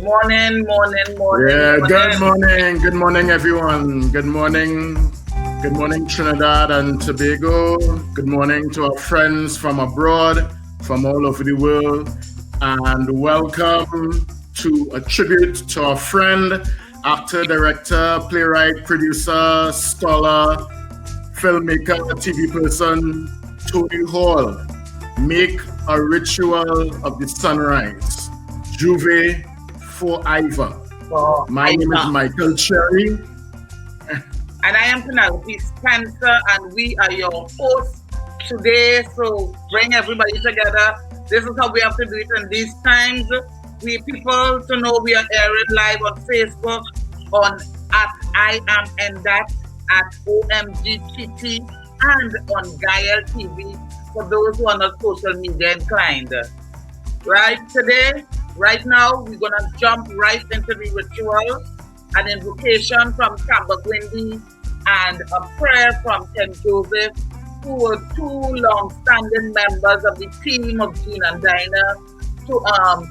Morning, morning, morning, Yeah, good morning. morning. Good morning, everyone. Good morning. Good morning, Trinidad and Tobago. Good morning to our friends from abroad, from all over the world. And welcome to a tribute to our friend, actor, director, playwright, producer, scholar, filmmaker, TV person, Tony Hall. Make a ritual of the sunrise. Jouvay ForIver. For My name is Iva. Michael Cherrie. And I am Penelope Spencer, and we are your hosts today. So bring everybody together. This is how we have to do it in these times. We people to know we are airing live on Facebook, on at I am and that at OMG Kitty, and on Gael TV for those who are not social media inclined. Right today, right now, we're gonna jump right into the ritual, an invocation from Tamba Gwindi and a prayer from Ken Joseph, who were two long-standing members of the team of Jean and Dinah. To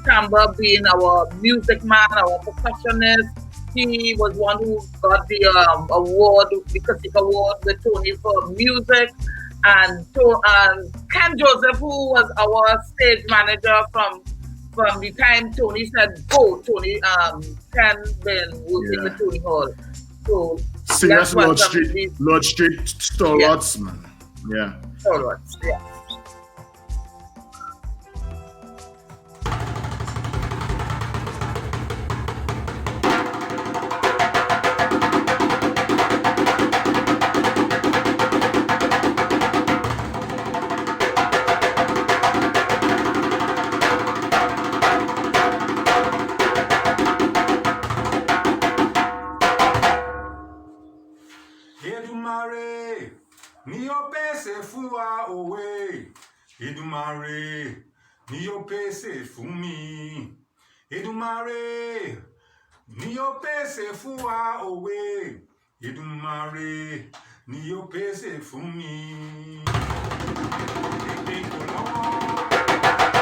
Tamba being our music man, our percussionist. He was one who got the award, the Critic Award with Tony for music. And to Ken Joseph, who was our stage manager from the time Tony said go. Tony Ken been working with Tony Hall. So Serious let's welcome Lord Street stalwarts, man. Yeah. stalwarts. Yeah. Edumare, ni o pèsè fún wa òwe. Edumare, ni o pèsè fún mi. Edumare, ni o pèsè fún wa òwe. Edumare, ni o pèsè fún mi. Èpè kò lọ́wọ́.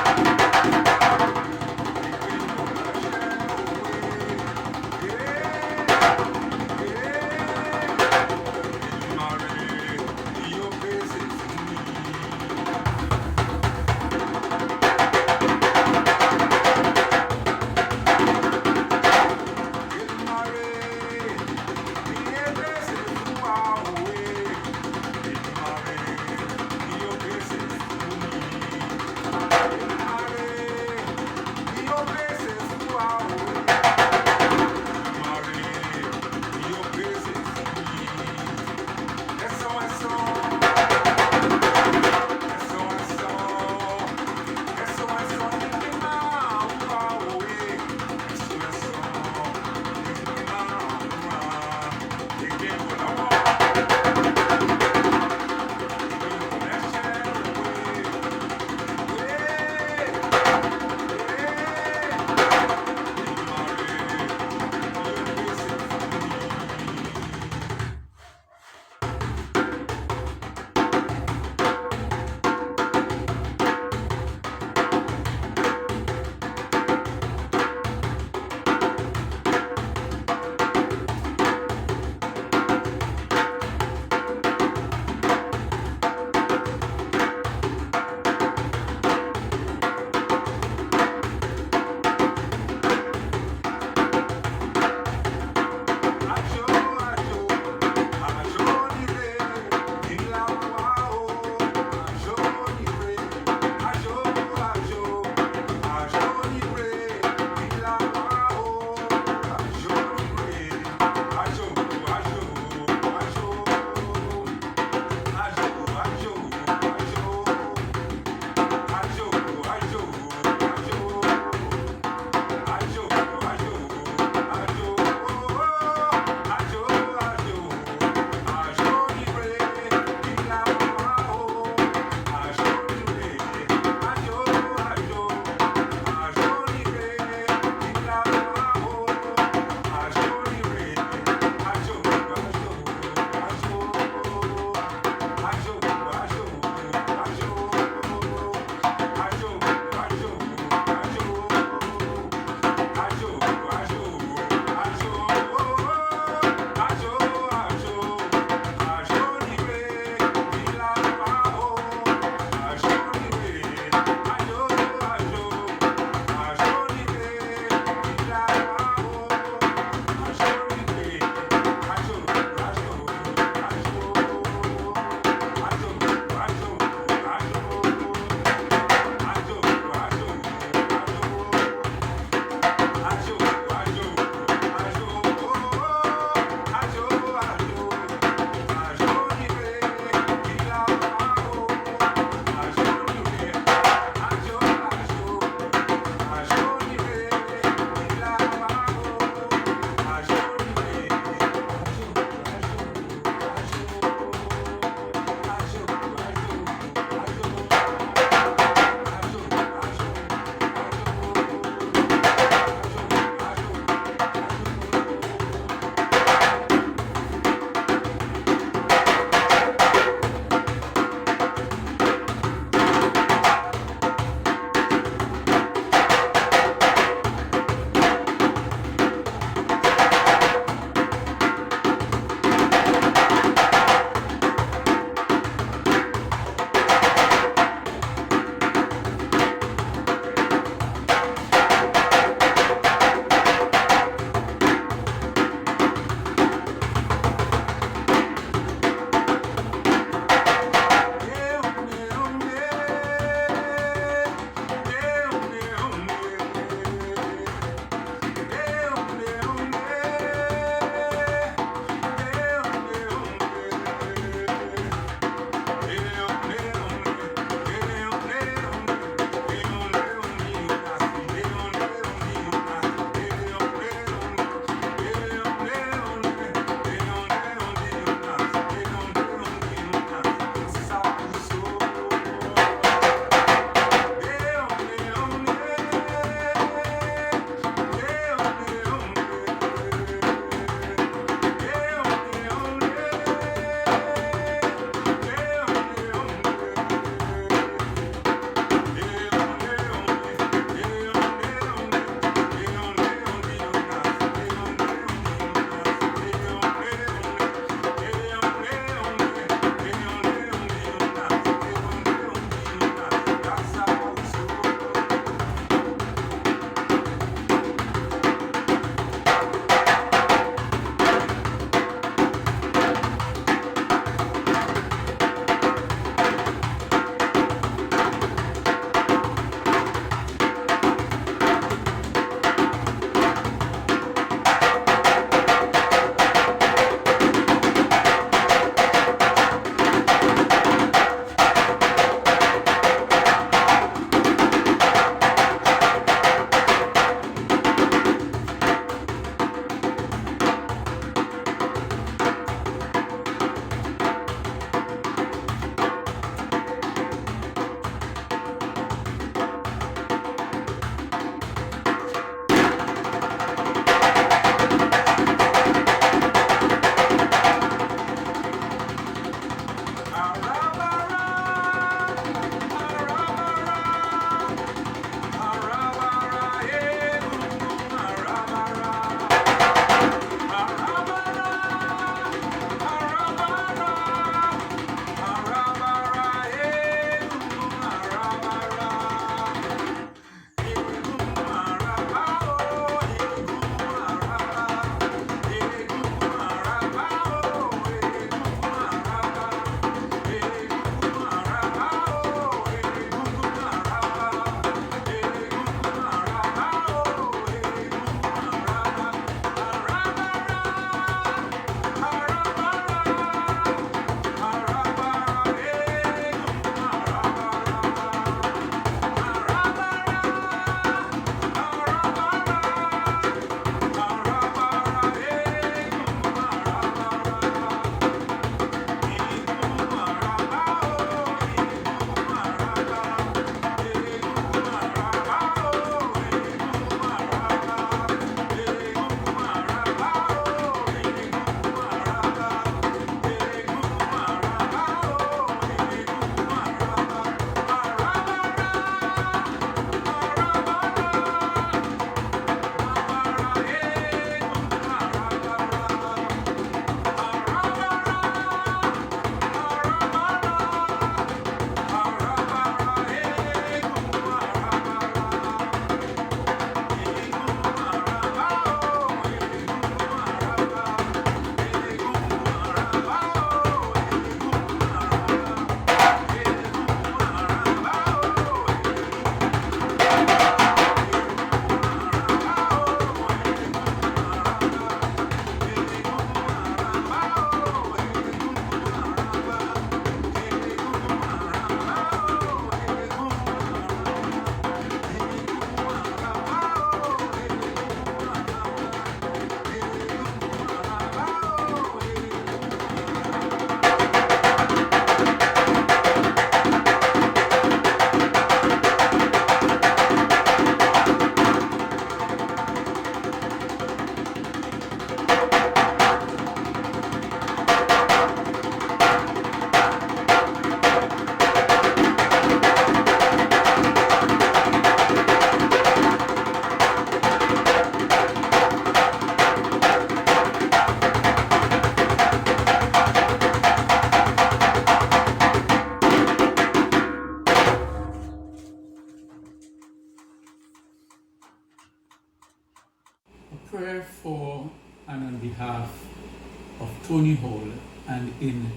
Tony Hall and in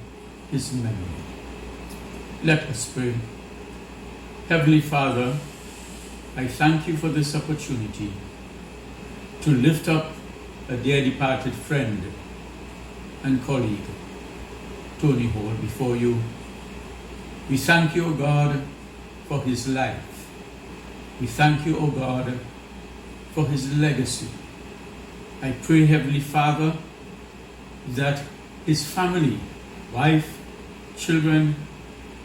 his memory. Let us pray. Heavenly Father, I thank you for this opportunity to lift up a dear departed friend and colleague, Tony Hall, before you. We thank you, O God, for his life. We thank you, O God, for his legacy. I pray, Heavenly Father, that his family, wife, children,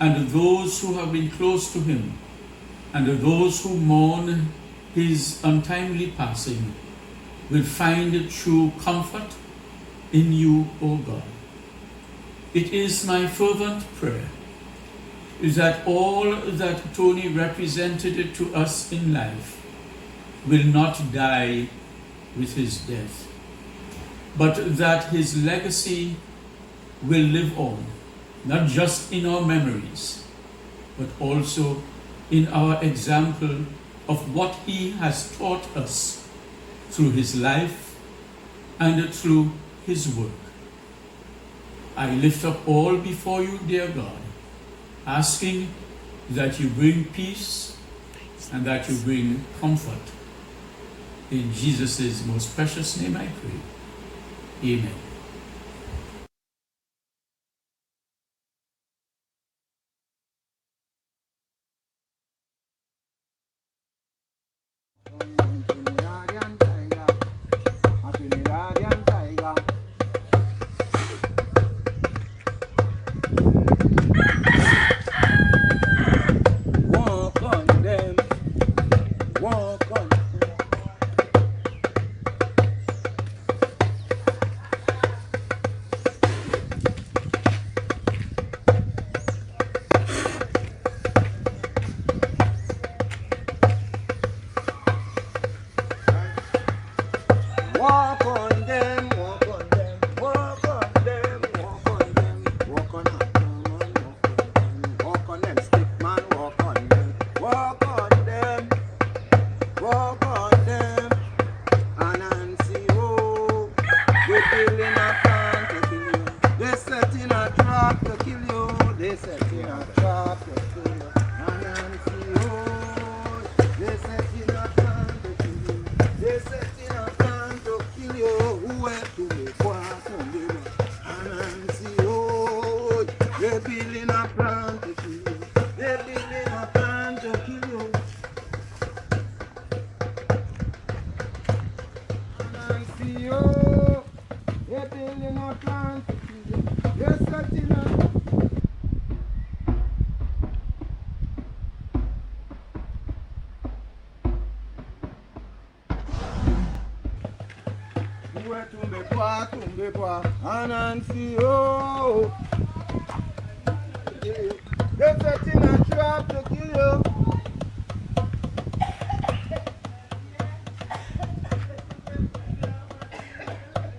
and those who have been close to him, and those who mourn his untimely passing, will find true comfort in you, O God. It is my fervent prayer that all that Tony represented to us in life will not die with his death, but that his legacy will live on, not just in our memories, but also in our example of what he has taught us through his life and through his work. I lift up all before you, dear God, asking that you bring peace and that you bring comfort. In Jesus' most precious name I pray. Amen.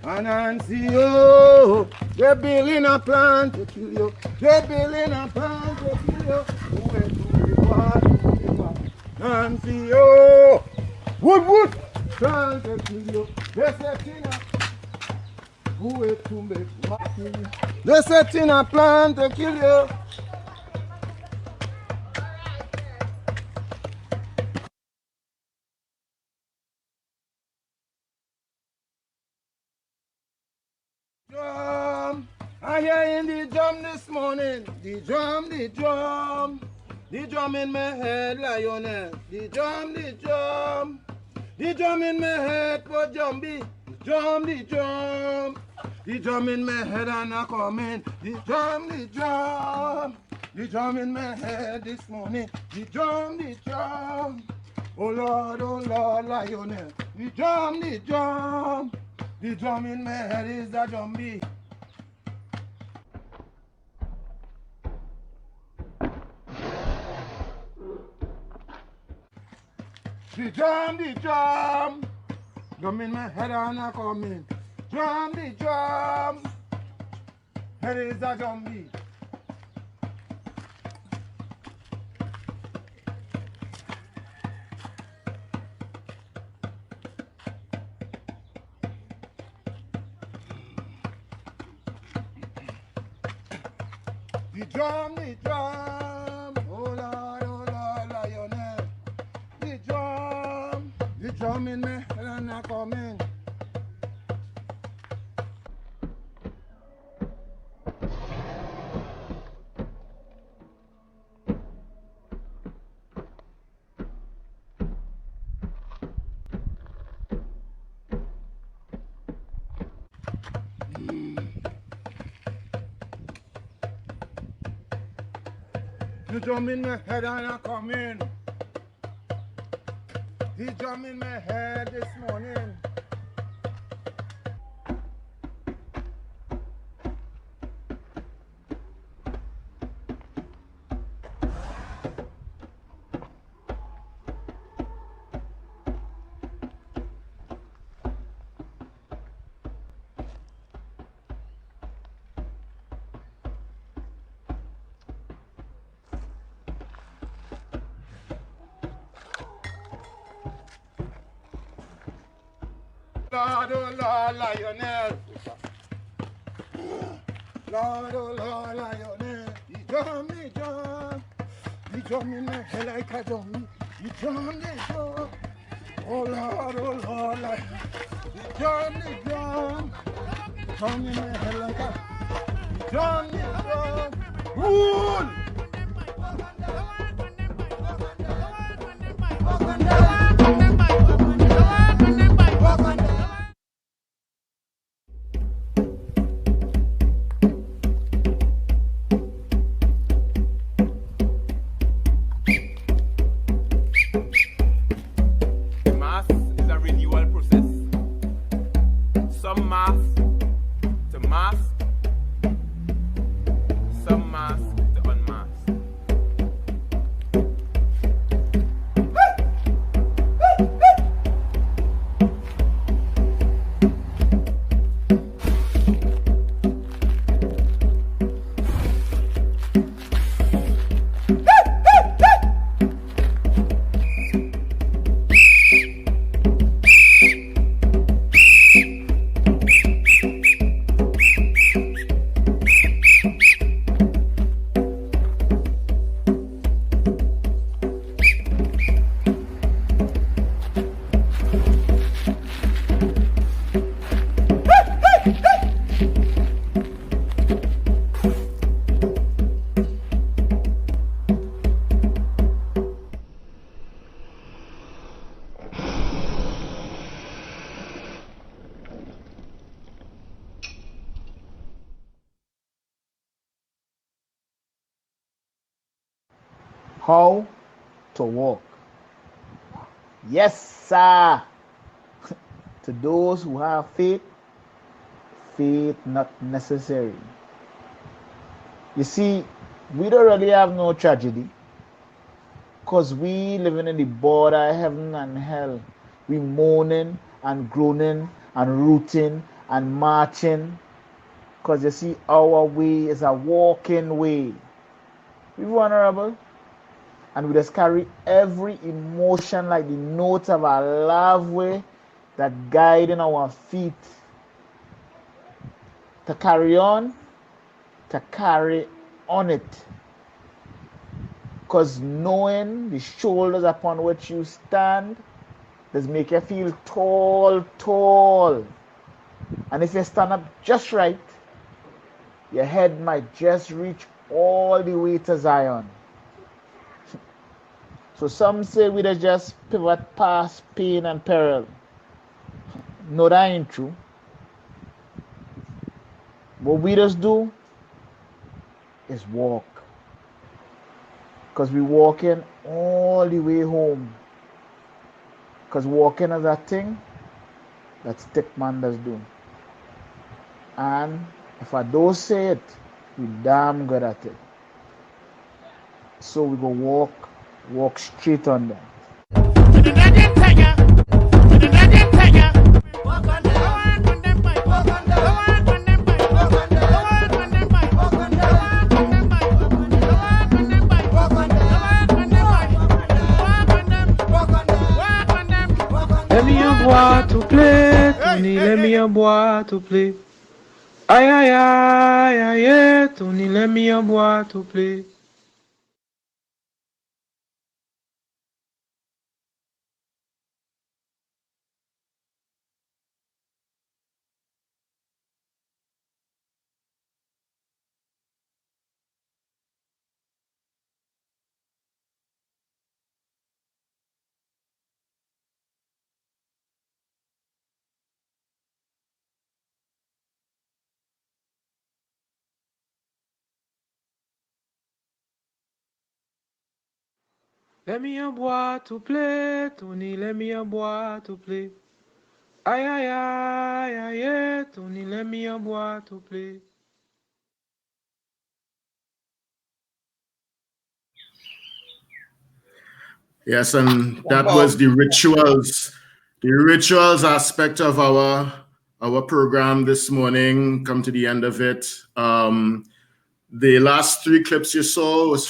Anancio, they're building a plan to kill you. They're building a plan to kill you. Anancio, wood, trying to kill you. They're setting a plan to kill you. I hear in the drum this morning, the drum in my head, Lionel, the drum in my head for Jumbie, the drum in my head and I coming, the drum in my head this morning, the drum, oh Lord, Lionel, the drum in my head is the Jumbie. The drum in my head and I coming. Drum, head is a Jumbie. The drum, oh Lord, lioness. The drum in me, and I come in. The drum in my head and I come in. The drum in my head this morning. Lord, oh Lord, lioness. Lord, oh Lord, lioness. The drum in my head like a drum. The drum. Oh Lord, lioness. The drum. Drum in my head like a drum. Rule. Mass is a renewal process. Some mass to mask, some mask to unmask. How to walk. Yes, sir. To those who have faith, faith not necessary. You see, we don't really have no tragedy because we living in the border of heaven and hell. We moaning and groaning and rooting and marching because you see, our way is a walking way. We vulnerable. And we just carry every emotion like the notes of a love way that guiding our feet to carry on it. Because knowing the shoulders upon which you stand does make you feel tall. And if you stand up just right, your head might just reach all the way to Zion. So some say we just pivot past pain and peril. No, that ain't true. What we just do is walk. Because we walking all the way home. Because walking is a thing that stick man does do. And if I don't say it, we damn good at it. So we go walk straight on them. Let me en boire tout plaît, Tony, let me en boire tout plaît. Aïe aïe aïe aïe aïe, Tony let me a boy to play. Let me a boy to play, Tony let me a boy to play. Aïe aïe aïe aïe aïe, Tony let me a boy to play. Yes, and that was the rituals aspect of our program this morning. Come to the end of it. The last three clips you saw was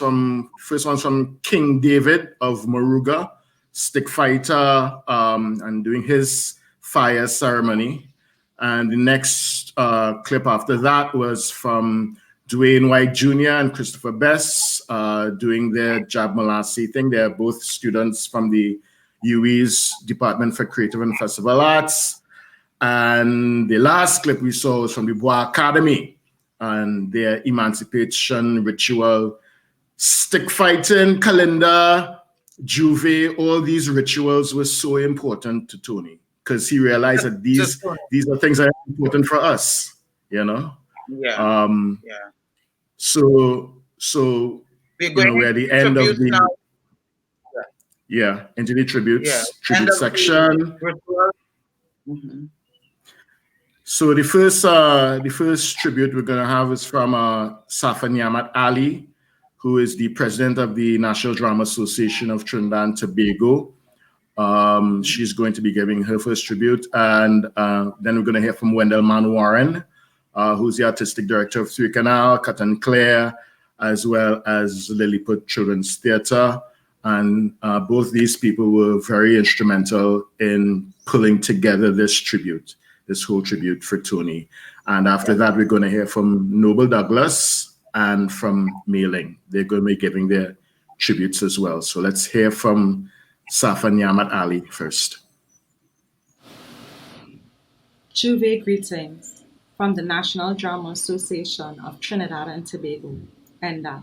first one's from King David of Moruga, stick fighter, and doing his fire ceremony. And the next clip after that was from Dwayne White Jr. and Christopher Bess doing their Jab Malasi thing. They're both students from the UWE's Department for Creative and Festival Arts. And the last clip we saw was from the Bois Academy and their emancipation ritual, stick fighting, calendar, Jouvay, all these rituals were so important to Tony because he realized that these are things that are important for us, you know? Yeah. So we're at the end of the now. into the tribute section. Mm-hmm. So the first tribute we're gonna have is from Safa Niamat-Ali, who is the president of the National Drama Association of Trinidad and Tobago. She's going to be giving her first tribute, and then we're gonna hear from Wendell Manwarren, who's the artistic director of Three Canal, Cut and Clear, as well as Lilliput Children's Theatre. And both these people were very instrumental in pulling together this whole tribute for Tony. And after that, we're going to hear from Noble Douglas and from Mailing. They're going to be giving their tributes as well. So let's hear from Safa Niamat-Ali first. Jouvay greetings from the National Drama Association of Trinidad and Tobago, NDAT.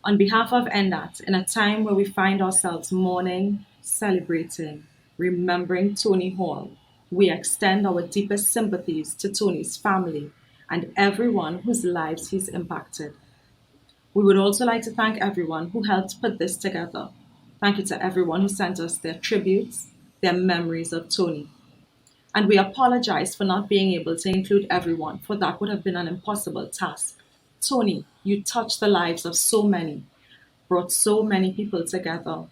On behalf of NDAT, in a time where we find ourselves mourning, celebrating, remembering Tony Hall, we extend our deepest sympathies to Tony's family and everyone whose lives he's impacted. We would also like to thank everyone who helped put this together. Thank you to everyone who sent us their tributes, their memories of Tony. And we apologize for not being able to include everyone, for that would have been an impossible task. Tony, you touched the lives of so many, brought so many people together.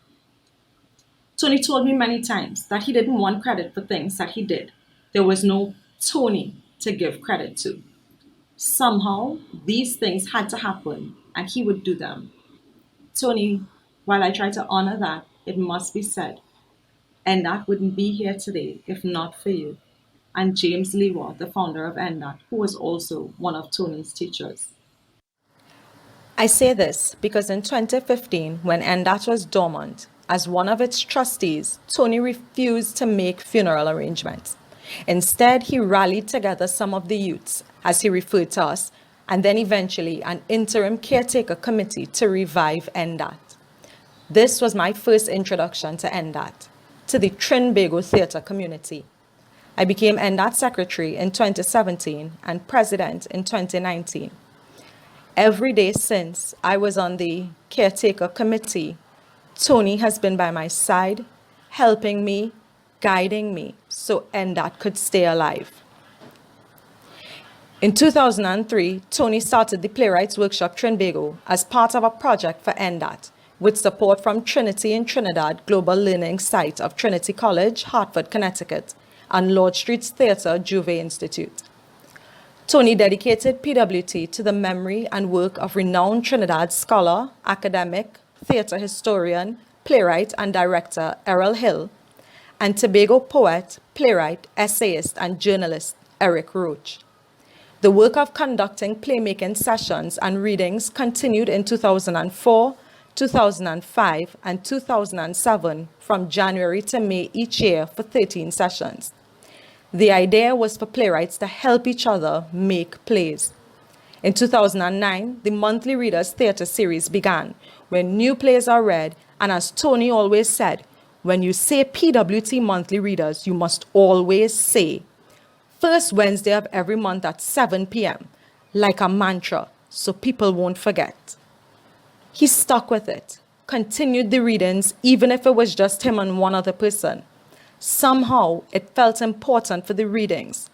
Tony told me many times that he didn't want credit for things that he did. There was no Tony to give credit to. Somehow, these things had to happen, and he would do them. Tony, while I try to honor that, it must be said, NDAT wouldn't be here today if not for you. And James Lewa, the founder of NDAT, who was also one of Tony's teachers. I say this because in 2015, when NDAT was dormant, as one of its trustees, Tony refused to make funeral arrangements. Instead, he rallied together some of the youths, as he referred to us, and then eventually an interim caretaker committee to revive NDAT. This was my first introduction to NDAT, to the Trinbago theatre community. I became NDAT secretary in 2017 and president in 2019. Every day since I was on the caretaker committee, Tony has been by my side, helping me, guiding me, so NDAT could stay alive. In 2003, Tony started the Playwrights Workshop Trinbago as part of a project for NDAT, with support from Trinity in Trinidad Global Learning Site of Trinity College, Hartford, Connecticut, and Lord Street's Theatre Jouvay Institute. Tony dedicated PWT to the memory and work of renowned Trinidad scholar, academic, theatre historian, playwright and director Errol Hill, and Tobago poet, playwright, essayist and journalist Eric Roach. The work of conducting playmaking sessions and readings continued in 2004, 2005, and 2007 from January to May each year for 13 sessions. The idea was for playwrights to help each other make plays. In 2009, the monthly Readers Theatre series began, where new plays are read, and as Tony always said, when you say PWT Monthly Readers, you must always say first Wednesday of every month at 7 p.m., like a mantra, so people won't forget. He stuck with it, continued the readings, even if it was just him and one other person. Somehow, it felt important for the readings,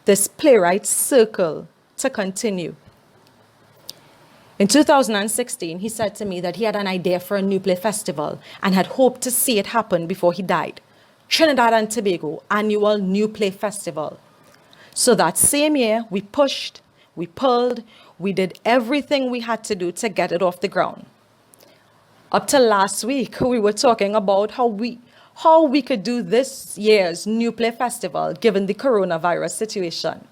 this playwright circle, to continue. In 2016, he said to me that he had an idea for a new play festival and had hoped to see it happen before he died. Trinidad and Tobago Annual New Play Festival. So that same year, we pushed, we pulled, we did everything we had to do to get it off the ground. Up till last week, we were talking about how we could do this year's New Play Festival given the coronavirus situation.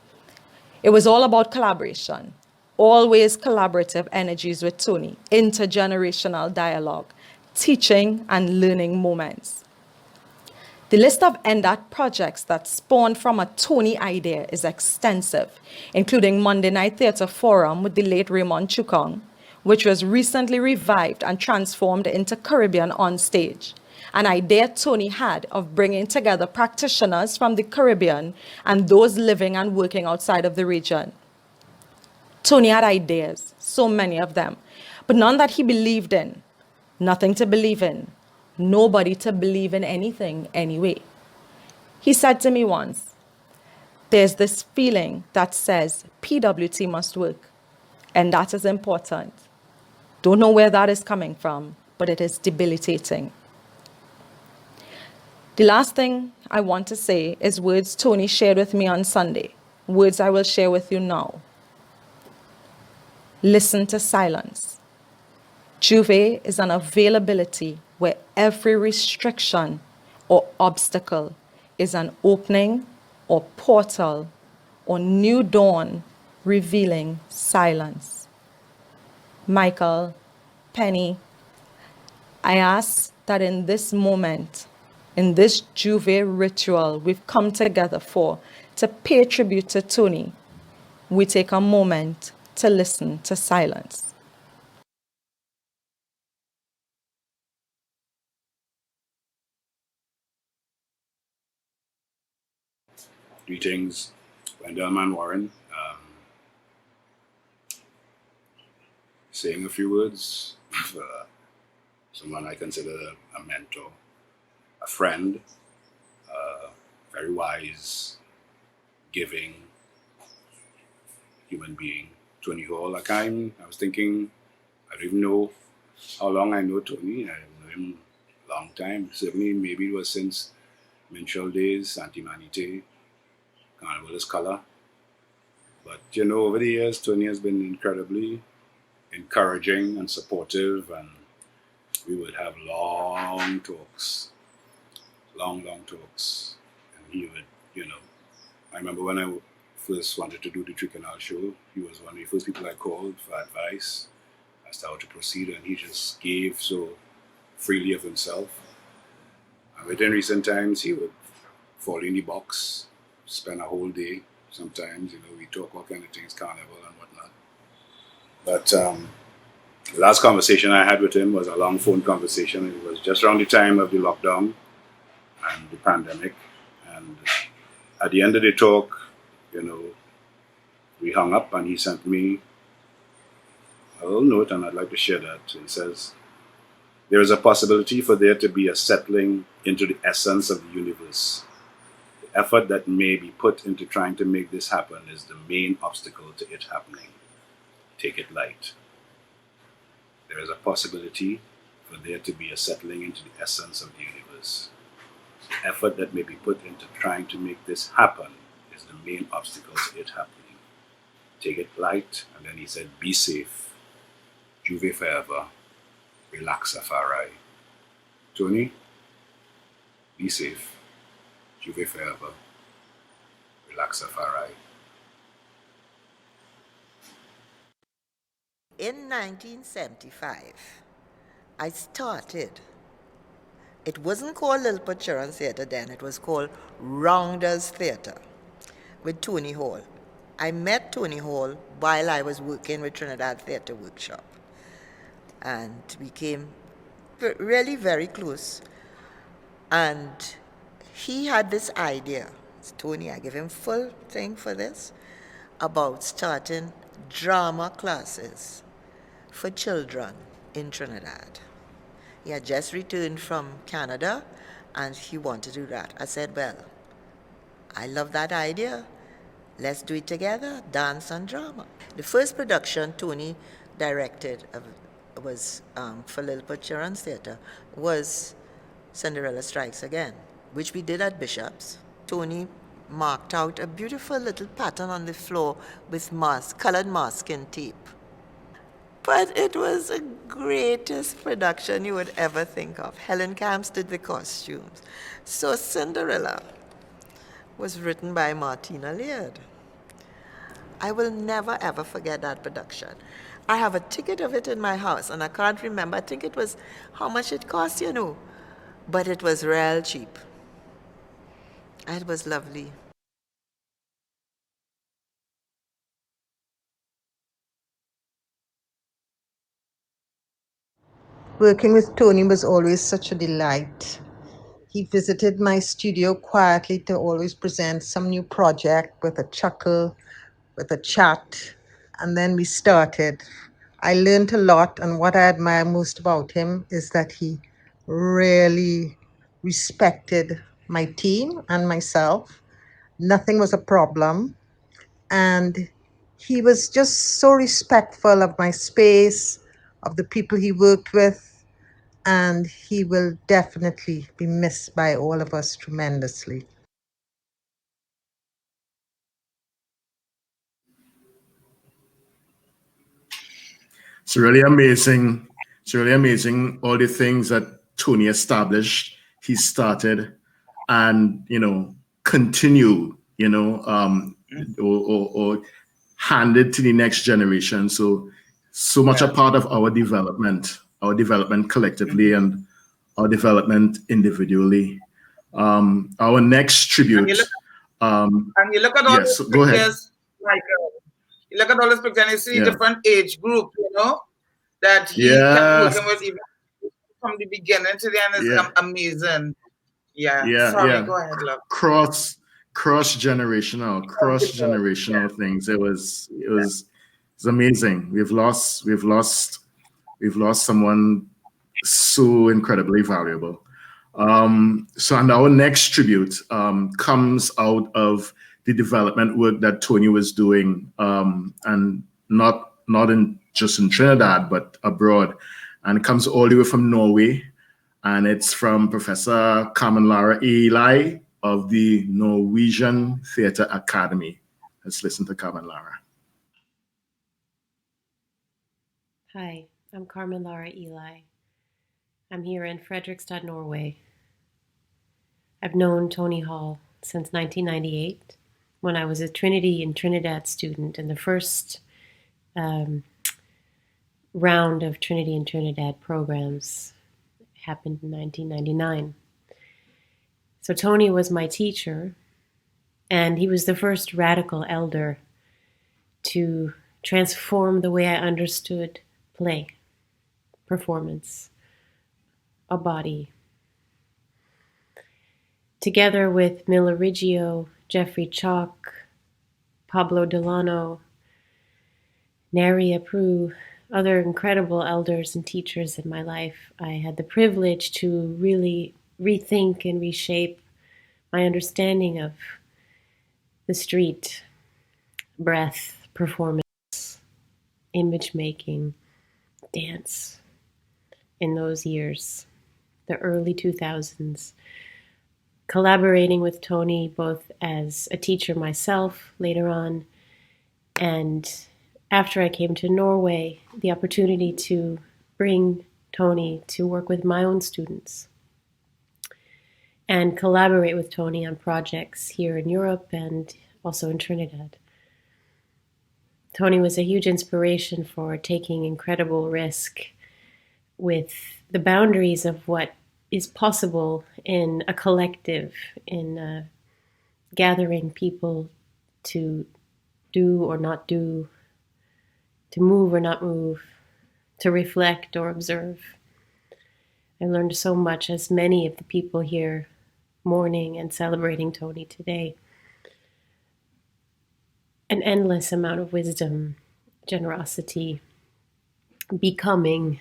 It was all about collaboration, always collaborative energies with Tony, intergenerational dialogue, teaching and learning moments. The list of NDAT projects that spawned from a Tony idea is extensive, including Monday Night Theatre Forum with the late Raymond Chukong, which was recently revived and transformed into Caribbean on Stage, an idea Tony had of bringing together practitioners from the Caribbean and those living and working outside of the region. Tony had ideas, so many of them, but none that he believed in. Nothing to believe in. Nobody to believe in anything anyway. He said to me once, there's this feeling that says PWT must work, and that is important. Don't know where that is coming from, but it is debilitating. The last thing I want to say is words Tony shared with me on Sunday, words I will share with you now. Listen to silence. Jouvay is an availability where every restriction or obstacle is an opening or portal or new dawn revealing silence. Michael, Penny, I ask that in this moment, in this Jouvay ritual we've come together for, to pay tribute to Tony, we take a moment to listen to silence. Greetings, Wendell Manwarren. Saying a few words for someone I consider a mentor, a friend, very wise, giving human being, Tony Hall. I was thinking, I don't even know how long I know Tony. I know him a long time. Certainly, maybe it was since Minstrel days, Antimanite, Carnival is Color. But, over the years, Tony has been incredibly encouraging and supportive, and we would have long talks, long talks. And he would, I remember when I first wanted to do the Tricanal show, he was one of the first people I called for advice as to how to proceed, and he just gave so freely of himself. And within recent times, he would fall in the box, spend a whole day. Sometimes, we talk all kind of things, carnival and whatnot. But the last conversation I had with him was a long phone conversation. It was just around the time of the lockdown and the pandemic. And at the end of the talk, we hung up and he sent me a little note, and I'd like to share that. He says, there is a possibility for there to be a settling into the essence of the universe. The effort that may be put into trying to make this happen is the main obstacle to it happening. Take it light. There is a possibility for there to be a settling into the essence of the universe. The effort that may be put into trying to make this happen is the main obstacle to it happening. Take it light. And then he said, be safe. Jouvay forever. Relax, Safa. Tony, be safe. Jouvay forever. Relax, Safa. In 1975, I started. It wasn't called Lilliput Children's Theatre then, it was called Rounders Theatre with Tony Hall. I met Tony Hall while I was working with Trinidad Theatre Workshop, and became really very close. And he had this idea, Tony, I give him full thing for this, about starting drama classes for children in Trinidad. He had just returned from Canada and he wanted to do that. I said, well, I love that idea. Let's do it together, dance and drama. The first production Tony directed was for Lilliput Children's Theatre was Cinderella Strikes Again, which we did at Bishop's. Tony marked out a beautiful little pattern on the floor with colored masking tape. But it was the greatest production you would ever think of. Helen Camps did the costumes. So Cinderella was written by Martina Laird. I will never ever forget that production. I have a ticket of it in my house and I can't remember. I think it was how much it cost, but it was real cheap. It was lovely. Working with Tony was always such a delight. He visited my studio quietly to always present some new project with a chuckle, with a chat, and then we started. I learned a lot, and what I admire most about him is that he really respected my team and myself. Nothing was a problem, and he was just so respectful of my space, of the people he worked with, and he will definitely be missed by all of us tremendously. It's really amazing. It's really amazing all the things that Tony established, he started, and continue, or handed to the next generation. So much a part of our development collectively and our development individually. Our next tribute. And you look at all Yes, these go ahead. pictures, you look at all these pictures and you see different age group, that he kept working with even from the beginning to the end is amazing. Sorry, go ahead, love. Cross generational things. It was amazing. We've lost someone so incredibly valuable. And our next tribute comes out of the development work that Tony was doing, and not just in Trinidad but abroad, and it comes all the way from Norway, and it's from Professor Carmen Lara Eli of the Norwegian Theatre Academy. Let's listen to Carmen Lara. Hi, I'm Carmen Lara Eli. I'm here in Fredrikstad, Norway. I've known Tony Hall since 1998, when I was a Trinity and Trinidad student, and the first round of Trinity and Trinidad programs happened in 1999. So Tony was my teacher, and he was the first radical elder to transform the way I understood play, performance, a body. Together with Mila Riggio, Jeffrey Chalk, Pablo Delano, Neri Prue, other incredible elders and teachers in my life, I had the privilege to really rethink and reshape my understanding of the street, breath, performance, image making, dance in those years, the early 2000s. Collaborating with Tony both as a teacher myself later on, and after I came to Norway, the opportunity to bring Tony to work with my own students and collaborate with Tony on projects here in Europe and also in Trinidad. Tony was a huge inspiration for taking incredible risk with the boundaries of what is possible in a collective, in gathering people to do or not do, to move or not move, to reflect or observe. I learned so much, as many of the people here mourning and celebrating Tony today. An endless amount of wisdom, generosity, becoming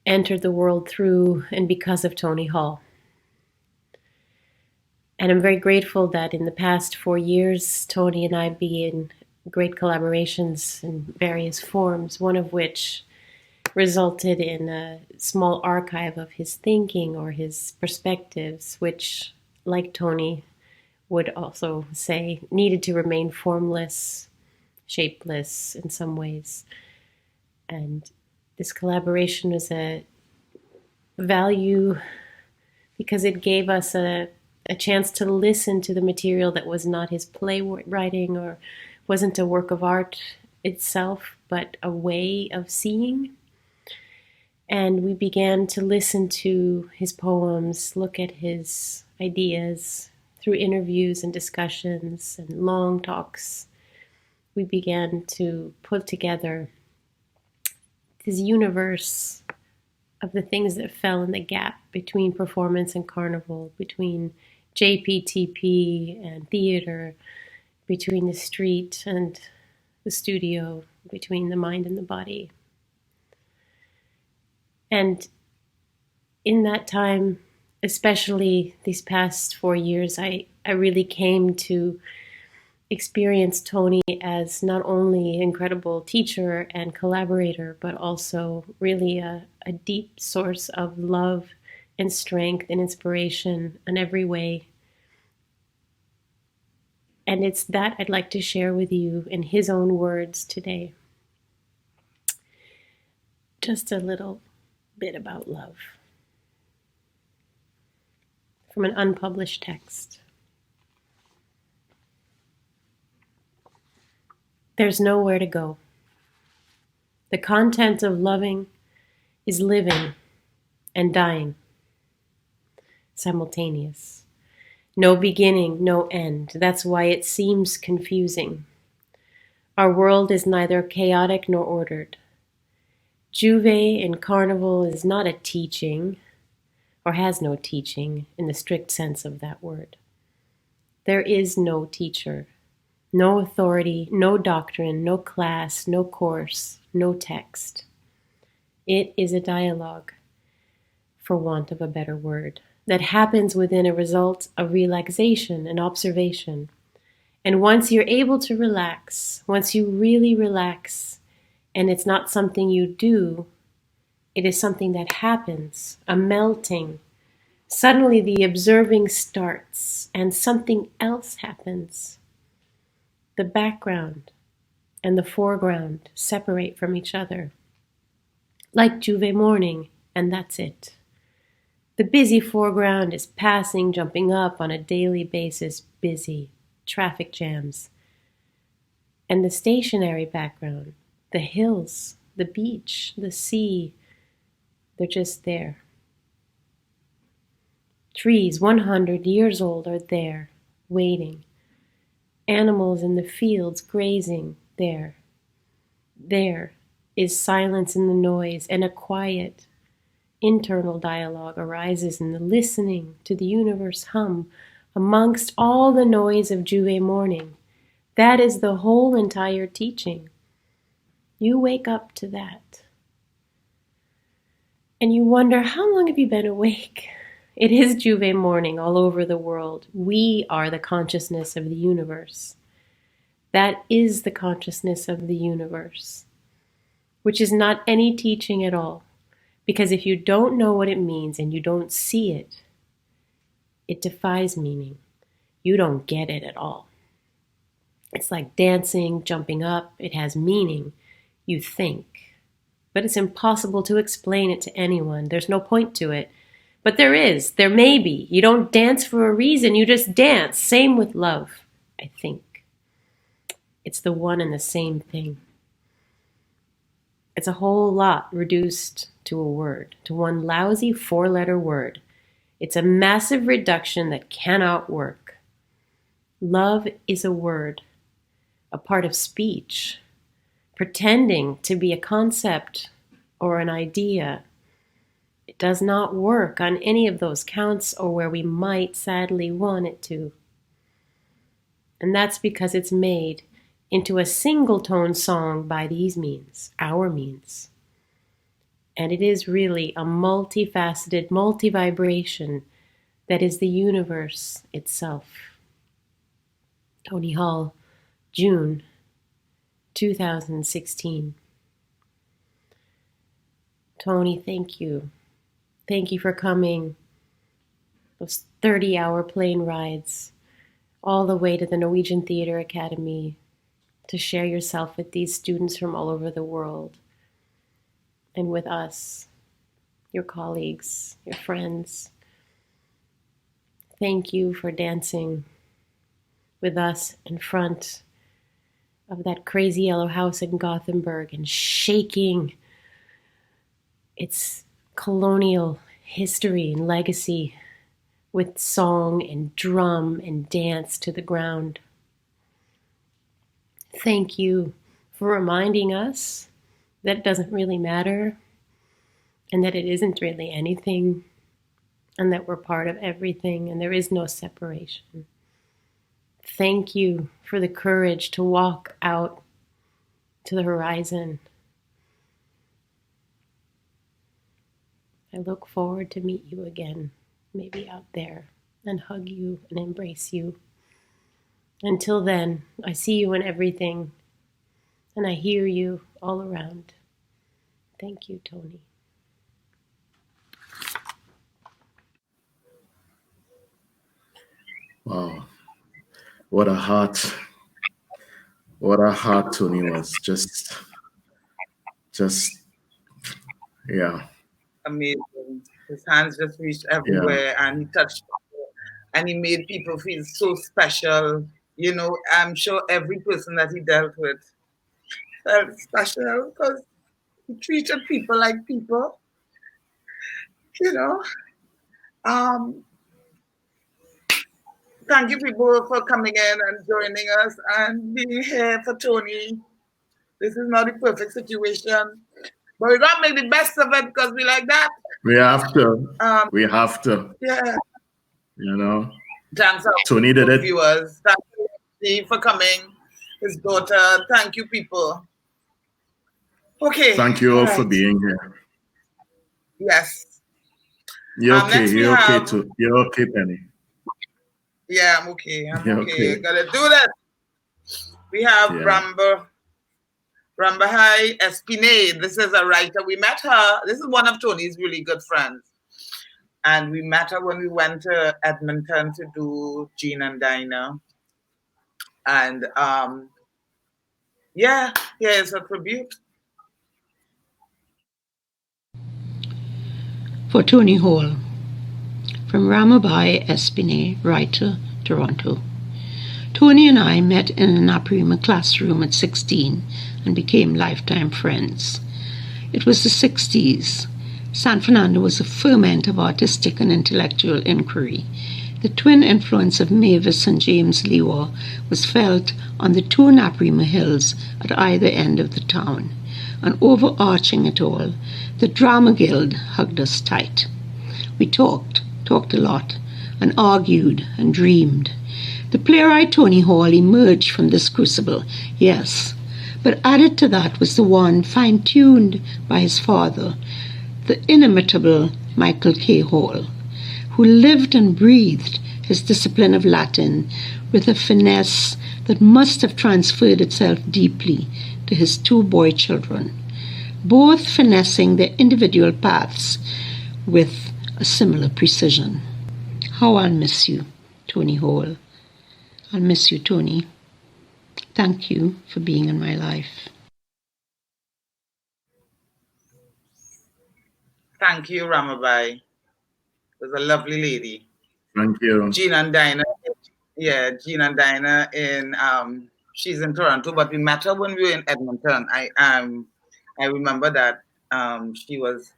entered the world through and because of Tony Hall. And I'm very grateful that in the past 4 years, Tony and I began great collaborations in various forms, one of which resulted in a small archive of his thinking or his perspectives, which, like Tony would also say, needed to remain formless, shapeless in some ways. And this collaboration was a value because it gave us a chance to listen to the material that was not his playwriting or wasn't a work of art itself, but a way of seeing. And we began to listen to his poems, look at his ideas through interviews and discussions and long talks. We began to put together this universe of the things that fell in the gap between performance and carnival, between JPTP and theater, between the street and the studio, between the mind and the body. And in that time, especially these past 4 years, I really came to experience Tony as not only an incredible teacher and collaborator, but also really a deep source of love and strength and inspiration in every way. And it's that I'd like to share with you in his own words today. Just a little bit about love from an unpublished text. There's nowhere to go. The content of loving is living and dying, simultaneous. No beginning, no end. That's why it seems confusing. Our world is neither chaotic nor ordered. Jouvay in carnival is not a teaching, or has no teaching in the strict sense of that word. There is no teacher, no authority, no doctrine, no class, no course, no text. It is a dialogue, for want of a better word, that happens within a result of relaxation and observation. And once you're able to relax, once you really relax, and it's not something you do, it is something that happens, a melting. Suddenly the observing starts and something else happens. The background and the foreground separate from each other, like Jouvay morning, and that's it. The busy foreground is passing, jumping up on a daily basis, busy, traffic jams. And the stationary background, the hills, the beach, the sea, they're just there. Trees 100 years old are there, waiting. Animals in the fields grazing there. There is silence in the noise, and a quiet, internal dialogue arises in the listening to the universe hum amongst all the noise of Jouvay morning. That is the whole entire teaching. You wake up to that. And you wonder, how long have you been awake? It is Jouvay morning all over the world. We are the consciousness of the universe. That is the consciousness of the universe, which is not any teaching at all. Because if you don't know what it means and you don't see it, it defies meaning. You don't get it at all. It's like dancing, jumping up. It has meaning. You think. But it's impossible to explain it to anyone. There's no point to it. But there is. There may be. You don't dance for a reason. You just dance. Same with love, I think. It's the one and the same thing. It's a whole lot reduced to a word, to one lousy 4-letter word. It's a massive reduction that cannot work. Love is a word, a part of speech, pretending to be a concept or an idea. It does not work on any of those counts or where we might sadly want it to. And that's because it's made into a single tone song by these means, our means. And it is really a multifaceted, multi-vibration that is the universe itself. Tony Hall, June 2016. Tony, thank you. Thank you for coming. Those 30-hour plane rides all the way to the Norwegian Theatre Academy to share yourself with these students from all over the world and with us, your colleagues, your friends. Thank you for dancing with us in front of that crazy yellow house in Gothenburg and shaking its colonial history and legacy with song and drum and dance to the ground. Thank you for reminding us that it doesn't really matter and that it isn't really anything and that we're part of everything and there is no separation. Thank you for the courage to walk out to the horizon. I look forward to meet you again, maybe out there, and hug you and embrace you. Until then, I see you in everything, and I hear you all around. Thank you, Tony. Wow. What a heart Tony was. Just, yeah. Amazing. His hands just reached everywhere and he touched people and he made people feel so special. You know, I'm sure every person that he dealt with felt special because he treated people like people. You know. Thank you people for coming in and joining us and being here for Tony. This is not a perfect situation, but we gotta make the best of it because we like that. We have to. We have to. Yeah. You know. Thanks Tony did it. Viewers. Thank you Steve, for coming. His daughter. Thank you, people. Okay. Thank you all for being here. Yes. You're okay. You're okay too. You're okay, Penny. Yeah, I'm okay. You're okay. okay. Gotta do that. We have Rambahai Espinay. This is a writer. We met her. This is one of Tony's really good friends. And we met her when we went to Edmonton to do Jean and Dinah. And here's a tribute. For Tony Hall, from Ramabai Espinay, writer, Toronto. Tony and I met in a Naparima classroom at 16 and became lifetime friends. It was the 60s. San Fernando was a ferment of artistic and intellectual inquiry. The twin influence of Mavis and James Lewa was felt on the two Naparima hills at either end of the town. And overarching it all, the Drama Guild hugged us tight. We talked a lot, and argued and dreamed. The playwright Tony Hall emerged from this crucible, yes, but added to that was the one fine-tuned by his father, the inimitable Michael K. Hall, who lived and breathed his discipline of Latin with a finesse that must have transferred itself deeply to his two boy children, both finessing their individual paths with a similar precision. How I'll miss you, Tony Hall. I'll miss you, Tony. Thank you for being in my life. Thank you, Ramabai. It was a lovely lady. Thank you. Jean and Dinah. Yeah, Jean and Dinah in she's in Toronto, but we met her when we were in Edmonton. I remember that she was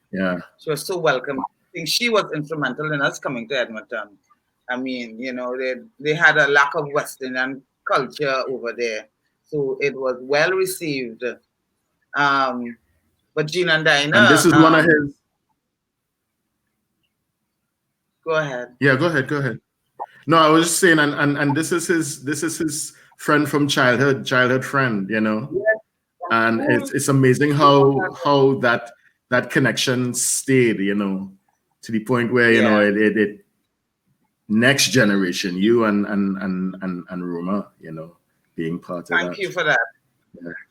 so welcome. I think she was instrumental in us coming to Edmonton. I mean, they had a lack of Western culture over there, so it was well received. But Gene and Dinah, and this is one of his. Go ahead. Yeah, go ahead. No, I was just saying, and this is his friend from childhood friend, Yes. And it's amazing how that connection stayed, to the point where it next generation, you and Roma, being part of that. Thank you for that.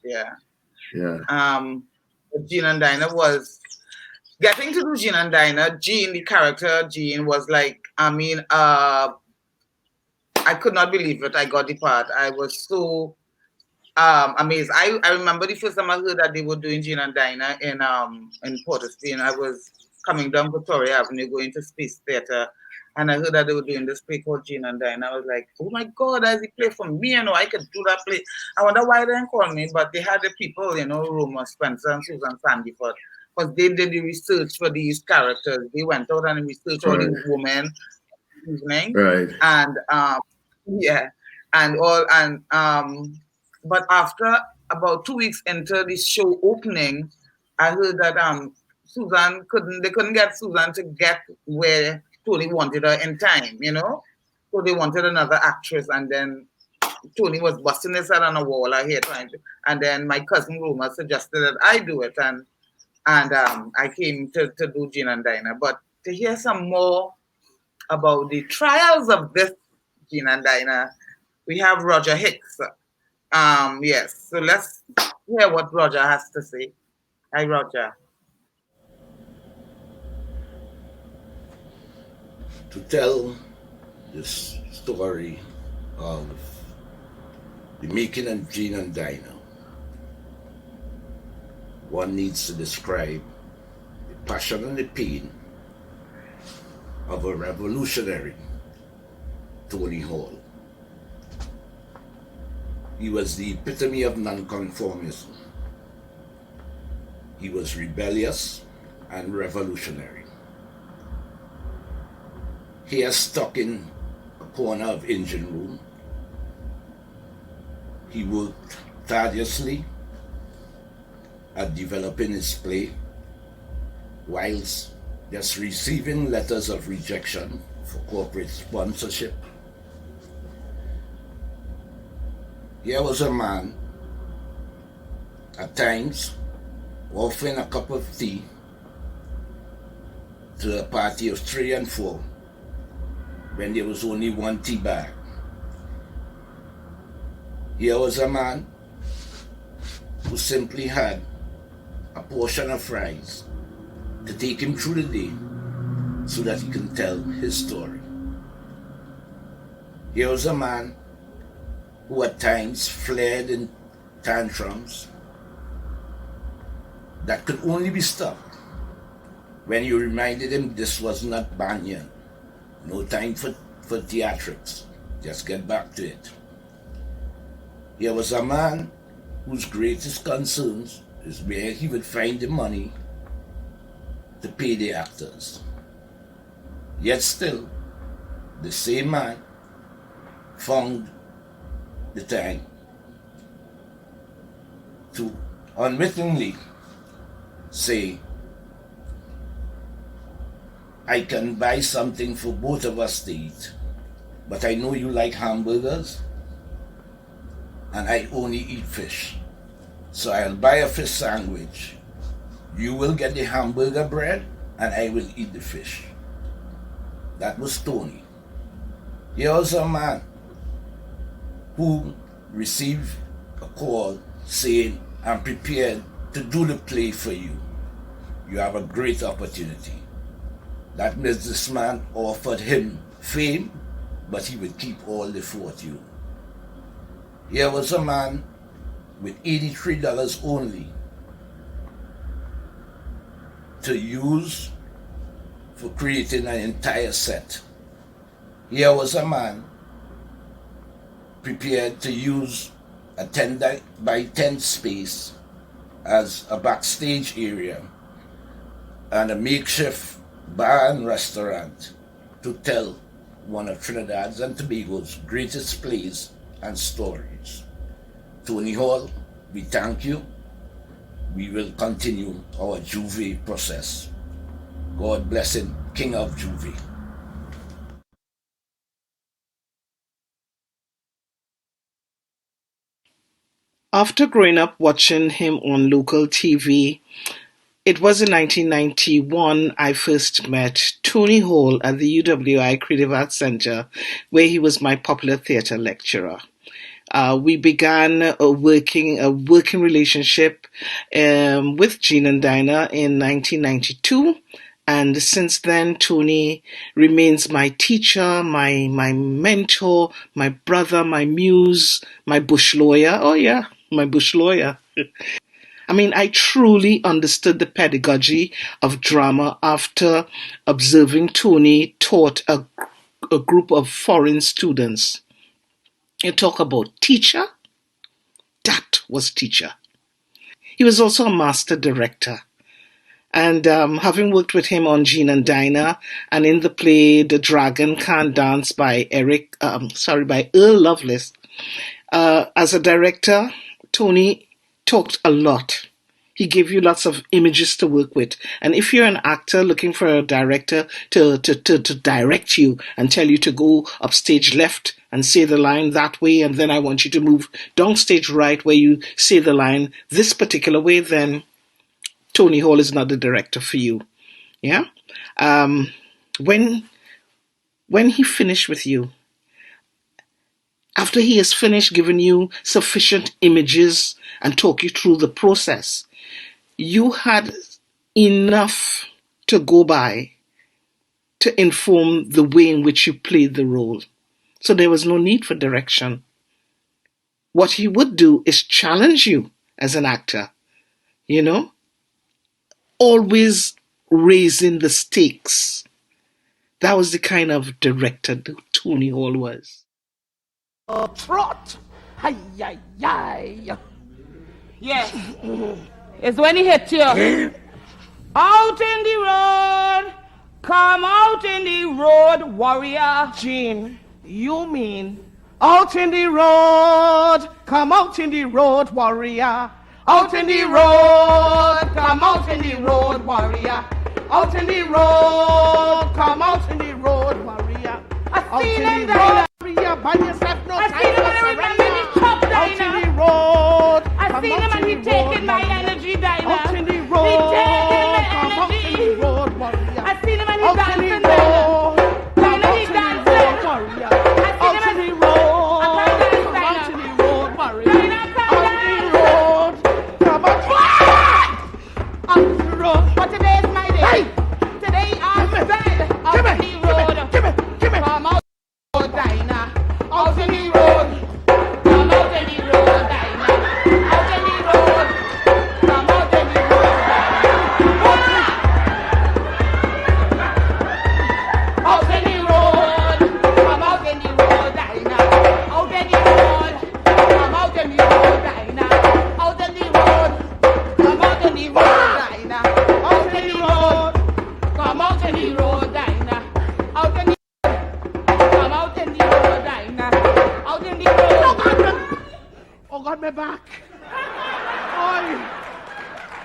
Yeah. Gene and Dinah was getting to do Gene and Dinah. Gene, the character Gene, was like, I could not believe it. I got the part. I was so amazed. I remember the first time I heard that they were doing Gene and Dinah in Port of Spain. I was coming down Victoria Avenue going to Space Theatre, and I heard that they were doing this play called Gene and Dinah. I was like, oh my God, as he play for me, I could do that play. I wonder why they didn't call me, but they had the people, Roma, Spencer, and Susan Sandiford, because they did the research for these characters. They went out and researched all the women evening. Right. And but after about 2 weeks into the show opening, I heard that they couldn't get Susan to get where Tony wanted her in time, So they wanted another actress, and then Tony was busting his head on a wall out here trying to, and then my cousin Roma suggested that I do it, and I came to do Gene and Dinah. But to hear some more about the trials of this Gene and Dinah, we have Roger Hicks. Yes, so let's hear what Roger has to say. Hi, Roger. To tell this story of the making of Gene and Dinah, one needs to describe the passion and the pain of a revolutionary, Tony Hall. He was the epitome of nonconformism. He was rebellious and revolutionary. He is stuck in a corner of engine room. He worked tirelessly at developing his play, whilst just receiving letters of rejection for corporate sponsorship. Here was a man, at times, offering a cup of tea to a party of 3 and 4, when there was only 1 tea bag. Here was a man who simply had a portion of fries to take him through the day so that he can tell his story. Here was a man who at times flared in tantrums that could only be stopped when you reminded him this was not Banyan. No time for theatrics. Just get back to it. Here was a man whose greatest concerns is where he would find the money to pay the actors. Yet still, the same man found the time to unwittingly say, I can buy something for both of us to eat, but I know you like hamburgers and I only eat fish. So I'll buy a fish sandwich. You will get the hamburger bread and I will eat the fish. That was Tony. Here was a man who received a call saying, I'm prepared to do the play for you. You have a great opportunity. That businessman offered him fame, but he would keep all the fortune. Here was a man with $83 only to use for creating an entire set. Here was a man prepared to use a 10 by 10 space as a backstage area and a makeshift bar and restaurant to tell one of Trinidad's and Tobago's greatest plays and stories. Tony Hall, we thank you. We will continue our Jouvay process. God bless him, King of Jouvay. After growing up watching him on local TV, it was in 1991 I first met Tony Hall at the UWI Creative Arts Center, where he was my popular theatre lecturer. We began a working relationship with Jean and Dinah in 1992. And since then, Tony remains my teacher, my mentor, my brother, my muse, my bush lawyer. Oh yeah, my bush lawyer. I mean, I truly understood the pedagogy of drama after observing Tony taught a group of foreign students. You talk about teacher? That was teacher. He was also a master director. And having worked with him on Jean and Dinah and in the play The Dragon Can't Dance by Earl Lovelace, as a director, Tony talked a lot. He gave you lots of images to work with. And if you're an actor looking for a director to direct you and tell you to go upstage left and say the line that way, and then I want you to move downstage right where you say the line this particular way, then Tony Hall is not the director for you. Yeah? When he finished with you, after he has finished giving you sufficient images and talk you through the process, you had enough to go by to inform the way in which you played the role. So there was no need for direction. What he would do is challenge you as an actor, you know? Always raising the stakes. That was the kind of director that Tony Hall was. Trot! Hi, hi, hi. Yes. It's when he hit you. Out in the road. Come out in the road, warrior. Jean, you mean out in the road. Come out in the road, warrior. Out in the road. Come out in the road, warrior. Out in the road. Come out in the road, warrior. I seen him there. Warrior, by yourself, no I seen him and I remember the top out Dinah. in the road. I seen him and he taking my energy, Dinah. Out in the road. He taking my Come out in the energy. road, warrior. I seen him and he Out in dancing, the Dinah. road. Dinah, he dancing. Warrior. I seen him Out in the and road. I can't dance, Come Dinah. out in the road, warrior. Dinah, I can't Out in the road. Come out. Out in the road. But today is my day. Hey. Today I'm dead. Out in the road. Give me. Come out, Dinah. Out in the road. Come out in the road, Dinah. Out in the road. Come out in the road, Dinah. Out in the road. Come out in the road, Dinah. Out in the road. Come out in the road, Dinah. Out in the road. Come out in the road, Dinah. Out in the road. Come out in the road, Dinah. Out in the come out in the road, Dinah. Out in the road. Oh God, my back. Oi.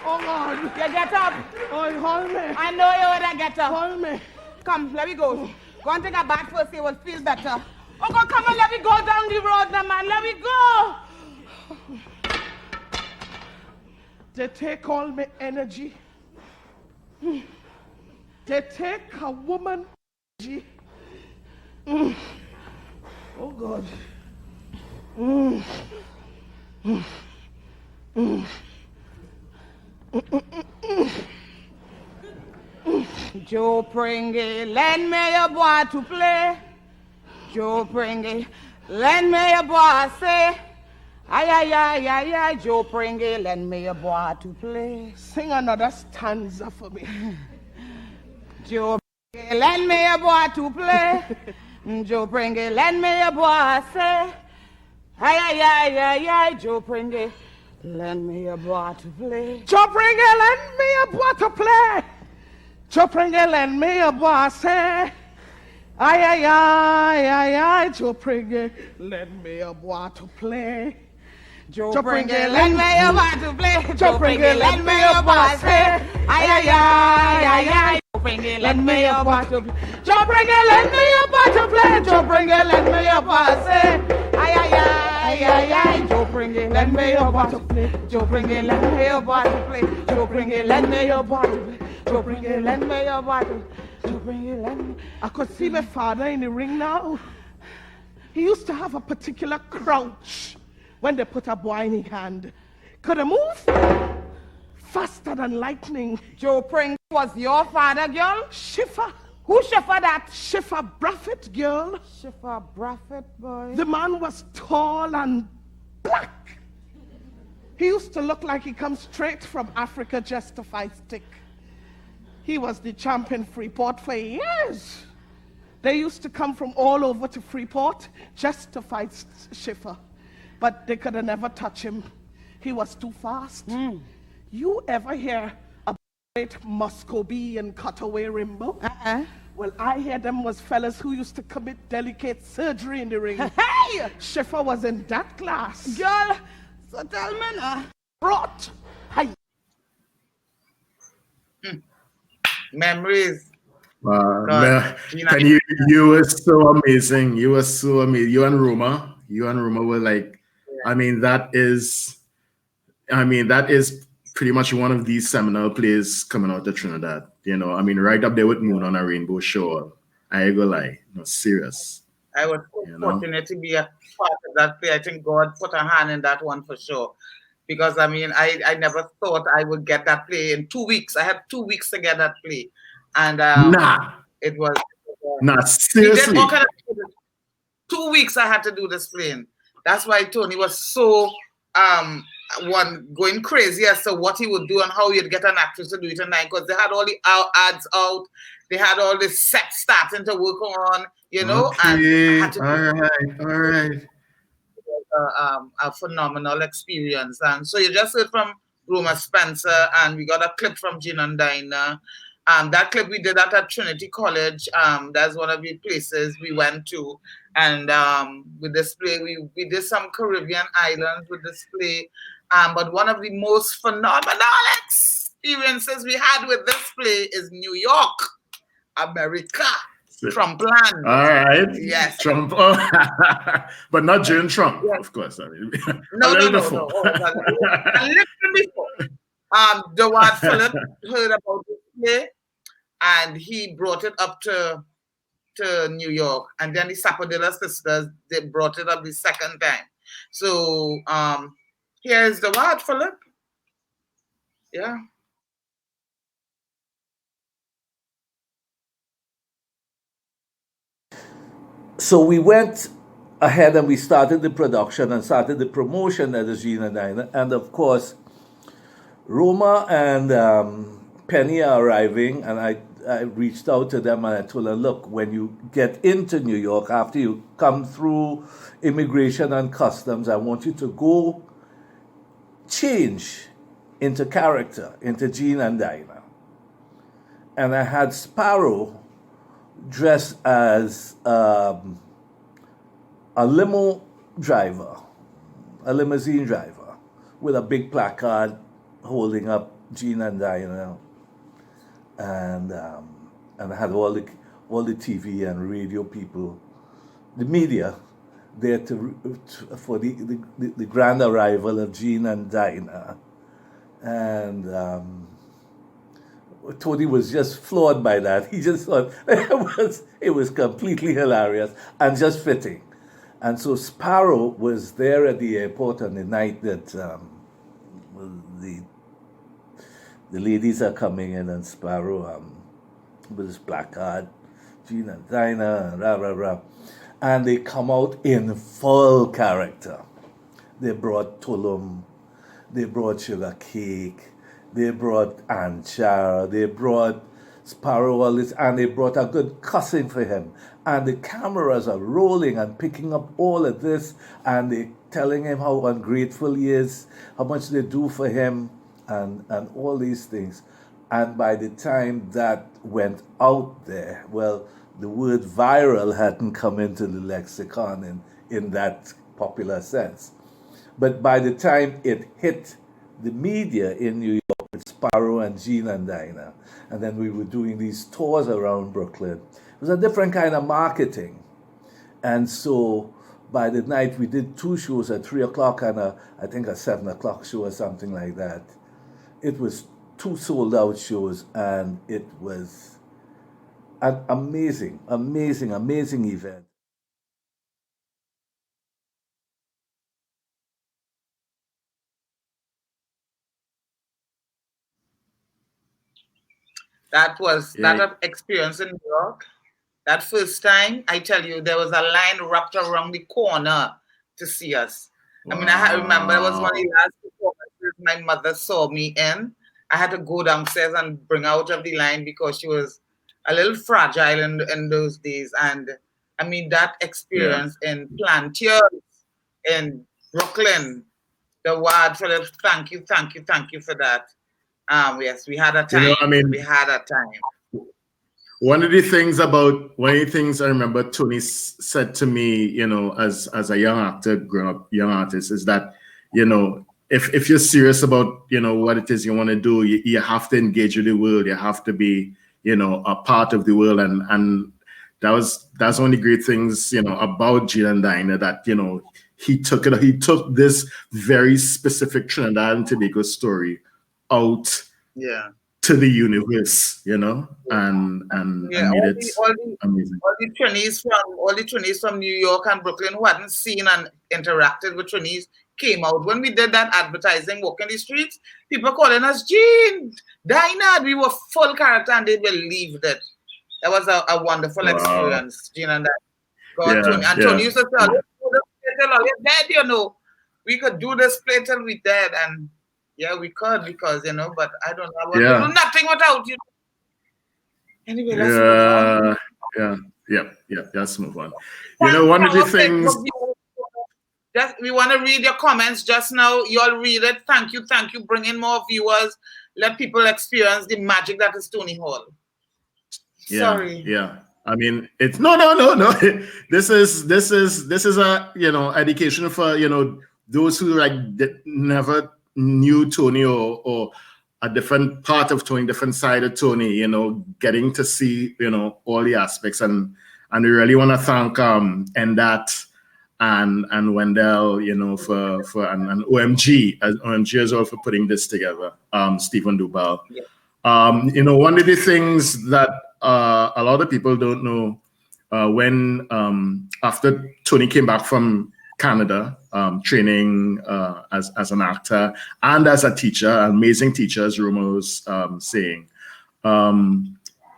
Oh God. You get up. Oi, hold me. I know you wanna get up. Hold me. Come, let me go. Go and take a bath first, you will feel better. Oh God, come on, let me go down the road now, man. Let me go. They take all my energy. They take a woman energy. Oh God. Joe Pringle, lend me your boy to play. Joe Pringle, lend me your boy, say. Ay, Joe Pringle, lend me your boy to play. Sing another stanza for me. Joe Pringle, lend me your boy to play. Joe Pringle, lend me your boy, say. Ay, Joe Pringle, lend me a boy to play. Joe Pringle, lend me a boy to play. Joe Pringle, lend me a boy, say. Ay, Joe Pringle, lend me a boy to play. Joe Pringle, lend me a boy to play. Joe Pringle, lend me a boy, say. Ay, Joe Pringle, lend me a boy to play. Joe Pringle, lend me a boy to play. Joe Pringle, lend me a boy, say. Ay, Joe Pringle, lend me a boy to play. Joe Pringle, lend me a boy to play. Joe Pringle, lend me a boy to play. Joe Pringle, lend me a boy to play. Joe Pringle, lend me. I could see my father in the ring now. He used to have a particular crouch when they put a boy in his hand. Could he move? Faster than lightning. Joe Pringle was your father, girl? Schiffer. Who Schiffer that? Schiffer Braffett, girl. Schiffer Braffett, boy. The man was tall and black. He used to look like he come straight from Africa just to fight stick. He was the champion Freeport for years. They used to come from all over to Freeport just to fight Schiffer. But they could have never touch him. He was too fast. You ever hear a great Muscovy and cutaway Rimbo? Well, I hear them was fellas who used to commit delicate surgery in the ring. Hey! Schiffer was in that class. Girl, so tell me now. Rot. Hey. Memories. You were so amazing. You were so amazing. You and Roma were like, I mean, that is pretty much one of these seminal plays coming out of Trinidad. You know, I mean, right up there with Moon on a Rainbow Shore. I ain't gonna lie, no, serious. I was fortunate to be a part of that play. I think God put a hand in that one for sure. Because I mean, I never thought I would get that play in 2 weeks. I had 2 weeks to get that play. And it was seriously. 2 weeks I had to do this play. That's why Tony was so going crazy as to what he would do and how he'd get an actress to do it tonight, because they had all the ads out, they had all the sets starting to work on, you know. Okay. And all right. A phenomenal experience. And so you just heard from Roma Spencer, and we got a clip from Jean and Dinah. That clip we did at Trinity College. That's one of the places we went to. And with this play, we did some Caribbean islands with this play. But one of the most phenomenal experiences we had with this play is New York, America. Trumpland. All right. Yes. Trump. Oh. But not during Trump, of course. I mean, no. A little before. The one Philip heard about this play, and he brought it up to New York, and then the Sapodilla sisters, they brought it up the second time. So here's the word, Philip. Yeah. So we went ahead and we started the production and started the promotion at the Jean and Dinah. And of course, Roma and Penny are arriving, and I reached out to them and I told them, look, when you get into New York, after you come through immigration and customs, I want you to go change into character, into Jean and Dinah. And I had Sparrow dressed as a limo driver, a limousine driver, with a big placard holding up Jean and Dinah, and I had all the TV and radio people, the media, there for the grand arrival of Jean and Dinah, and Tony was just floored by that. He just thought it was completely hilarious and just fitting. And so Sparrow was there at the airport on the night that the ladies are coming in, and Sparrow with his placard, Jean and Dinah, rah, rah, rah. And they come out in full character. They brought tulum, they brought sugar cake, they brought anchar, they brought Sparrow all this, and they brought a good cussing for him. And the cameras are rolling and picking up all of this, and they telling him how ungrateful he is, how much they do for him, and all these things. And by the time that went out there, well, the word viral hadn't come into the lexicon in that popular sense. But by the time it hit the media in New York with Sparrow and Gene and Dinah, and then we were doing these tours around Brooklyn, it was a different kind of marketing. And so by the night we did 2 shows at 3 o'clock and I think a 7 o'clock show or something like that. It was 2 sold out shows, and it was an amazing event. That experience in New York. That first time, I tell you, there was a line wrapped around the corner to see us. I mean, I remember it was one of the last performances my mother saw me in. I had to go downstairs and bring her out of the line because she was a little fragile in those days. And I mean, that experience in Plantiers, in Brooklyn, the Ward Phillips, thank you for that. Yes, we had a time. You know, I mean, we had a time. One of the things I remember Tony said to me, you know, as a young actor, growing up, young artist, is that, you know, if you're serious about, you know, what it is you want to do, you have to engage with the world. You have to be, you know, a part of the world. And that's one of the great things, you know, about Gene and Dinah, that, you know, he took this very specific Trinidad and Tobago story out to the universe, you know, and made it amazing. All the Trinities from New York and Brooklyn who hadn't seen and interacted with Trinities came out. When we did that advertising, walking the streets, people calling us Gene, Dinah, we were full character and they believed it. That was a wonderful experience, Gene and Dinah. Tony. And Tony used to tell us, we're dead, you know. We could do this play till we dead, and yeah, we could, because, you know, but I don't know. We'll do nothing without you. Anyway, let's move on. Let's move on. You know, one of the things... we want to read your comments just now. You all read it. Thank you. Bring in more viewers. Let people experience the magic that is Tony Hall. Sorry. Yeah. I mean, it's no. This is a, you know, education for, you know, those who like never knew Tony or a different part of Tony, different side of Tony, you know, getting to see, you know, all the aspects, and we really want to thank Endat and Wendell, you know, for and OMG as well for putting this together. Stephen Doobal. You know, one of the things that a lot of people don't know, when after Tony came back from Canada, training as an actor and as a teacher, amazing teacher, as Roma was saying,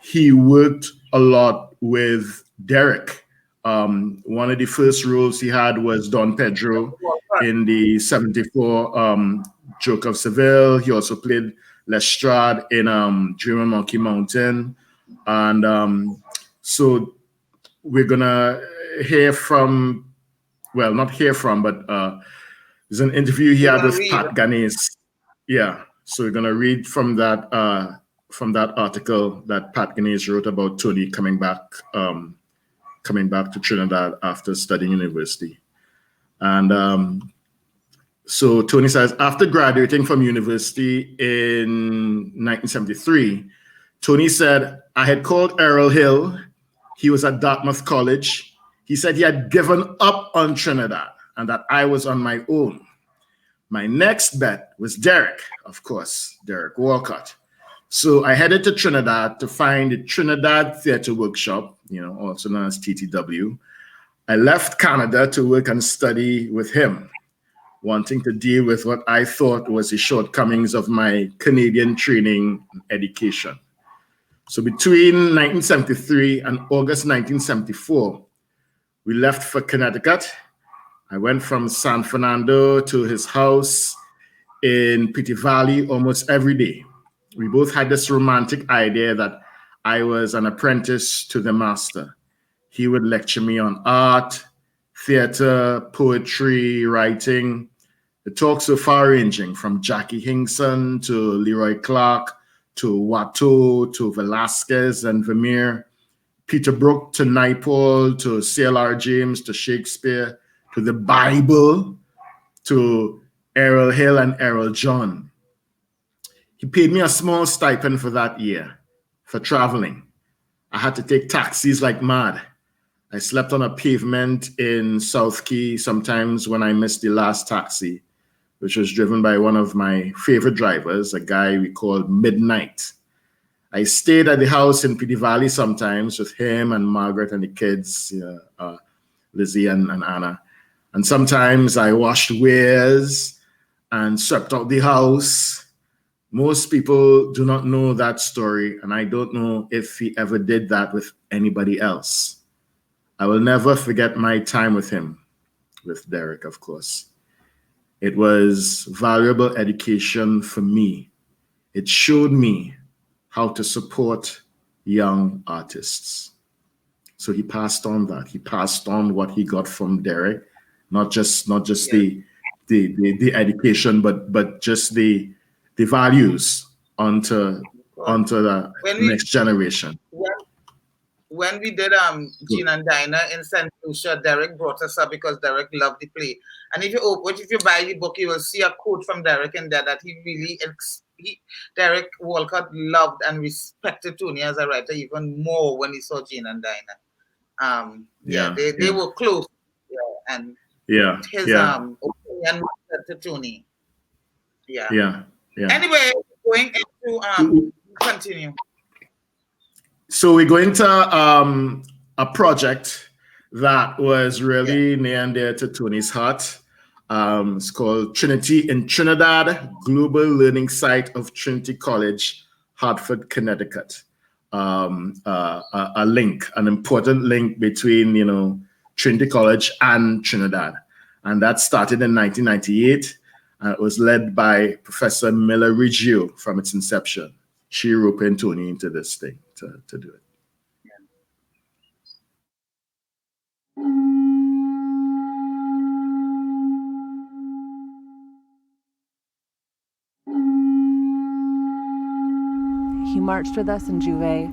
he worked a lot with Derek. One of the first roles he had was Don Pedro in the 74 Joke of Seville. He also played Lestrade in Dream on Monkey Mountain. And so we're gonna hear from, well, not hear from, but there's an interview he had with Pat Gaines. Yeah, so we're gonna read from that article that Pat Gaines wrote about Tony coming back to Trinidad after studying university. And so Tony says, after graduating from university in 1973, Tony said, I had called Errol Hill. He was at Dartmouth College. He said he had given up on Trinidad and that I was on my own. My next bet was Derek, of course, Derek Walcott. So I headed to Trinidad to find the Trinidad Theatre Workshop, you know, also known as TTW. I left Canada to work and study with him, wanting to deal with what I thought was the shortcomings of my Canadian training and education. So between 1973 and August 1974, we left for Connecticut. I went from San Fernando to his house in Petite Valley almost every day. We both had this romantic idea that I was an apprentice to the master. He would lecture me on art, theater, poetry, writing. The talks were far-ranging, from Jackie Hinkson to Leroy Clark to Watteau to Velasquez and Vermeer, Peter Brook to Naipaul to C.L.R. James to Shakespeare to the Bible to Errol Hill and Errol John. He paid me a small stipend for that year for traveling. I had to take taxis like mad. I slept on a pavement in South Key sometimes when I missed the last taxi, which was driven by one of my favorite drivers, a guy we called Midnight. I stayed at the house in Pidi Valley sometimes with him and Margaret and the kids, Lizzie and Anna. And sometimes I washed wares and swept out the house. Most people do not know that story, and I don't know if he ever did that with anybody else. I will never forget my time with him, with Derek, of course. It was valuable education for me. It showed me how to support young artists. So he passed on that. He passed on what he got from Derek, not just the education, but just the values onto the next generation. When we did Jean and Dinah in St. Lucia, Derek brought us up because Derek loved the play. And if you buy the book, you will see a quote from Derek in there that Derek Walcott loved and respected Tony as a writer even more when he saw Jean and Dinah. They were close. And his opinion was to Tony. Anyway, going into continue. So we go into a project that was really near and dear to Tony's heart. It's called Trinity in Trinidad, Global Learning Site of Trinity College, Hartford, Connecticut. A link, an important link between, Trinity College and Trinidad. And that started in 1998. It was led by Professor Miller Riggio from its inception. She roped Tony into this thing to do it. He marched with us in Jouvay.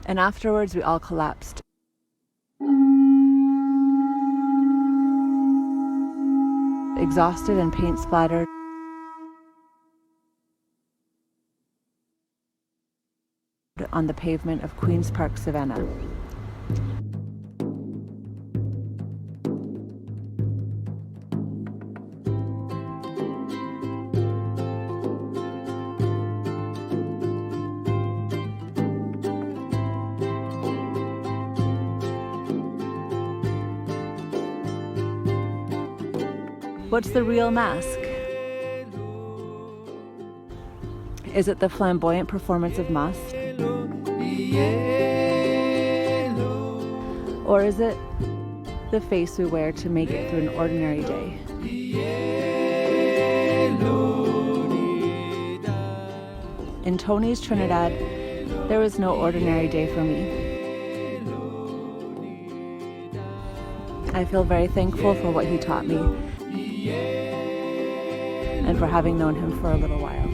And afterwards, we all collapsed. Exhausted and paint splattered. On the pavement of Queen's Park, Savannah. What's the real mask? Is it the flamboyant performance of must? Or is it the face we wear to make it through an ordinary day? In Tony's Trinidad, there was no ordinary day for me. I feel very thankful for what he taught me and for having known him for a little while.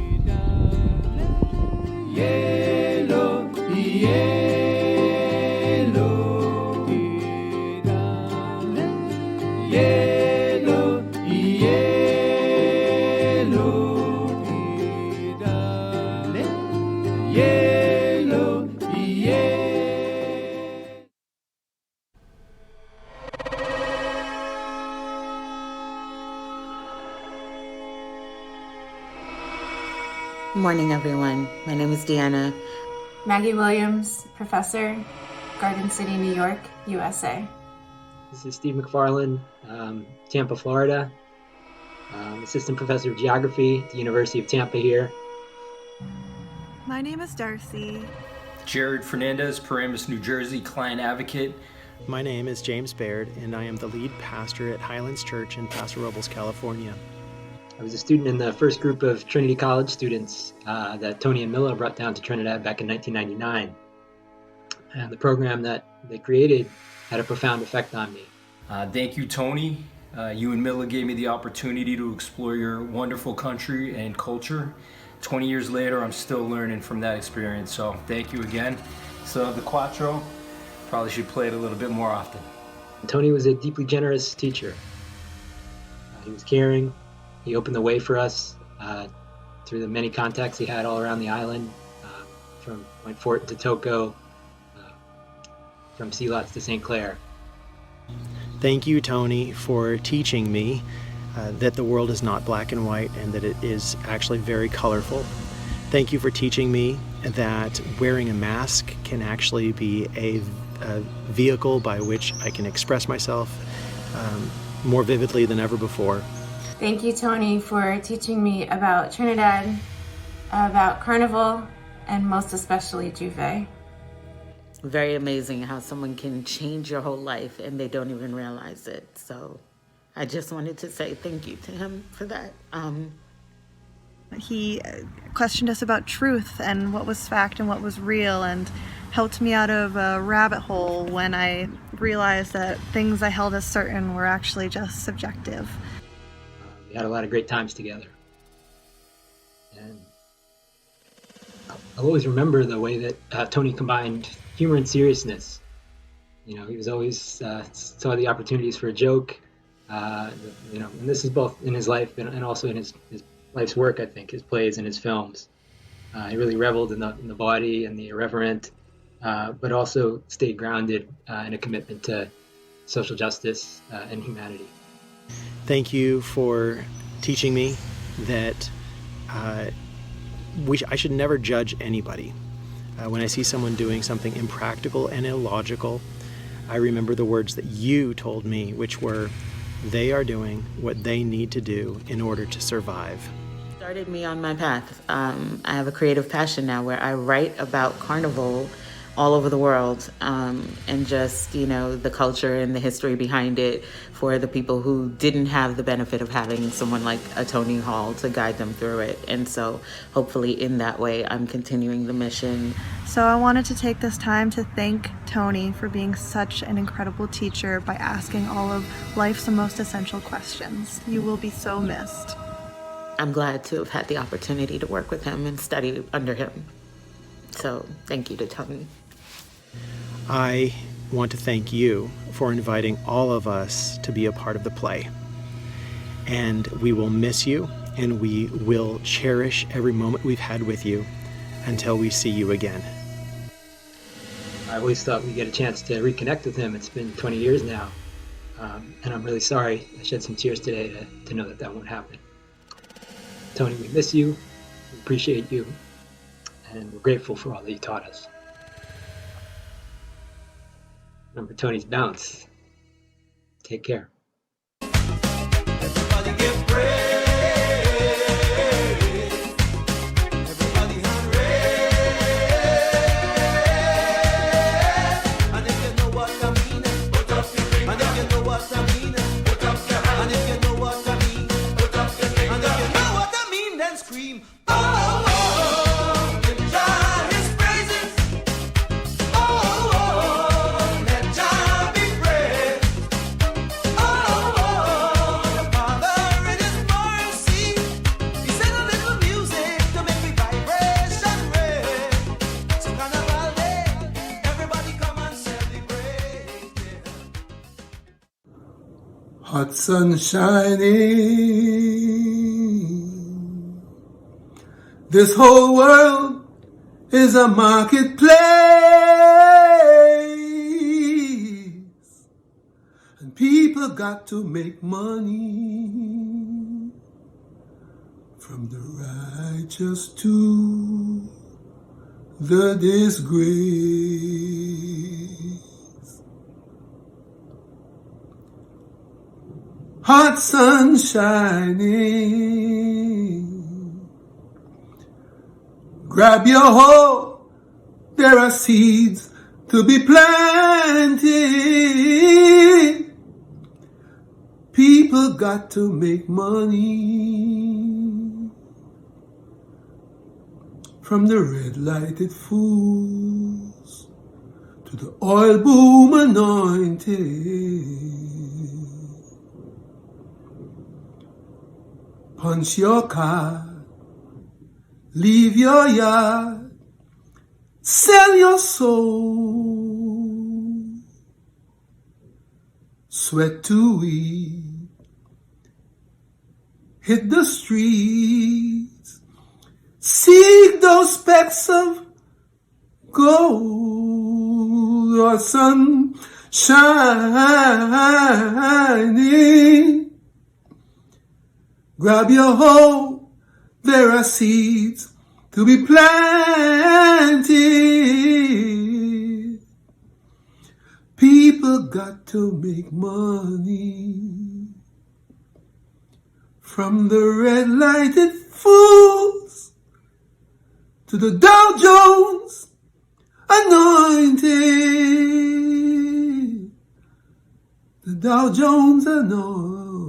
Morning, everyone. My name is Deanna. Maggie Williams, professor, Garden City, New York, USA. This is Steve McFarland, Tampa, Florida. Assistant professor of geography at the University of Tampa here. My name is Darcy. Jared Fernandez, Paramus, New Jersey, client advocate. My name is James Baird, and I am the lead pastor at Highlands Church in Paso Robles, California. I was a student in the first group of Trinity College students that Tony and Milla brought down to Trinidad back in 1999. And the program that they created had a profound effect on me. Thank you, Tony. You and Milla gave me the opportunity to explore your wonderful country and culture. 20 years later, I'm still learning from that experience, so thank you again. So the Quattro, probably should play it a little bit more often. Tony was a deeply generous teacher. He was caring. He opened the way for us through the many contacts he had all around the island, from Point Fort to Toko, from Sea Lots to St. Clair. Thank you, Tony, for teaching me that the world is not black and white and that it is actually very colorful. Thank you for teaching me that wearing a mask can actually be a vehicle by which I can express myself more vividly than ever before. Thank you, Tony, for teaching me about Trinidad, about Carnival, and most especially Jouvay. Very amazing how someone can change your whole life and they don't even realize it. So I just wanted to say thank you to him for that. He questioned us about truth and what was fact and what was real, and helped me out of a rabbit hole when I realized that things I held as certain were actually just subjective. We had a lot of great times together. And I'll always remember the way that Tony combined humor and seriousness. You know, he was always saw the opportunities for a joke. You know, and this is both in his life and also in his life's work, I think, his plays and his films. He really reveled in the body and the irreverent, but also stayed grounded in a commitment to social justice and humanity. Thank you for teaching me that I should never judge anybody. When I see someone doing something impractical and illogical, I remember the words that you told me, which were, they are doing what they need to do in order to survive. Started me on my path. I have a creative passion now where I write about Carnival all over the world, and just, you know, the culture and the history behind it for the people who didn't have the benefit of having someone like a Tony Hall to guide them through it. And so hopefully in that way I'm continuing the mission. So I wanted to take this time to thank Tony for being such an incredible teacher by asking all of life's most essential questions. You will be so missed. I'm glad to have had the opportunity to work with him and study under him. So thank you to Tony. I want to thank you for inviting all of us to be a part of the play. And we will miss you, and we will cherish every moment we've had with you until we see you again. I always thought we'd get a chance to reconnect with him. It's been 20 years now, and I'm really sorry I shed some tears today to know that won't happen. Tony, we miss you, we appreciate you, and we're grateful for all that you taught us. Remember Tony's bounce. Take care. Everybody give praise. Everybody hungry. And if you know what I mean, put up your finger. And if you know what I mean, put up your hand. And if you know what I mean, put up your finger. And if you know what I mean, then scream. Oh, oh, oh. Give Jah his praises. Oh, oh, let Jah be praised. Oh, oh, the Father in His mercy, He sent a little music to make me vibration raise. So Carnival Day, everybody come and celebrate. Hot sun shining. This whole world is a marketplace, and people got to make money, from the righteous to the disgrace. Hot sun shining. Grab your hoe, there are seeds to be planted. People got to make money, from the red lighted fools to the oil boom anointed. Punch your card, leave your yard, sell your soul, sweat to eat, hit the streets, seek those specks of gold or sun shining. Grab your hoe, there are seeds to be planted. People got to make money from the red lighted fools to the Dow Jones anointed. The Dow Jones anointed.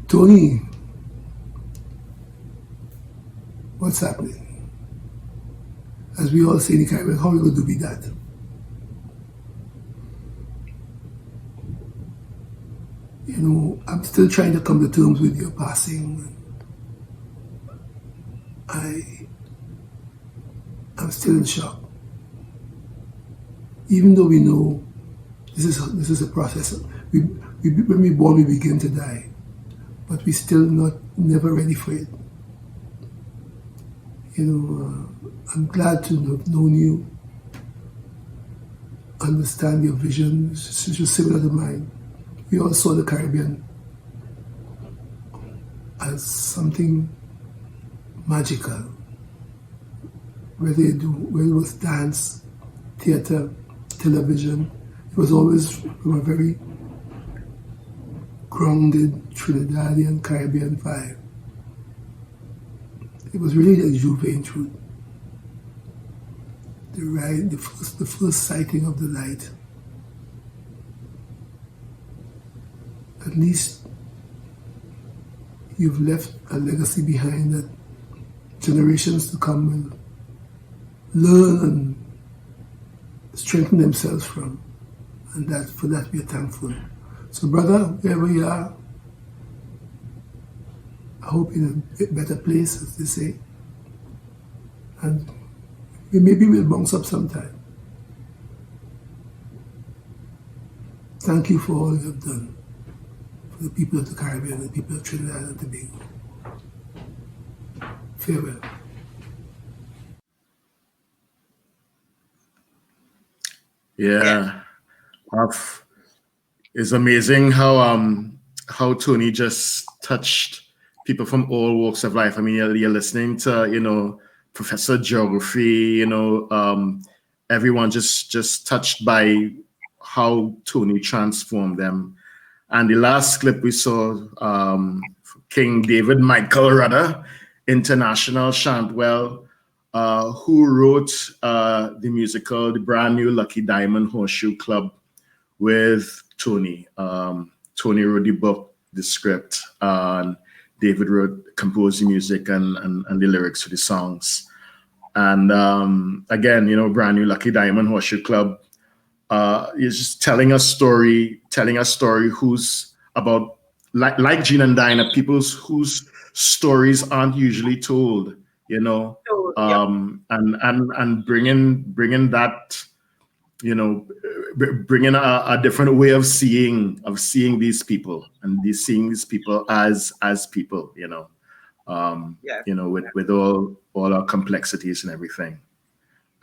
Tony, what's happening? As we all say in the Caribbean, how are we going to be that? You know, I'm still trying to come to terms with your passing. I'm still in shock. Even though we know this is a process. When we born, we begin to die, but we still never ready for it. You know, I'm glad to have known you, understand your vision, it's just similar to mine. We all saw the Caribbean as something magical, whether it was dance, theater, television. It was always from a very grounded Trinidadian Caribbean vibe. It was really a Jouvay in truth. The first sighting of the light. At least you've left a legacy behind that generations to come will learn and strengthen themselves from. And for that we are thankful. So brother, wherever you are, I hope in a better place, as they say. And maybe we'll bounce up sometime. Thank you for all you have done for the people of the Caribbean, the people of Trinidad and Tobago. Farewell. Yeah. It's amazing how Tony just touched people from all walks of life. I mean, you're listening to, you know, Professor Geography, you know, everyone just touched by how Tony transformed them. And the last clip we saw, King David Michael Rudder, international chantwell, who wrote the musical, the brand new Lucky Diamond Horseshoe Club with Tony. Tony wrote the book, the script, and David composed the music and the lyrics for the songs. And again, you know, brand new Lucky Diamond Horseshoe Club is just telling a story who's about, like Gene and Dinah, whose stories aren't usually told, you know, and bringing that, you know, bringing a different way of seeing these people and seeing these people as people, you know, you know, with all our complexities and everything.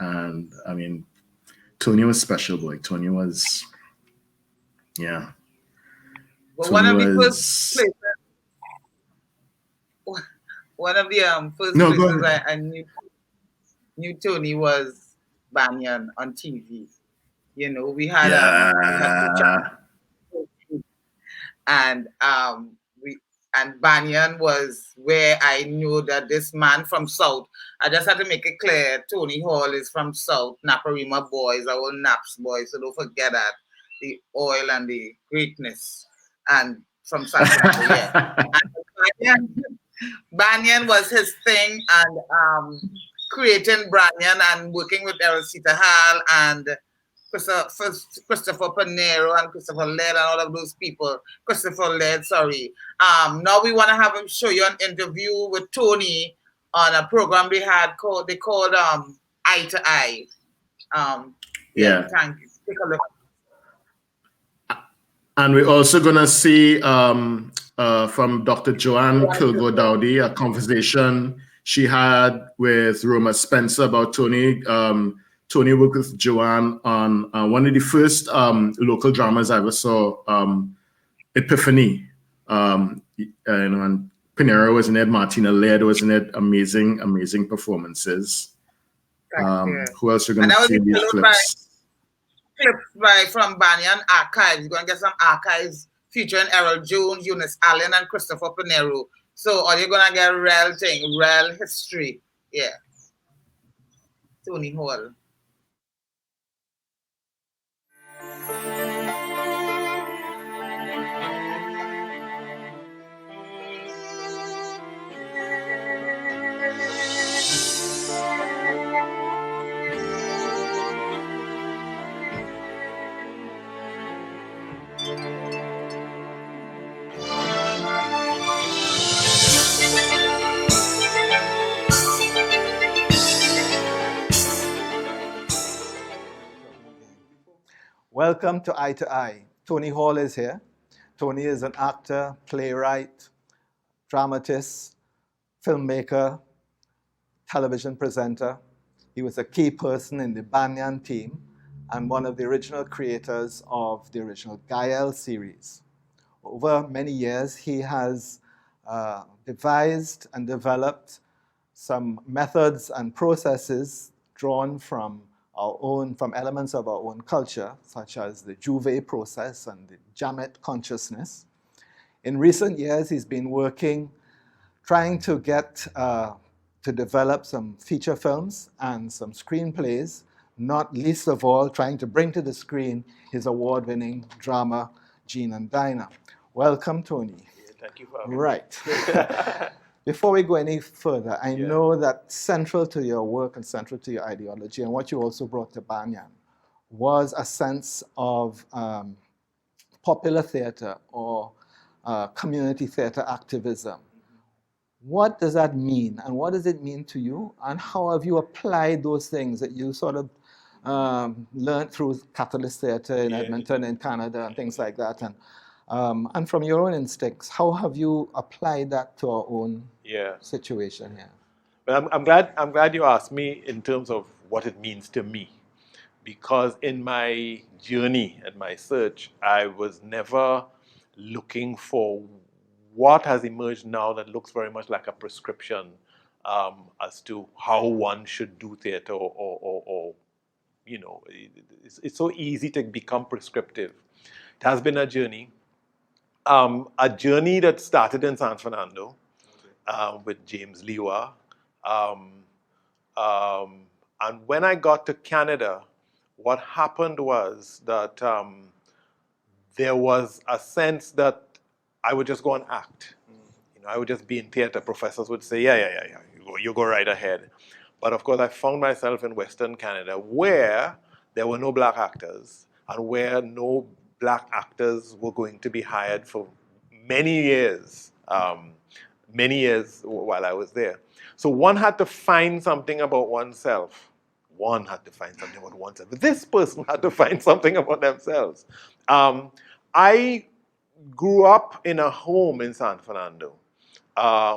And I mean, Tony was special, boy. Tony was, yeah. Well, Tony one of the was, first places I knew Tony was Banyan on TV. You know, we had to chat, and Banyan was where I knew that this man from South. I just had to make it clear, Tony Hall is from South, Naparima boys, our Naps boys, so don't forget that, the oil and the greatness. And from San Fernando, yeah. And Banyan was his thing, and creating Banyan and working with Erosita Hall and Christopher Panero and Christopher Led and all of those people. Christopher Led, sorry. Now we want to have him show you an interview with Tony on a program they called Eye to Eye. Yeah. Thank you. Take a look. And we're also going to see from Dr. Joanne Kilgo-Dowdy a conversation she had with Roma Spencer about Tony. Tony worked with Joanne on one of the first local dramas I ever saw, Epiphany. And Pinero was in it, Martina Laird was in it. Amazing, amazing performances. Who else are going to see these clips? Clips from Banyan Archives. You're going to get some archives featuring Errol Jones, Eunice Allen, and Christopher Pinero. So, are you going to get real history? Yeah. Tony Hall. Welcome to Eye to Eye. Tony Hall is here. Tony is an actor, playwright, dramatist, filmmaker, television presenter. He was a key person in the Banyan team and one of the original creators of the original JANELLE series. Over many years, he has devised and developed some methods and processes drawn from elements of our own culture, such as the Jouvay process and the Jamet consciousness. In recent years, he's been working, trying to develop some feature films and some screenplays, not least of all, trying to bring to the screen his award-winning drama, Gene and Dinah. Welcome, Tony. Thank you for having me. Right. Before we go any further, I know that central to your work and central to your ideology and what you also brought to Banyan was a sense of popular theater or community theater activism. What does that mean, and what does it mean to you, and how have you applied those things that you sort of learned through Catalyst Theatre in Edmonton in Canada and things like that, and from your own instincts, how have you applied that to our own situation here? Well, I'm glad you asked me in terms of what it means to me, because in my journey and my search, I was never looking for what has emerged now that looks very much like a prescription as to how one should do theater, or you know, it's so easy to become prescriptive. It has been a journey that started in San Fernando with James Liwa. And when I got to Canada, what happened was that there was a sense that I would just go and act. You know, I would just be in theater. Professors would say, yeah, you go right ahead. But of course, I found myself in Western Canada where there were no black actors and where no black actors were going to be hired for many years while I was there. So one had to find something about oneself. One had to find something about oneself. This person had to find something about themselves. I grew up in a home in San Fernando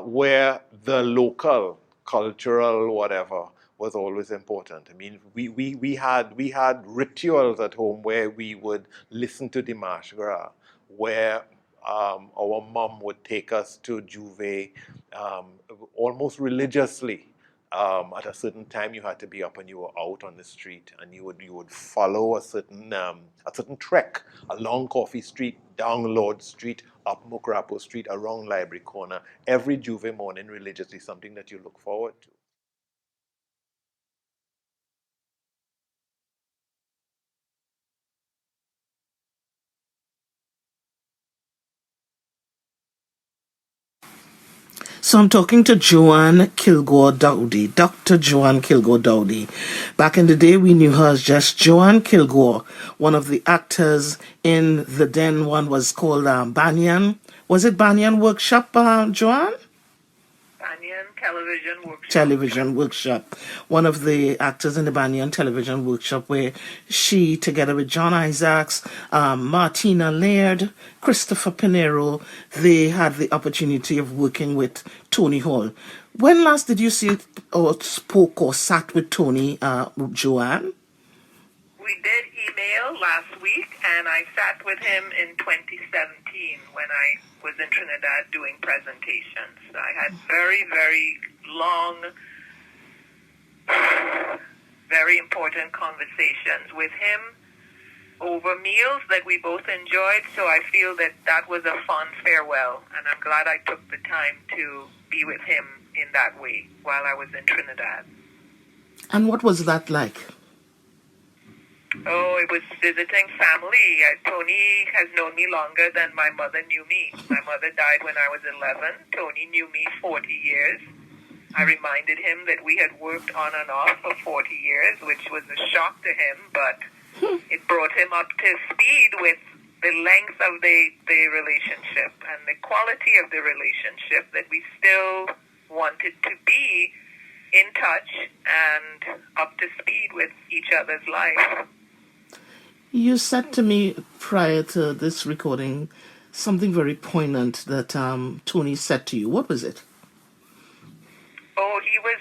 where the local, cultural, whatever, was always important. I mean, we had rituals at home where we would listen to the Marche Gras, where our mom would take us to Jouvay almost religiously. At a certain time, you had to be up and you were out on the street, and you would follow a certain trek along Coffee Street, down Lord Street, up Mokrapo Street, around Library Corner, every Jouvay morning religiously, something that you look forward to. So I'm talking to Joanne Kilgore Dowdy, Dr. Joanne Kilgore Dowdy. Back in the day, we knew her as just Joanne Kilgore, one of the actors in the then one was called Banyan. Was it Banyan Workshop, Joanne? Banyan Television Workshop. Television Workshop. One of the actors in the Banyan Television Workshop, where she, together with John Isaacs, Martina Laird, Christopher Pinero, they had the opportunity of working with Tony Hall. When last did you see or spoke or sat with Tony, Joanne? We did email last week, and I sat with him in 2017 when I was in Trinidad doing presentations. I had very, very long, very important conversations with him over meals that we both enjoyed, so I feel that that was a fun farewell, and I'm glad I took the time to be with him in that way while I was in Trinidad. And what was that like? Oh, it was visiting family. Tony has known me longer than my mother knew me. My mother died when I was 11. Tony knew me 40 years. I reminded him that we had worked on and off for 40 years, which was a shock to him, but it brought him up to speed with the length of the relationship and the quality of the relationship, that we still wanted to be in touch and up to speed with each other's life. You said to me prior to this recording something very poignant that Tony said to you. What was it? Oh, he was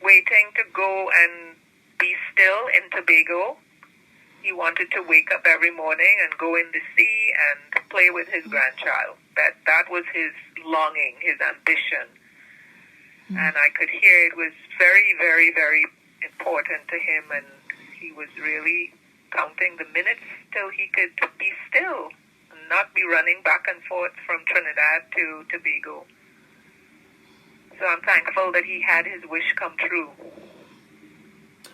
waiting to go and be still in Tobago. He wanted to wake up every morning and go in the sea and play with his grandchild. That was his longing, his ambition. And I could hear it was very, very, very important to him, and he was really counting the minutes till he could be still and not be running back and forth from Trinidad to Tobago. So I'm thankful that he had his wish come true.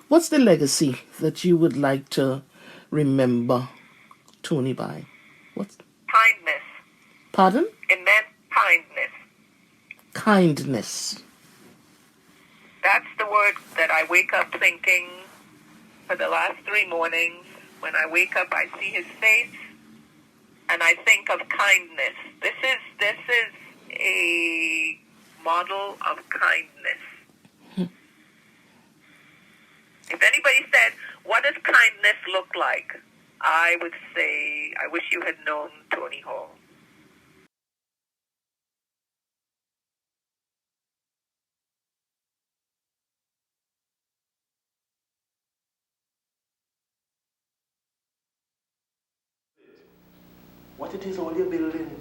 What's the legacy that you would like to remember Tony by? What's Kindness. Pardon? It meant kindness. Kindness. That's the word that I wake up thinking for the last 3 mornings. When I wake up, I see his face, and I think of kindness. This is a model of kindness. If anybody said, what does kindness look like? I would say, I wish you had known Tony Hall. What it is all you're building?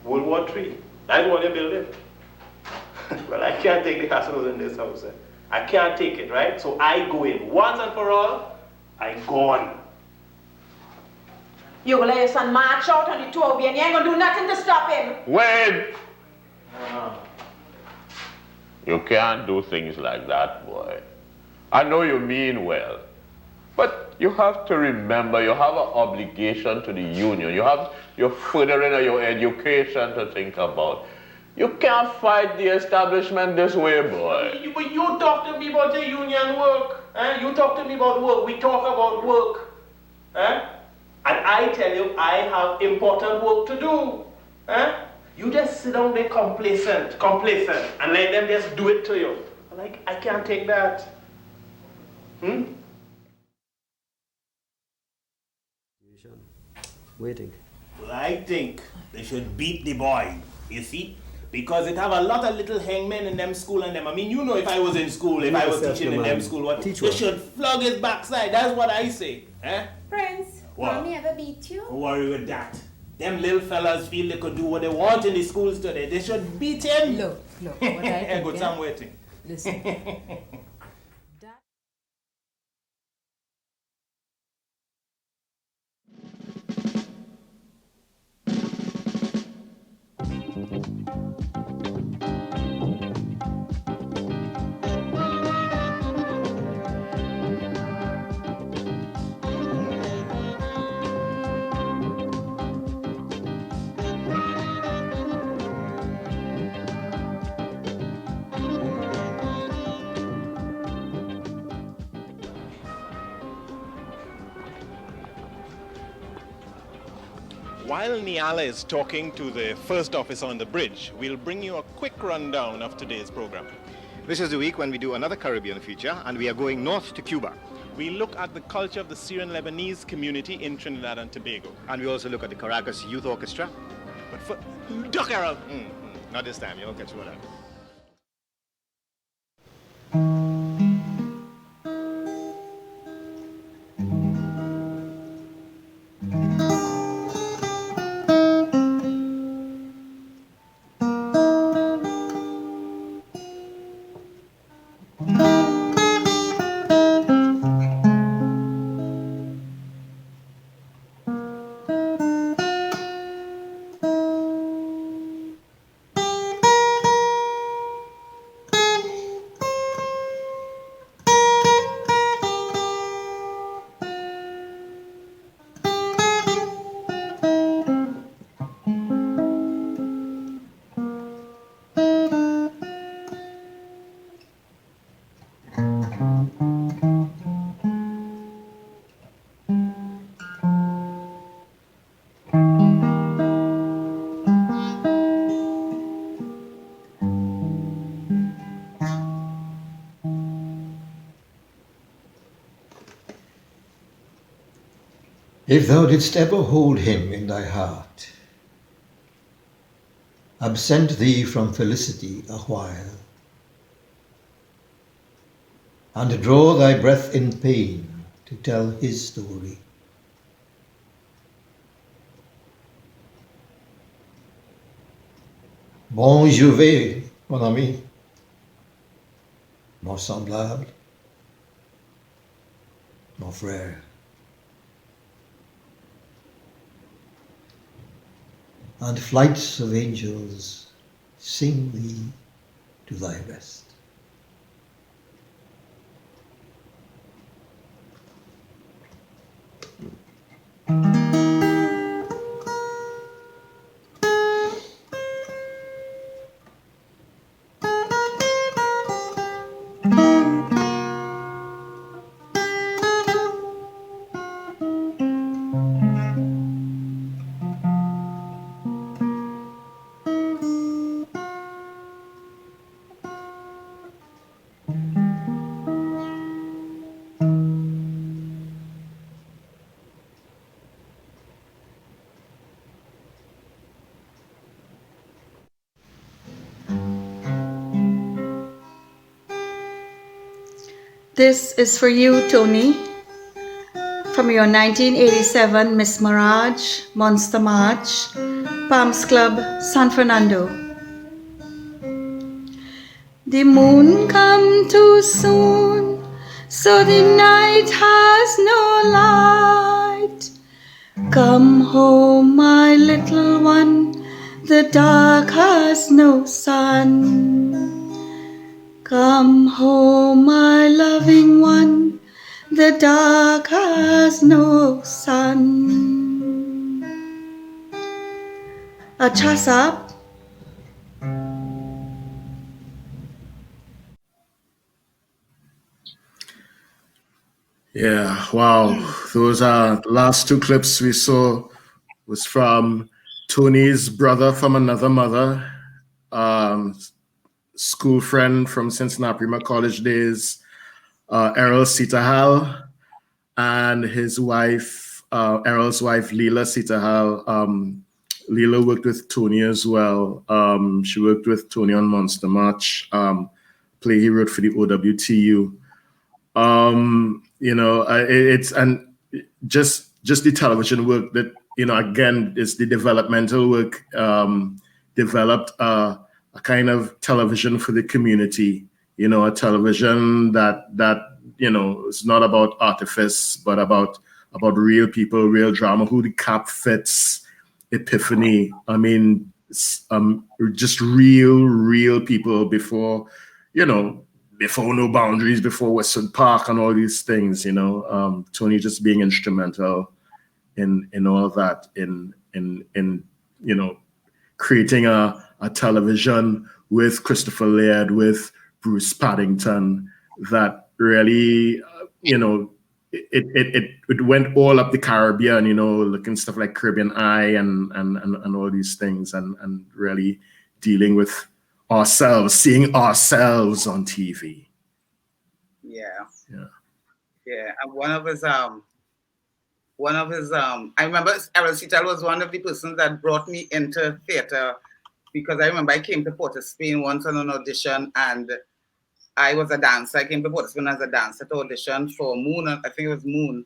World War III. That's what you're building. Well, I can't take the hassles in this house. I can't take it, right? So I go in. Once and for all, I gone. You're gonna let your son march out on the two of you and you ain't gonna do nothing to stop him. Wait! You can't do things like that, boy. I know you mean well. But you have to remember, you have an obligation to the union. You have your furthering of your education to think about. You can't fight the establishment this way, boy. But you talk to me about your union work. Eh? You talk to me about work. We talk about work. Eh? And I tell you, I have important work to do. Eh? You just sit down there complacent, and let them just do it to you. Like, I can't take that. Waiting. Well, I think they should beat the boy, you see? Because it have a lot of little hangmen in them school and them. I mean, you know, if I was in school, if I was teaching in them school, what? They should flog his backside. That's what I say. Eh? Prince, What? Mommy ever beat you? Don't worry with that. Them little fellas feel they could do what they want in the schools today. They should beat him. Look, what I think, Good time waiting. Listen. While Niala is talking to the first officer on the bridge, we'll bring you a quick rundown of today's program. This is the week when we do another Caribbean feature, and we are going north to Cuba. We look at the culture of the Syrian Lebanese community in Trinidad and Tobago. And we also look at the Caracas Youth Orchestra. But for... Duck around! Not this time, you don't catch what I... If thou didst ever hold him in thy heart, absent thee from felicity a while, and draw thy breath in pain to tell his story, bon Jouvay, mon ami, mon semblable, mon frère. And flights of angels sing thee to thy rest. This is for you, Tony, from your 1987 Miss Mirage Monster March, Palms Club, San Fernando. The moon come too soon, so the night has no light. Come home, my little one, the dark has no sun. Come home, my loving one, the dark has no sun. A chasap. Yeah, wow. Those are the last two clips we saw was from Tony's brother from another mother, school friend from since Naparima College days, Errol Sitahal, and his wife, Errol's wife, Leela Sitahal. Leela worked with Tony as well. She worked with Tony on Monster March, play he wrote for the OWTU. You know, it's and just the television work that, you know, again, is the developmental work, developed a kind of television for the community, you know, a television that you know, it's not about artifice, but about real people, real drama, who the cap fits, Epiphany. I mean, just real people before, you know, before No Boundaries, before Westwood Park and all these things, you know. Tony just being instrumental in all of that, in you know, creating a television with Christopher Laird, with Bruce Paddington, that really, you know, it went all up the Caribbean, you know, looking stuff like Caribbean Eye and all these things, and really dealing with ourselves, seeing ourselves on TV. Yeah. Yeah. Yeah. And one of his I remember Aracita was one of the persons that brought me into theater, because I remember I came to Port of Spain once on an audition, and I was a dancer. I came to Port of Spain as a dancer to audition for Moon, I think it was Moon.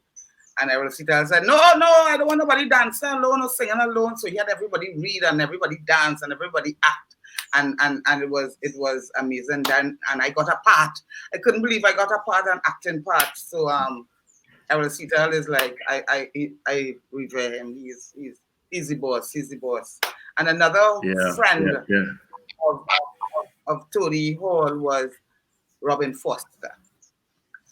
And Aracita said, no, I don't want nobody dancing alone or singing alone. So he had everybody read and everybody dance and everybody act. And it was amazing. Then and I got a part. I couldn't believe I got a part, an acting part. So Aracita is like, I revere him. He's the boss. He's the boss. And another friend of Tony Hall was Robin Foster.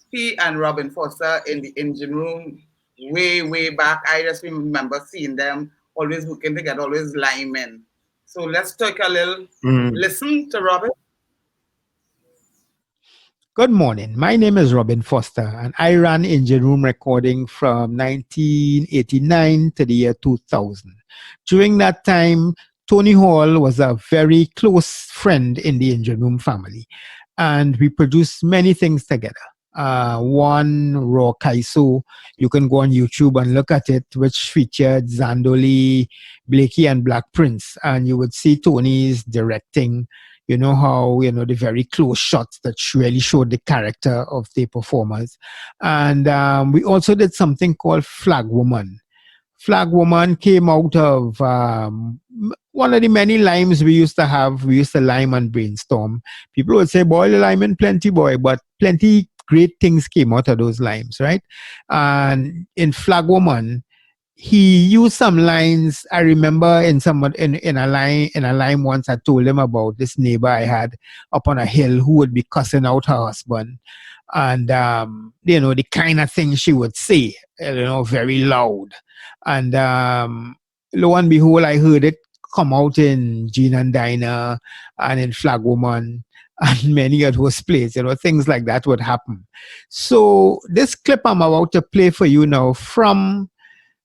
He and Robin Foster in the engine room way back. I just remember seeing them always working together, always linemen. So let's take a little listen to Robin. Good morning. My name is Robin Foster, and I ran engine room recording from 1989 to the year 2000. During that time, Tony Hall was a very close friend in the engine room family, and we produced many things together. One, Raw Kaiso, you can go on YouTube and look at it, which featured Zandoli, Blakey, and Black Prince, and you would see Tony's directing. You know how, you know, the very close shots that really showed the character of the performers. And we also did something called Flag Woman. Flag Woman came out of one of the many limes we used to have. We used to lime and brainstorm. People would say, boy, the lime and plenty, boy, but plenty great things came out of those limes, right? And in Flag Woman, he used some lines. I remember in a line once I told him about this neighbor I had up on a hill who would be cussing out her husband, and you know, the kind of things she would say, you know, very loud. And lo and behold, I heard it come out in Gene and Dinah and in Flag Woman and many of those plays, you know, things like that would happen. So this clip I'm about to play for you now from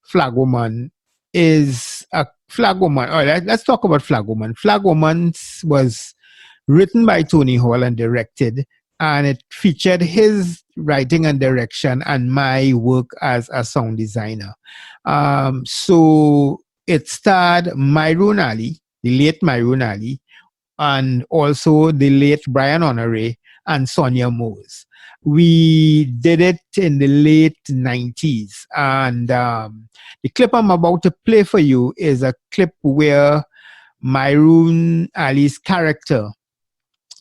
Flag Woman is a Flag Woman. All right, let's talk about Flag Woman. Flag Woman was written by Tony Hall and directed, and it featured his writing and direction and my work as a sound designer. So it starred Niamat-Ali, the late Niamat-Ali, and also the late Brian Honoré and Sonia Mose. We did it in the late 90s, and the clip I'm about to play for you is a clip where Niamat-Ali's character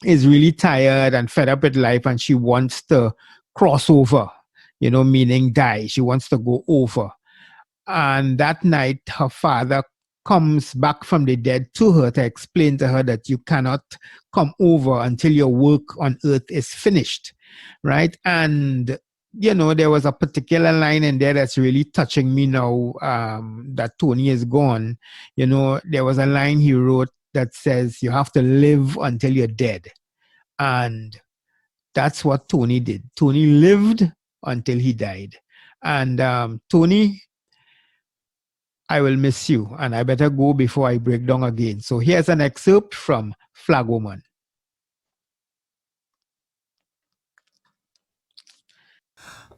is really tired and fed up with life, and she wants to cross over, you know, meaning die. She wants to go over. And that night, her father comes back from the dead to her to explain to her that you cannot come over until your work on earth is finished, right? And, you know, there was a particular line in there that's really touching me now that Tony is gone. You know, there was a line he wrote that says, you have to live until you're dead. And that's what Tony did. Tony lived until he died. And Tony, I will miss you, and I better go before I break down again. So here's an excerpt from Flag Woman.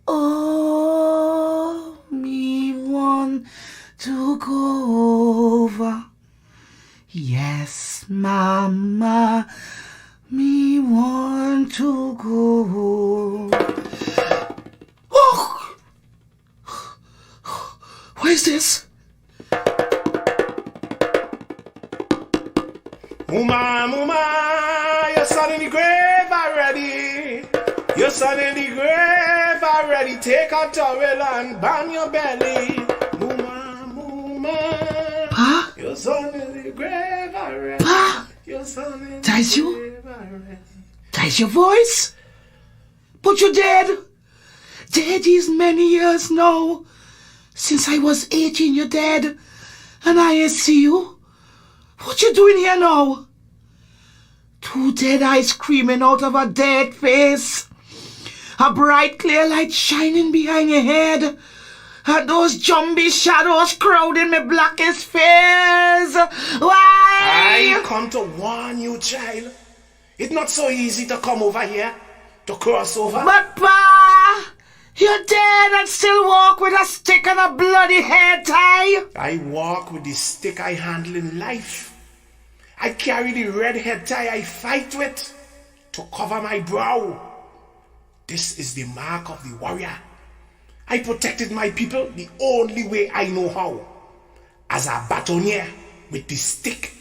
Oh, me want to go over. Yes, Mama, me want to go. Oh! What is this? Muma, Muma, your son in the grave already. Your son in the grave already. Take a towel and bang your belly. Muma, Muma. Pa? Your son in the grave already. Pa? Your son in That is the you? grave already. That is your voice? But you're dead. Dead is many years now. Since I was 18, you're dead. And I see you. What you doing here now? Two dead eyes screaming out of a dead face. A bright clear light shining behind your head. And those zombie shadows crowding my blackest fears. Why? I come to warn you, child. It's not so easy to come over here, to cross over. But Pa, you're dead and still walk with a stick and a bloody hair tie. I walk with the stick I handle in life. I carry the red head tie I fight with to cover my brow. This is the mark of the warrior. I protected my people the only way I know how. As a batonnier with the stick,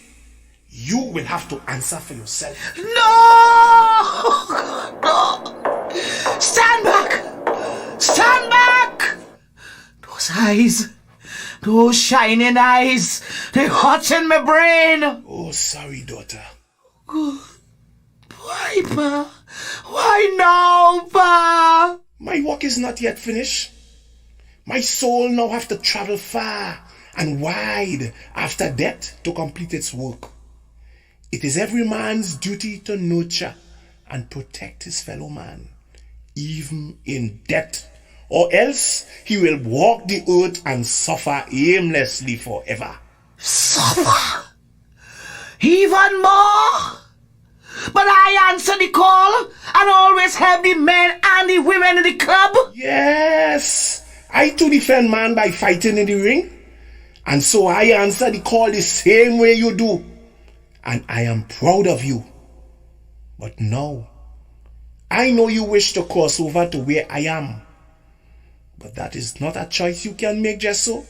you will have to answer for yourself. No! No! Stand back! Stand back! Those eyes, those shining eyes, they hot in my brain. Oh, sorry, daughter. Why, Pa? Why now, Pa? My work is not yet finished. My soul now have to travel far and wide after death to complete its work. It is every man's duty to nurture and protect his fellow man, even in death, or else he will walk the earth and suffer aimlessly forever. Suffer? Even more? But I answer the call and always help the men and the women in the club. Yes, I too defend man by fighting in the ring. And so I answer the call the same way you do. And I am proud of you. But no, I know you wish to cross over to where I am. But that is not a choice you can make just so.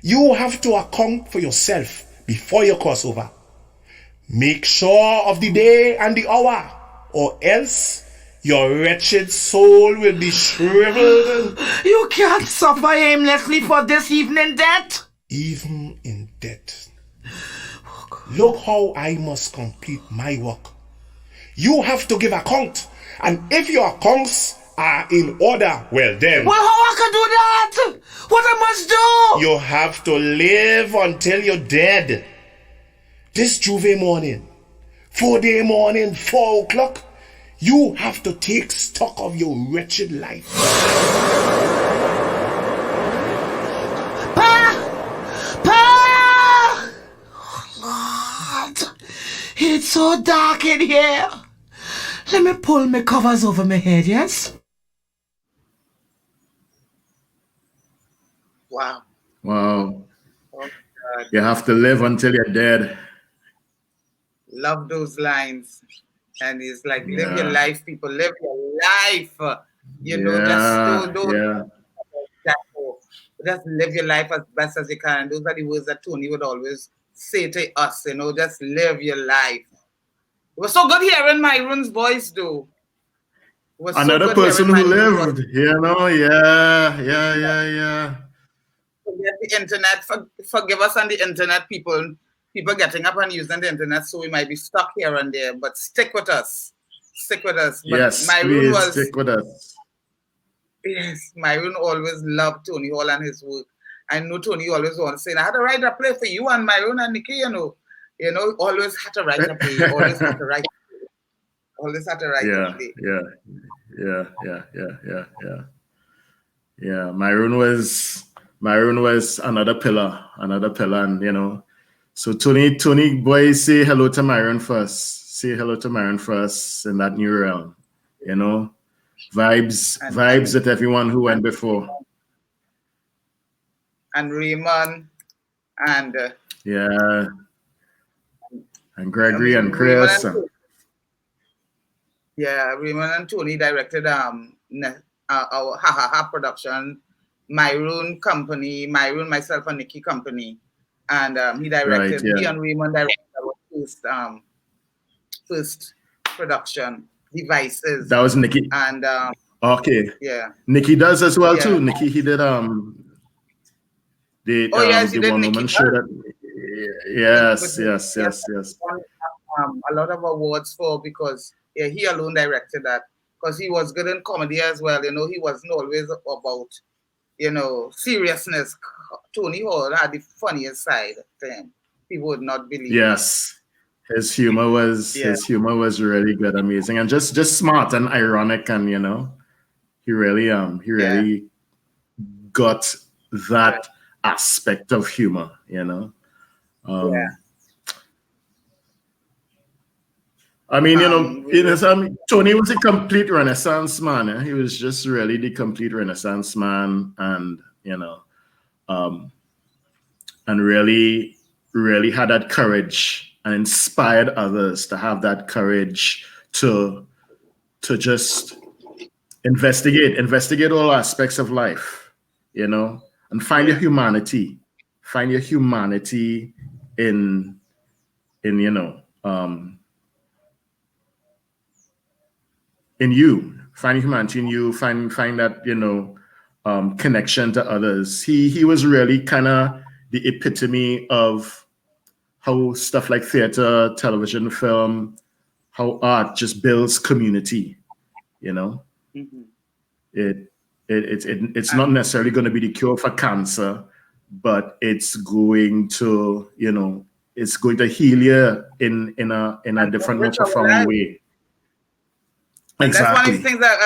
You have to account for yourself before you cross over. Make sure of the day and the hour, or else your wretched soul will be shriveled. You can't suffer aimlessly for this evening death. Even in death. Look how I must complete my work. You have to give account, and if your accounts are in order, well then. Well, how I can do that? What I must do? You have to live until you're dead. This Jouvay morning, 4-day morning, 4 o'clock, you have to take stock of your wretched life. It's so dark in here. Let me pull my covers over my head, yes? Wow. Wow. Oh, God. You have to live until you're dead. Love those lines. And it's like, live your life, people. Live your life. You know, just live your life as best as you can. And those are the words that Tony would always say to us, you know, just live your life. It was so good hearing Myron's voice, though. Another person who lived, you know, yeah. Forget the internet, forgive us on the internet, people getting up and using the internet, so we might be stuck here and there, but stick with us. Stick with us. But yes, please stick with us. Yes, Myron always loved Tony Hall and his work. I know Tony always wanted to say, I had to write a play for you and Myron and Nikki, you know, always had to write a play, always had to write a play. Always had to write a play. Yeah. Myron was another pillar, and you know. So Tony, boy, say hello to Myron first. Say hello to Myron first in that new realm, you know. Vibes with everyone who went before. And Raymond and and Gregory and Chris. Raymond and Tony directed our Ha Ha Ha production, Myron company, Myron, myself and Nikki company, and he directed. He and Raymond directed our first production, Devices. That was Nikki. And okay. Yeah. Nikki does as well too. Nikki, he did the one woman show that. Yes. A lot of awards for, because he alone directed that, because he was good in comedy as well. You know, he wasn't always about, you know, seriousness. Tony Hall had the funniest side to him. People would not believe. Yes, his humor was really good, amazing, and just smart and ironic, and you know, He really got that aspect of humor, you know. I mean, Tony was a complete Renaissance man. Eh? He was just really the complete Renaissance man, and and really had that courage and inspired others to have that courage to just investigate all aspects of life, and find your humanity. Find your humanity in in you. Find humanity in you. Find that connection to others. He was really kind of the epitome of how stuff like theater, television, film, how art just builds community. It's not necessarily going to be the cure for cancer, but it's going to it's going to heal you in a different, more profound way. And exactly. That's one of the things that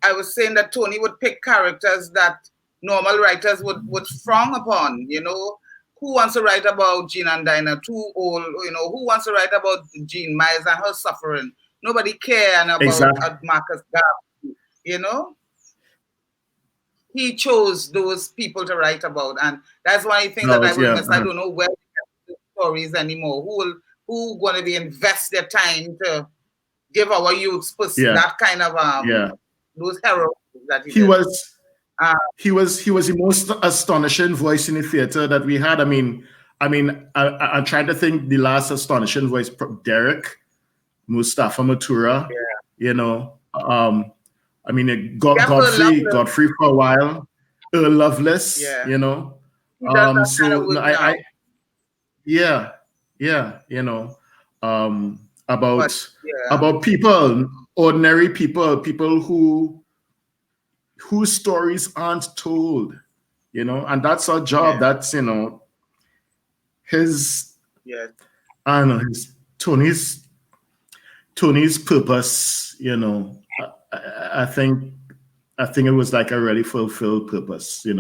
I was saying, that Tony would pick characters that normal writers would frown upon. Who wants to write about Jean and Dinah? Too old. Who wants to write about Jean Myers and her suffering? Nobody cares about Marcus Garvey. He chose those people to write about, and that's why I think that I will miss. I don't know where we get the stories anymore. Who going to be invest their time to give our youth that kind of those heroes that he was. He was the most astonishing voice in the theater that we had. I'm trying to think the last astonishing voice. Derek, Mustafa Matura. Godfrey for a while. Earl Lovelace. About people, ordinary people whose stories aren't told, and that's our job. That's his. I don't know, his Tony's purpose. I think it was like a really fulfilled purpose. A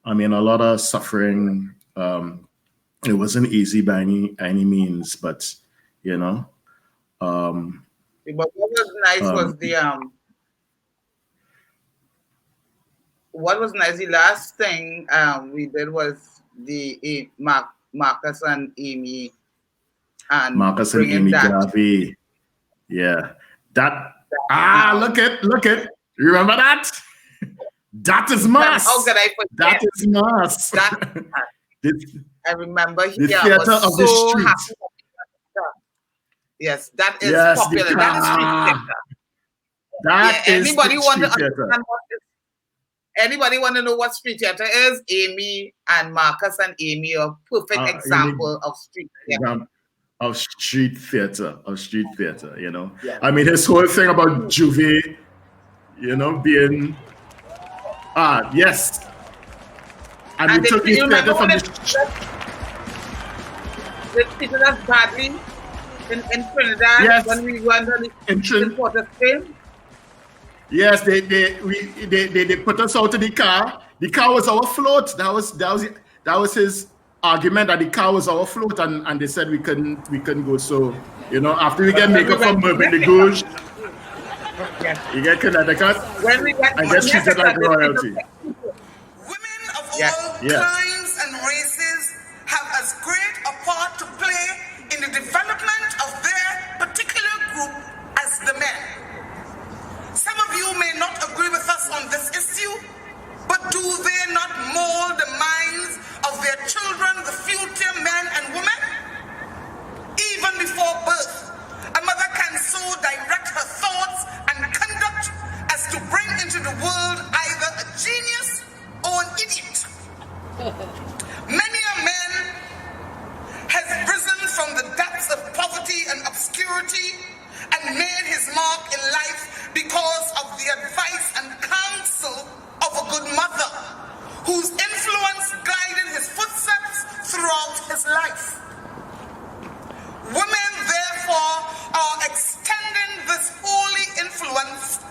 lot of suffering. It wasn't easy by any means, but But what was nice was what was nice, the last thing we did was the Marcus and Amy Garvey. Yeah. Look it. You remember that? That is Mass. How could I forget? That is Mass. I remember the theater of the street. Yes, that is popular. That is street theater. Anybody want to know what street theater is? Amy and Marcus and Amy are perfect example of street theater. Of street theater, his whole thing about Jouvay, being yes. And we took his theater from they treated us badly in Trinidad when we went on the Port of Spain. Yes, they put us out of the car. The car was our float. That was his argument, that the car was our float, and they said we couldn't go. So after we get makeup from Mervyn the Gouge, you get Connecticut. I get treated like royalty. Women of all climes and races have as great a part to play in the development of their particular group as the men. Some of you may not agree with us on this issue, but do they not mold the minds of their children, the future men and women? Even before birth, a mother can so direct her thoughts and conduct as to bring into the world either a genius or an idiot. Many a man has risen from the depths of poverty and obscurity and made his mark in life because of the advice and counsel of a good mother, whose influence guided his footsteps throughout his life. Women, therefore, are extending this holy influence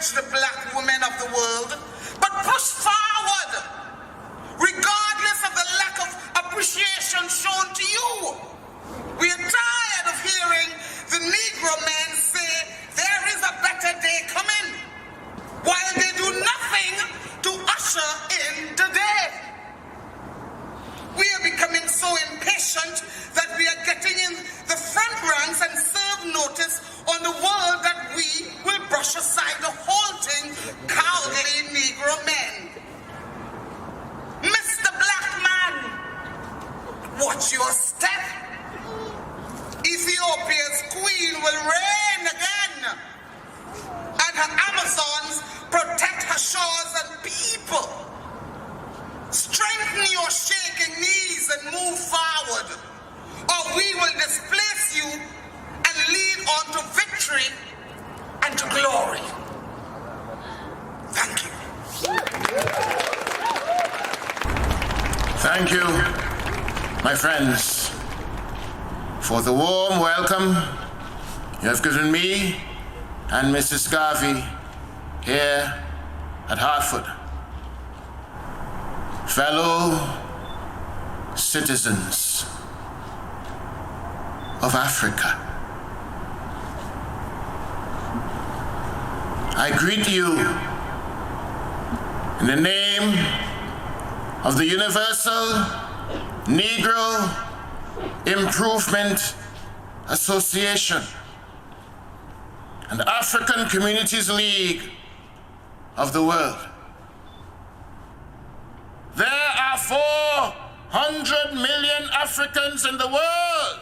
disparage the black women of the world, but push forward, regardless of the lack of appreciation shown to you. We are tired of hearing the Negro men say there is a better day coming, while they do nothing to usher in the day. We are becoming so impatient that we are getting in the front ranks and serve notice on the world that we will brush aside the halting, cowardly Negro men. Mr. Black Man, watch your step. Ethiopia's queen will reign again, and her Amazons protect her shores and people. Strengthen your shaking knees and move forward, or we will displace you and lead on to victory and to glory. Thank you. Thank you, my friends, for the warm welcome you have given me and Mrs. Garvey here at Hartford. Fellow citizens of Africa, I greet you in the name of the Universal Negro Improvement Association and African Communities League of the world. There are 400 million Africans in the world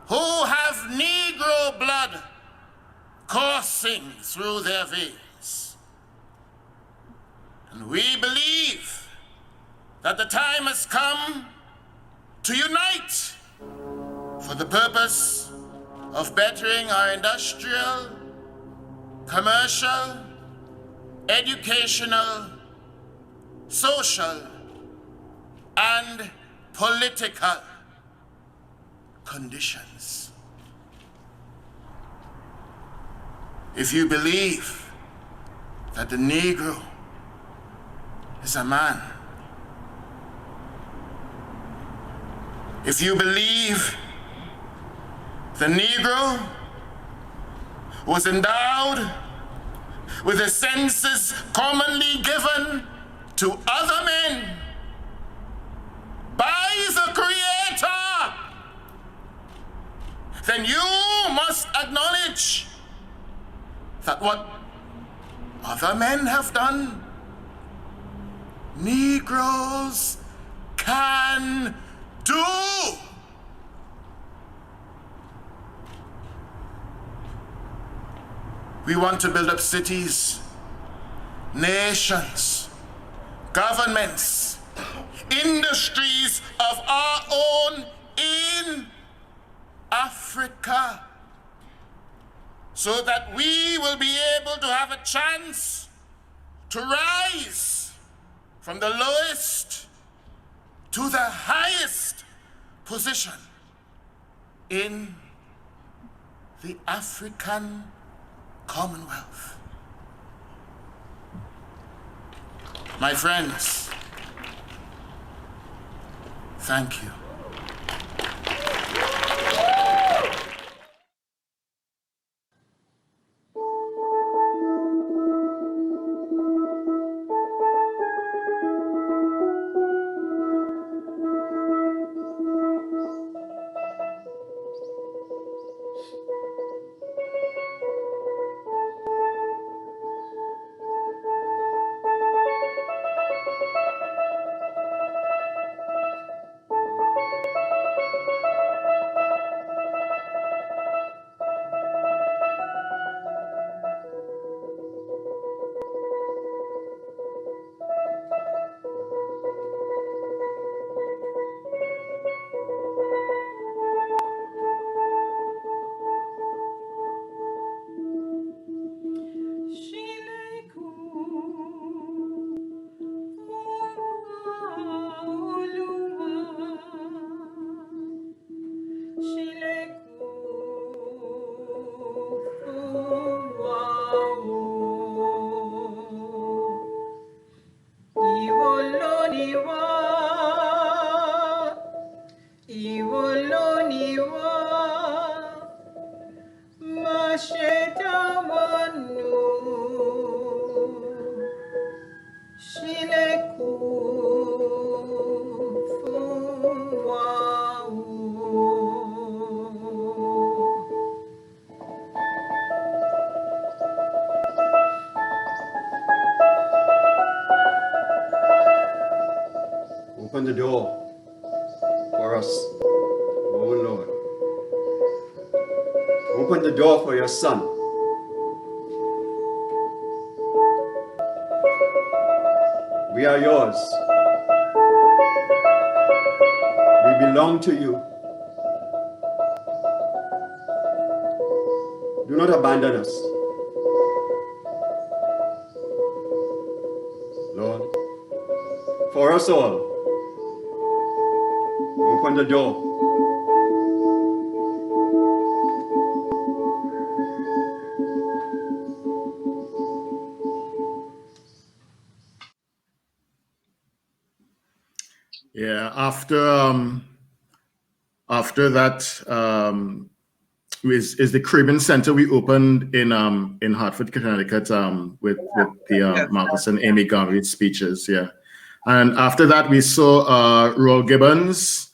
who have Negro blood coursing through their veins. And we believe that the time has come to unite for the purpose of bettering our industrial, commercial, educational, social, and political conditions. If you believe that the Negro is a man, if you believe the Negro was endowed with the senses commonly given to other men by the Creator, then you must acknowledge that what other men have done, Negroes can do. We want to build up cities, nations, governments, industries of our own in Africa, so that we will be able to have a chance to rise from the lowest to the highest position in the African Commonwealth. My friends, thank you. Open the door for us, oh Lord. Open the door for your son. We are yours. We belong to you. Do not abandon us. Lord, for us all, open the door. Yeah, after that is the Caribbean Center we opened in Hartford, Connecticut, with the Marcus and Amy Garvey's speeches. Yeah, and after that we saw Roel Gibbons,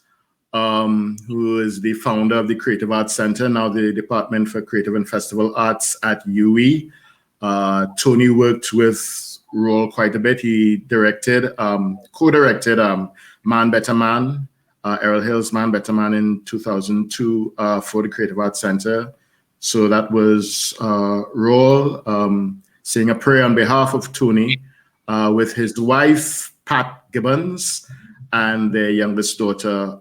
who is the founder of the Creative Arts Center, now the Department for Creative and Festival Arts at UE. Tony worked with Roel quite a bit. He directed, co-directed Man Better Man, Errol Hill's Man Better Man in 2002 for the Creative Arts Center. So that was Roel saying a prayer on behalf of Tony with his wife, Pat Gibbons, and their youngest daughter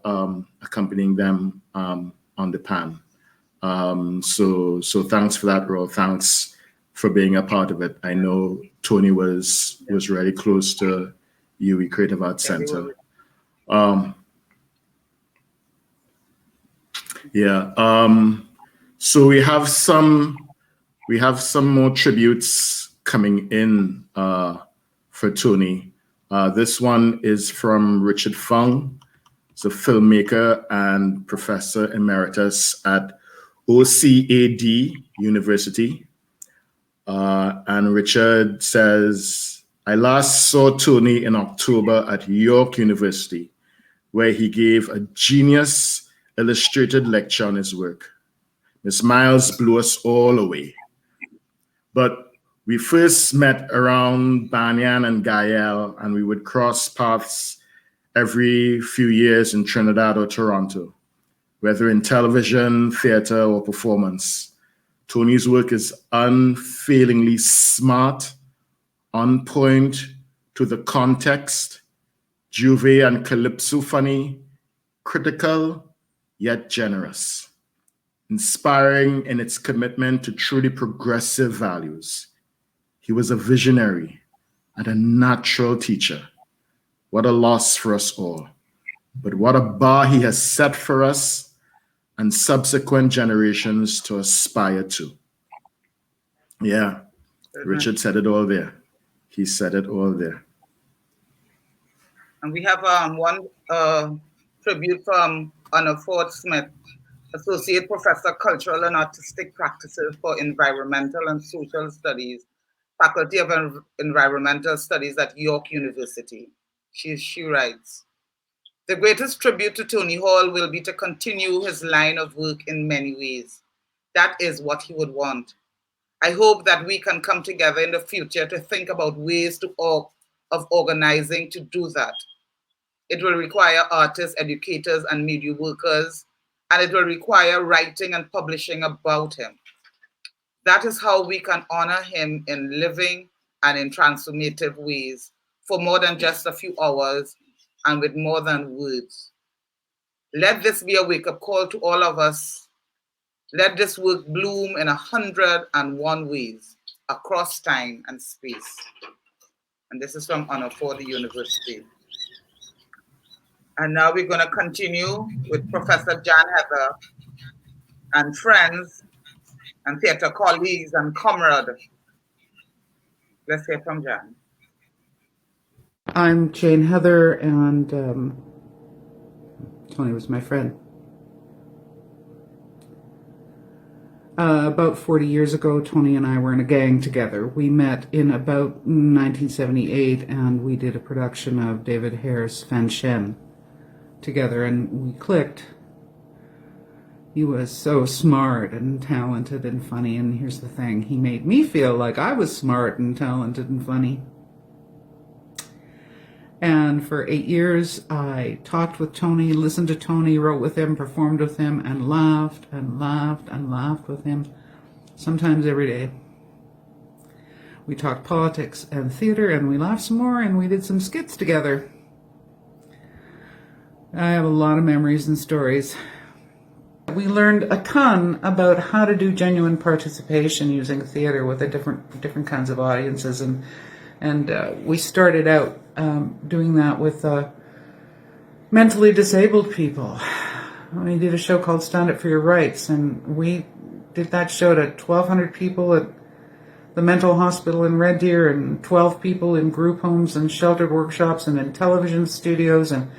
accompanying them on the pan. So thanks for that, Roel. Thanks for being a part of it. I know Tony was really close to UE Creative Arts Center. So we have some more tributes coming in for Tony. This one is from Richard Fung. He's a filmmaker and professor emeritus at OCAD University. And Richard says, I last saw Tony in October at York University, where he gave a genius illustrated lecture on his work. Miss Miles blew us all away. But we first met around Banyan and Gael, and we would cross paths every few years in Trinidad or Toronto, whether in television, theater, or performance. Tony's work is unfailingly smart, on point, to the context, Jouvay and Calypso funny, critical, yet generous, inspiring in its commitment to truly progressive values. He was a visionary and a natural teacher. What a loss for us all. But what a bar he has set for us and subsequent generations to aspire to. Yeah, Richard said it all there. He said it all there. And we have one tribute from Anna Ford Smith, Associate Professor, Cultural and Artistic Practices for Environmental and Social Studies, Faculty of Environmental Studies at York University. She writes, the greatest tribute to Tony Hall will be to continue his line of work in many ways. That is what he would want. I hope that we can come together in the future to think about ways of organizing to do that. It will require artists, educators, and media workers, and it will require writing and publishing about him. That is how we can honor him in living and in transformative ways for more than just a few hours and with more than words. Let this be a wake-up call to all of us. Let this work bloom in 101 ways across time and space. And this is from Anna Ford University. And now we're going to continue with Professor Jan Heather and friends and theater colleagues and comrade. Let's hear from Jan. I'm Jane Heather, and Tony was my friend. About 40 years ago, Tony and I were in a gang together. We met in about 1978, and we did a production of David Hare's Fan Shen together, and we clicked. He was so smart and talented and funny, and here's the thing, he made me feel like I was smart and talented and funny. And for 8 years, I talked with Tony, listened to Tony, wrote with him, performed with him, and laughed and laughed and laughed with him, sometimes every day. We talked politics and theater, and we laughed some more, and we did some skits together. I have a lot of memories and stories. We learned a ton about how to do genuine participation using theater with different kinds of audiences, and we started out doing that with mentally disabled people. We did a show called Stand Up For Your Rights, and we did that show to 1,200 people at the mental hospital in Red Deer, and 12 people in group homes and sheltered workshops and in television studios, and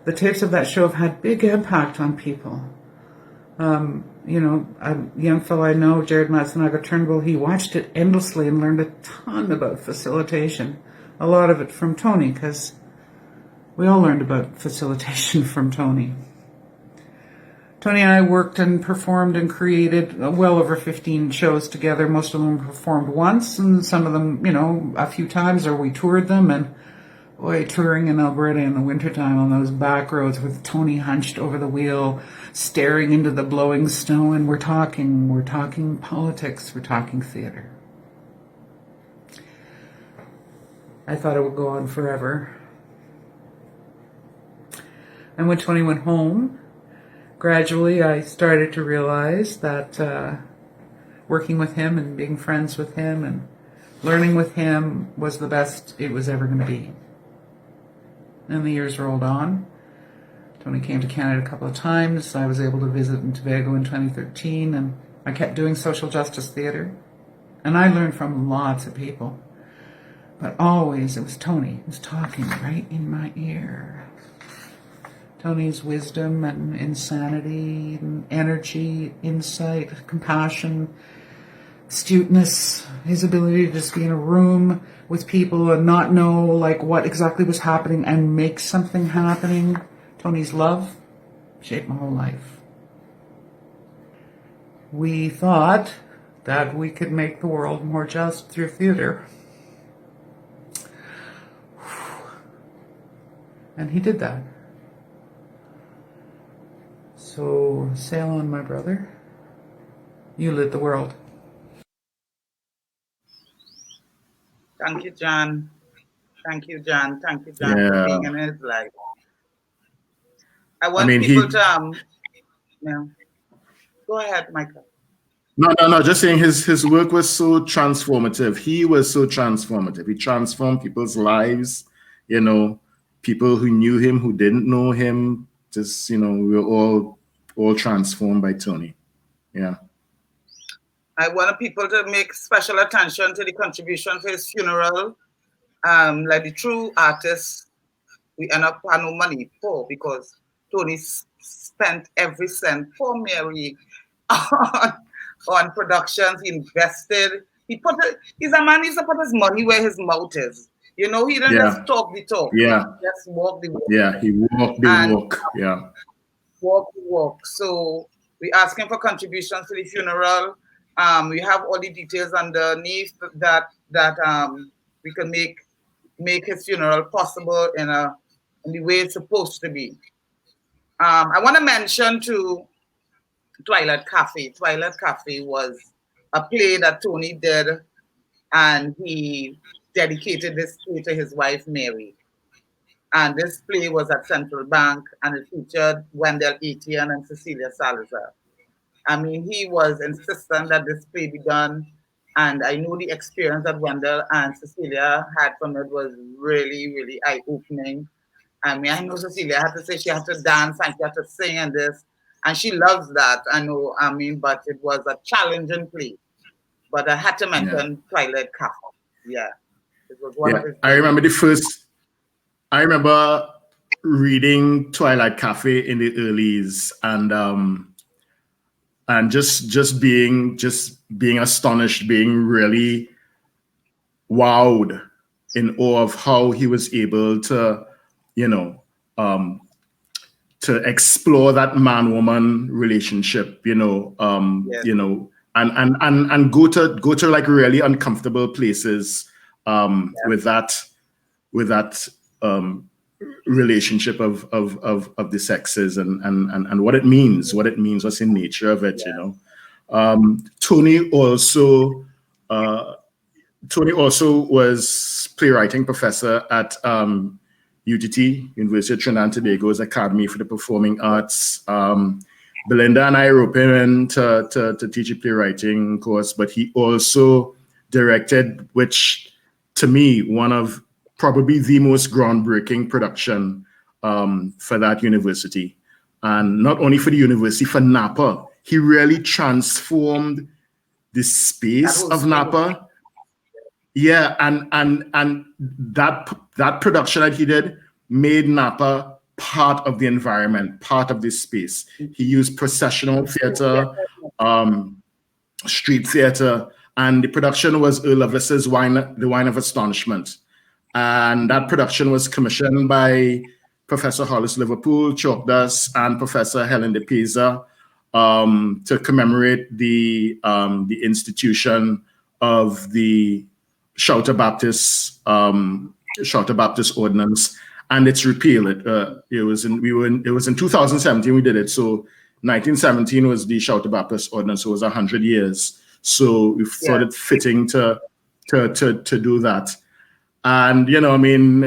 the tapes of that show have had big impact on people. You know, a young fellow I know, Jared Matsunaga Turnbull, he watched it endlessly and learned a ton about facilitation. A lot of it from Tony, because we all learned about facilitation from Tony. Tony and I worked and performed and created well over 15 shows together. Most of them performed once, and some of them, you know, a few times, or we toured them. And boy, touring in Alberta in the wintertime on those back roads with Tony hunched over the wheel, staring into the blowing snow, and we're talking politics, we're talking theater. I thought it would go on forever. And when Tony went home, gradually I started to realize that working with him and being friends with him and learning with him was the best it was ever going to be. And the years rolled on. Tony came to Canada a couple of times. I was able to visit in Tobago in 2013, and I kept doing social justice theater. And I learned from lots of people. But always it was Tony who was talking right in my ear. Tony's wisdom and insanity and energy, insight, compassion, astuteness, his ability to just be in a room with people and not know like what exactly was happening and make something happening. Tony's love shaped my whole life. We thought that we could make the world more just through theater. And he did that. So sail on, my brother. You lit the world. Thank you, John. Thank you, John. Thank you, John, for being in his life. I want people to go ahead, Michael. No. Just saying his work was so transformative. He was so transformative. He transformed people's lives. You know, people who knew him, who didn't know him. Just, you know, we were all transformed by Tony. Yeah. I want people to make special attention to the contribution for his funeral. Like the true artists, we end up having no money for, because Tony spent every cent for Mary on productions. He invested. He's a man. He's to put his money where his mouth is. You know, he didn't just talk the talk. Yeah. He just walk the walk. Yeah, he walked the walk. Yeah. Walk the walk. So we asking for contributions to the funeral. We have all the details underneath that we can make his funeral possible in the way it's supposed to be. I want to mention to Twilight Cafe. Twilight Cafe was a play that Tony did, and he dedicated this play to his wife, Mary. And this play was at Central Bank, and it featured Wendell and Cecilia Salazar. I mean, he was insistent that this play be done, and I know the experience that Wendell and Cecilia had from it was really, really eye-opening. I mean, I know Cecilia had to say she had to dance and she had to sing and this, and she loves that, I know, I mean, but it was a challenging play. But I had to mention Twilight Cafe. Yeah. It was one of his I remember reading Twilight Cafe in the earlys, and just being astonished, being really wowed, in awe of how he was able to, you know, to explore that man-woman relationship, you know, you know, and go to like really uncomfortable places with that relationship of the sexes and what it means, what's in nature of it, you know. Tony also was playwriting professor at UTT, University of Trinidad and Tobago's Academy for the Performing Arts. Belinda and I roped him in to teach a playwriting course, but he also directed, which to me, one of probably the most groundbreaking production for that university. And not only for the university, for Napa. He really transformed the space of Napa. Yeah, and that production that he did made Napa part of the environment, part of this space. He used processional theater, street theater, and the production was Earl Lovelace's The Wine of Astonishment. And that production was commissioned by Professor Hollis Liverpool, Chalk Dust, and Professor Helen de Pisa to commemorate the institution of the Shouter Baptist Ordinance and its repeal. It was in 2017 we did it. So 1917 was the Shouter Baptist Ordinance. So it was 100 years. So we thought it fitting to do that. And you know, I mean,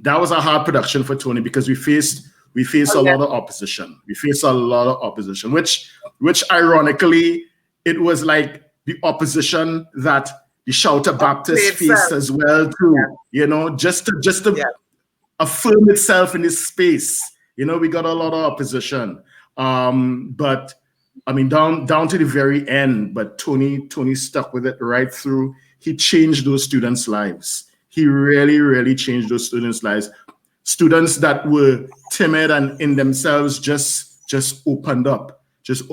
that was a hard production for Tony because we faced a lot of opposition. We faced a lot of opposition, which ironically, it was like the opposition that the Shouter Baptist faced as well too. You know, just to affirm itself in this space. You know, we got a lot of opposition. But I mean, down to the very end. But Tony stuck with it right through. He changed those students' lives. He really, really changed those students' lives. Students that were timid and in themselves just opened up.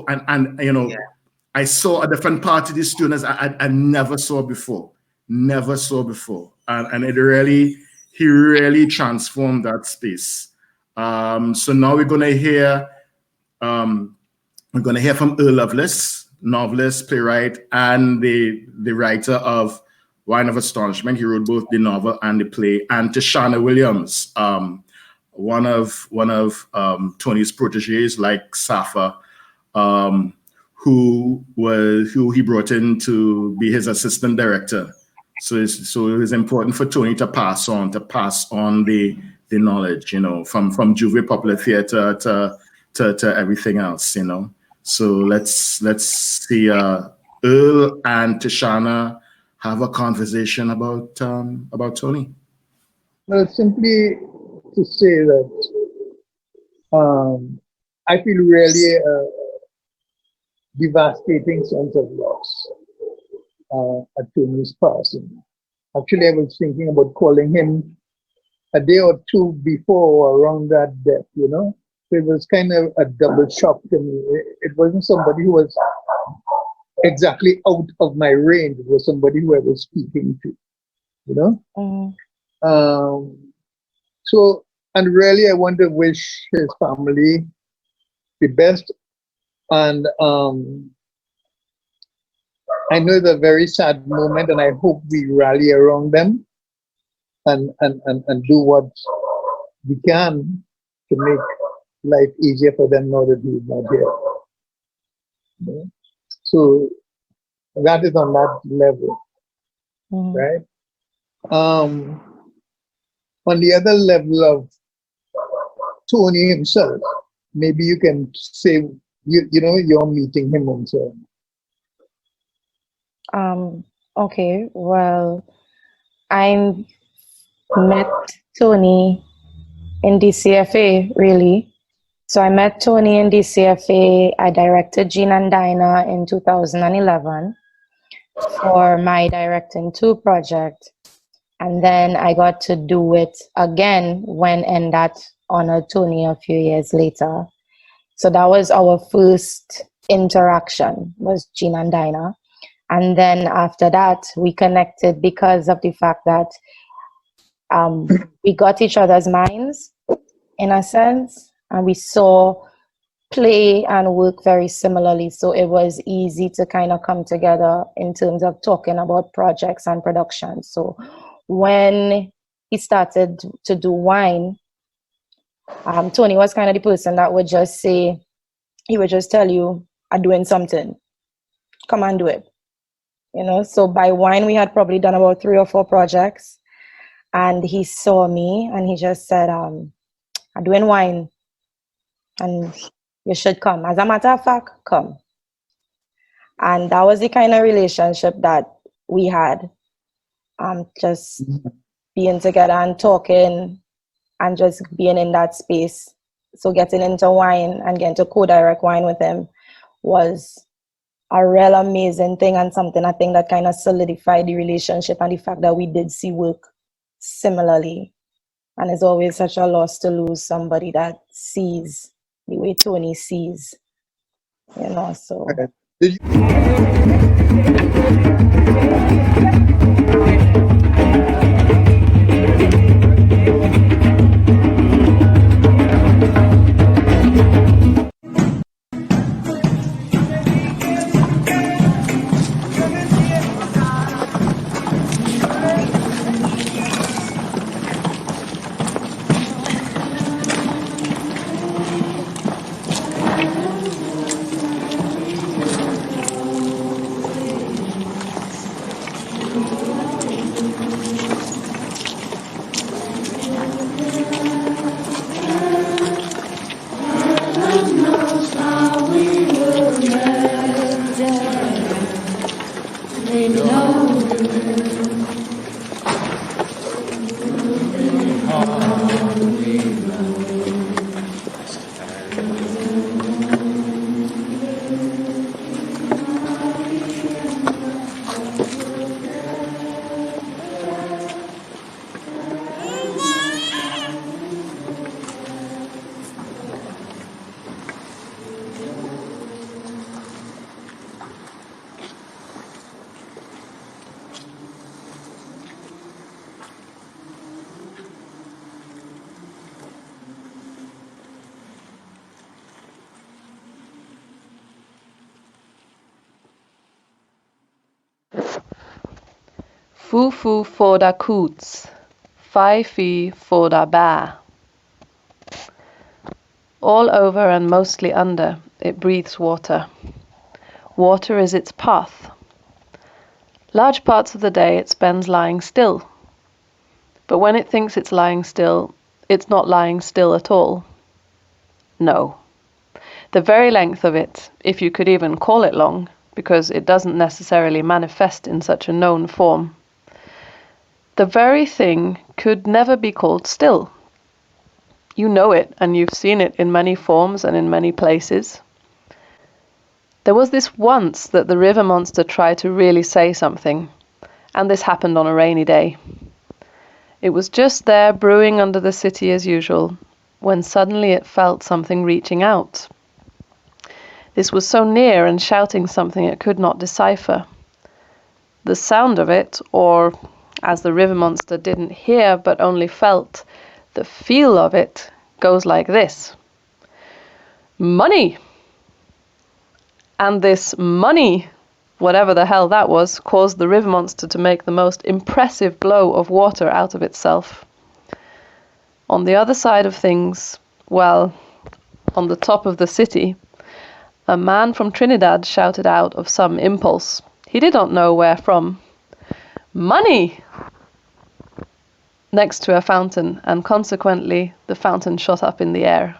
And you know, I saw a different part of these students I never saw before. Never saw before. And he really transformed that space. So now we're gonna hear from Earl Lovelace, novelist, playwright, and the writer of Wine of Astonishment. He wrote both the novel and the play. And Tashana Williams, one of Tony's proteges, like Safa, who he brought in to be his assistant director. So it was important for Tony to pass on the knowledge, you know, from Jouvay Popular Theater to everything else, you know. So let's see Earl and Tashana have a conversation about Tony. Well, simply to say that I feel really a devastating sense of loss at Tony's passing. Actually, I was thinking about calling him a day or two before or around that death, you know. So it was kind of a double shock to me. It wasn't somebody who was exactly out of my range. It was somebody who I was speaking to, you know. So, and really, I want to wish his family the best. And I know it's a very sad moment, and I hope we rally around them and do what we can to make life easier for them now that he's not here. You know? So that is on that level, right? On the other level of Tony himself, maybe you can say, you know, you're meeting him and so on. Okay, well, I met Tony in DCFA, really. So I met Tony in DCFA. I directed Gene and Dinah in 2011 for my Directing 2 project. And then I got to do it again and that honored Tony a few years later. So that was our first interaction, was Gene and Dinah. And then after that, we connected because of the fact that we got each other's minds, in a sense, and we saw play and work very similarly. So it was easy to kind of come together in terms of talking about projects and production. So when he started to do wine, Tony was kind of the person that would just say, he would just tell you, I'm doing something, come and do it. You know, so by wine, we had probably done about 3 or 4 projects. And he saw me and he just said, I'm doing wine and you should come. As a matter of fact, come. And that was the kind of relationship that we had. Just being together and talking and just being in that space. So getting into wine and getting to co-direct wine with him was a real amazing thing, and something I think that kind of solidified the relationship and the fact that we did see work similarly. And it's always such a loss to lose somebody that sees the way Tony sees, you know, so. Did you Fufu for the coots, Fi-fi for the bear. All over and mostly under, it breathes water. Water is its path. Large parts of the day it spends lying still. But when it thinks it's lying still, it's not lying still at all. No. The very length of it, if you could even call it long, because it doesn't necessarily manifest in such a known form, the very thing could never be called still. You know it, and you've seen it in many forms and in many places. There was this once that the river monster tried to really say something, and this happened on a rainy day. It was just there brewing under the city as usual, when suddenly it felt something reaching out. This was so near and shouting something it could not decipher. The sound of it, or as the river monster didn't hear but only felt, the feel of it goes like this. Money! And this money, whatever the hell that was, caused the river monster to make the most impressive blow of water out of itself. On the other side of things, well, on the top of the city, a man from Trinidad shouted out of some impulse. He did not know where from. Money! Next to a fountain, and consequently the fountain shot up in the air.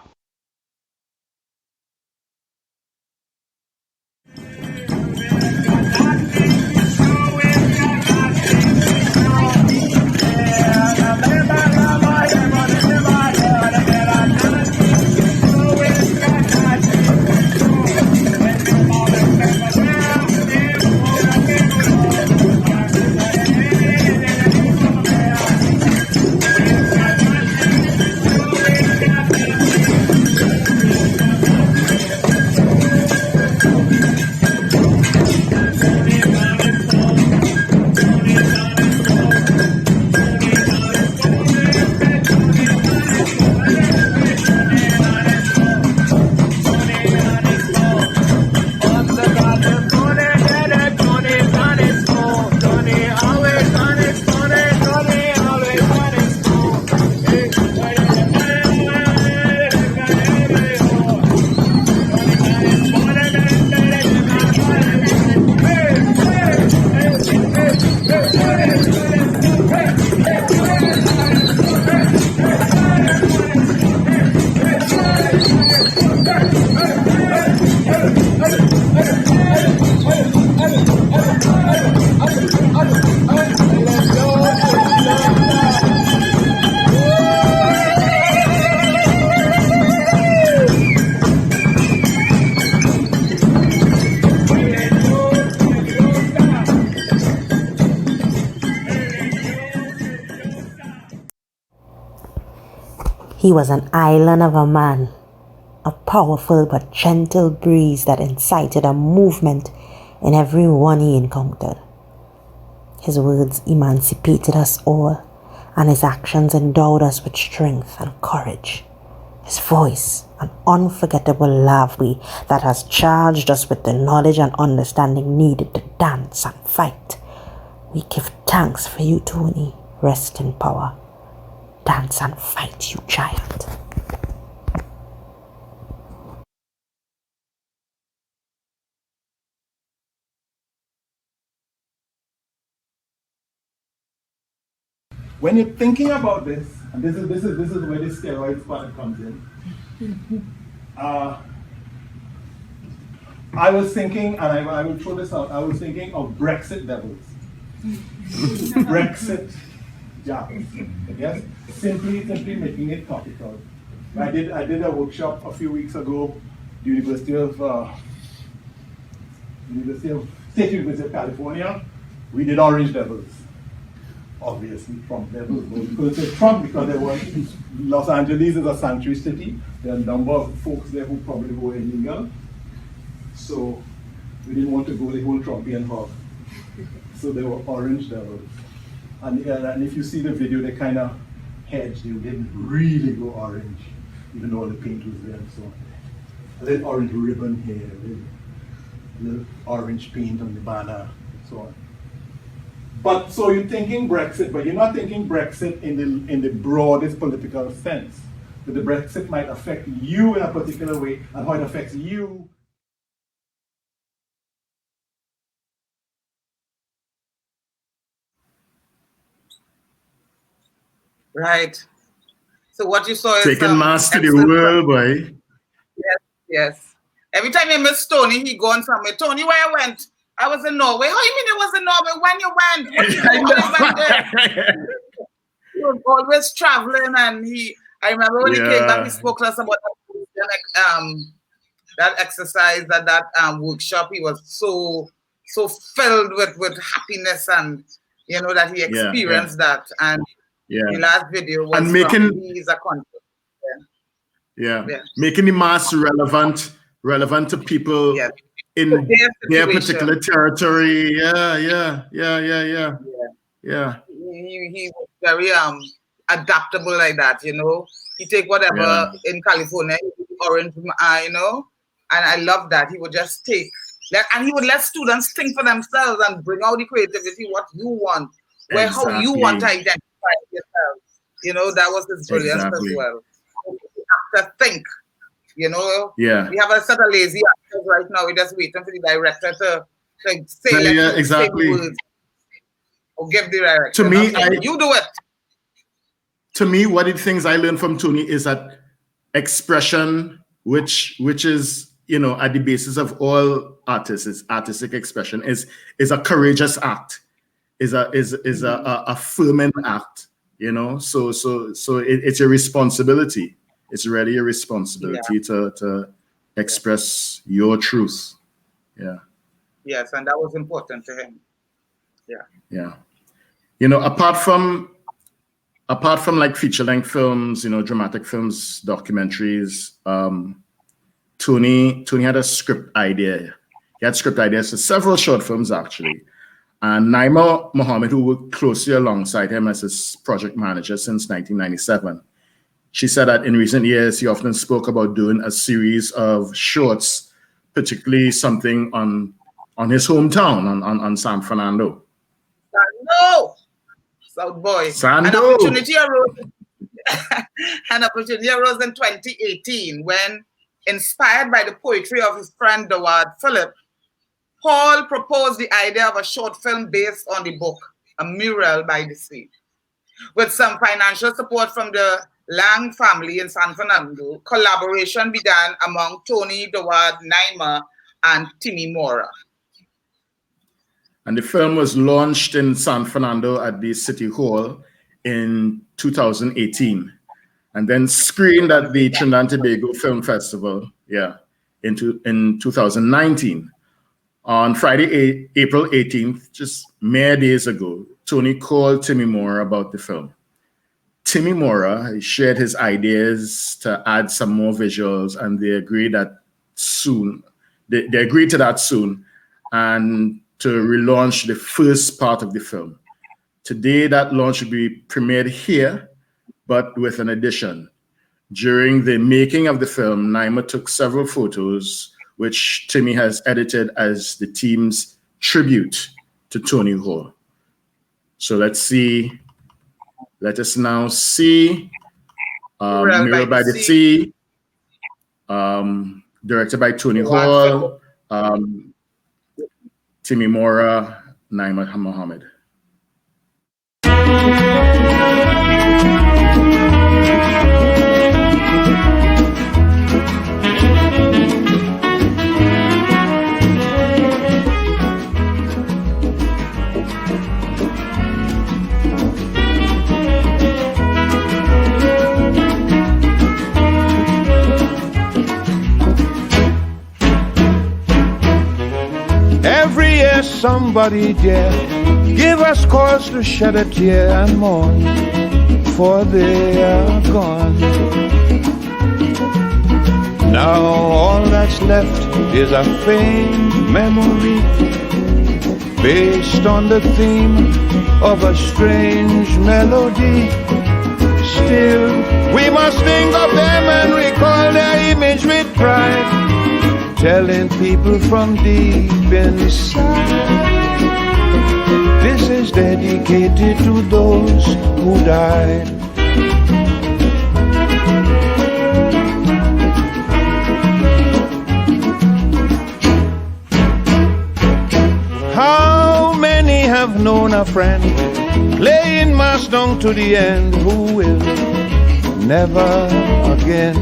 He was an island of a man, a powerful but gentle breeze that incited a movement in everyone he encountered. His words emancipated us all, and his actions endowed us with strength and courage. His voice, an unforgettable laugh that has charged us with the knowledge and understanding needed to dance and fight. We give thanks for you, Tony. Rest in power. Dance and fight, you giant. When you're thinking about this, and this is where the steroids part comes in. I was thinking, and I will throw this out, I was thinking of Brexit devils. Brexit jacks. Yes? Simply making it topical. I did a workshop a few weeks ago, the University of State University of California. We did Orange Devils. Obviously Trump devils. But we couldn't say Trump because there was Los Angeles is a sanctuary city. There are a number of folks there who probably were illegal. So we didn't want to go the whole Trumpian hog. So they were Orange Devils. And if you see the video, they kind of hedged. They didn't really go orange, even though all the paint was there and so on. A little orange ribbon here, a little orange paint on the banner, and so on. But so you're thinking Brexit, but you're not thinking Brexit in the broadest political sense. But the Brexit might affect you in a particular way, and how it affects you. Right. So what you saw is taking mass to the world, boy. Yes, yes. Every time you miss Tony, he gone somewhere. Tony, where I went? I was in Norway. How you mean it was in Norway? When you went? What you went he was always traveling, and I remember when he came back, he spoke to us about that exercise, that workshop. He was so filled with happiness, and you know that he experienced that. And the last video was and making he's a concert. Making the mass relevant to people in their particular territory. He was very adaptable like that, you know. He take whatever in California, orange, you know, and I love that. He would just take, and he would let students think for themselves and bring out the creativity, what you want, how you want to identify yourself. You know, that was his brilliance as well. You have to think, you know. We have a set of lazy actors right now. We're just waiting for the director to say, say words or give the director. To me, you do it. To me, one of the things I learned from Tony is that expression, which is, you know, at the basis of all artists, artistic expression, is a courageous act, is a affirming act, you know. So it's a responsibility. It's really a responsibility to express your truth. Yes, and that was important to him. You know, apart from like feature-length films, you know, dramatic films, documentaries, Tony had a script idea. He had script ideas for several short films, actually. And Naima Mohammed, who worked closely alongside him as his project manager since 1997, she said that in recent years, he often spoke about doing a series of shorts, particularly something on his hometown, on San Fernando. No! South Boy. Sando. An opportunity arose in 2018 when, inspired by the poetry of his friend Dawad Philip, Paul proposed the idea of a short film based on the book, A Mural by the Sea. With some financial support from the Lang family in San Fernando, collaboration began among Tony, Dawad, Naima, and Timmy Mora. And the film was launched in San Fernando at the City Hall in 2018, and then screened at the Trinidad and Tobago Film Festival, in 2019. On Friday, April 18th, just mere days ago, Tony called Timmy Moore about the film. Timmy Mora shared his ideas to add some more visuals, and they agreed that soon. They agreed to that soon, and to relaunch the first part of the film. Today, that launch will be premiered here, but with an addition. During the making of the film, Naima took several photos, which Timmy has edited as the team's tribute to Tony Hall. So let's see. Let us now see Mural by the Sea, directed by Tony Hall, Timmy Mora, Naima Mohammed. Every year somebody dear give us cause to shed a tear and mourn, for they are gone. Now all that's left is a faint memory, based on the theme of a strange melody. Still, we must think of them and recall their image with pride, telling people from deep inside, this is dedicated to those who died. How many have known a friend playing mass down to the end who will never again?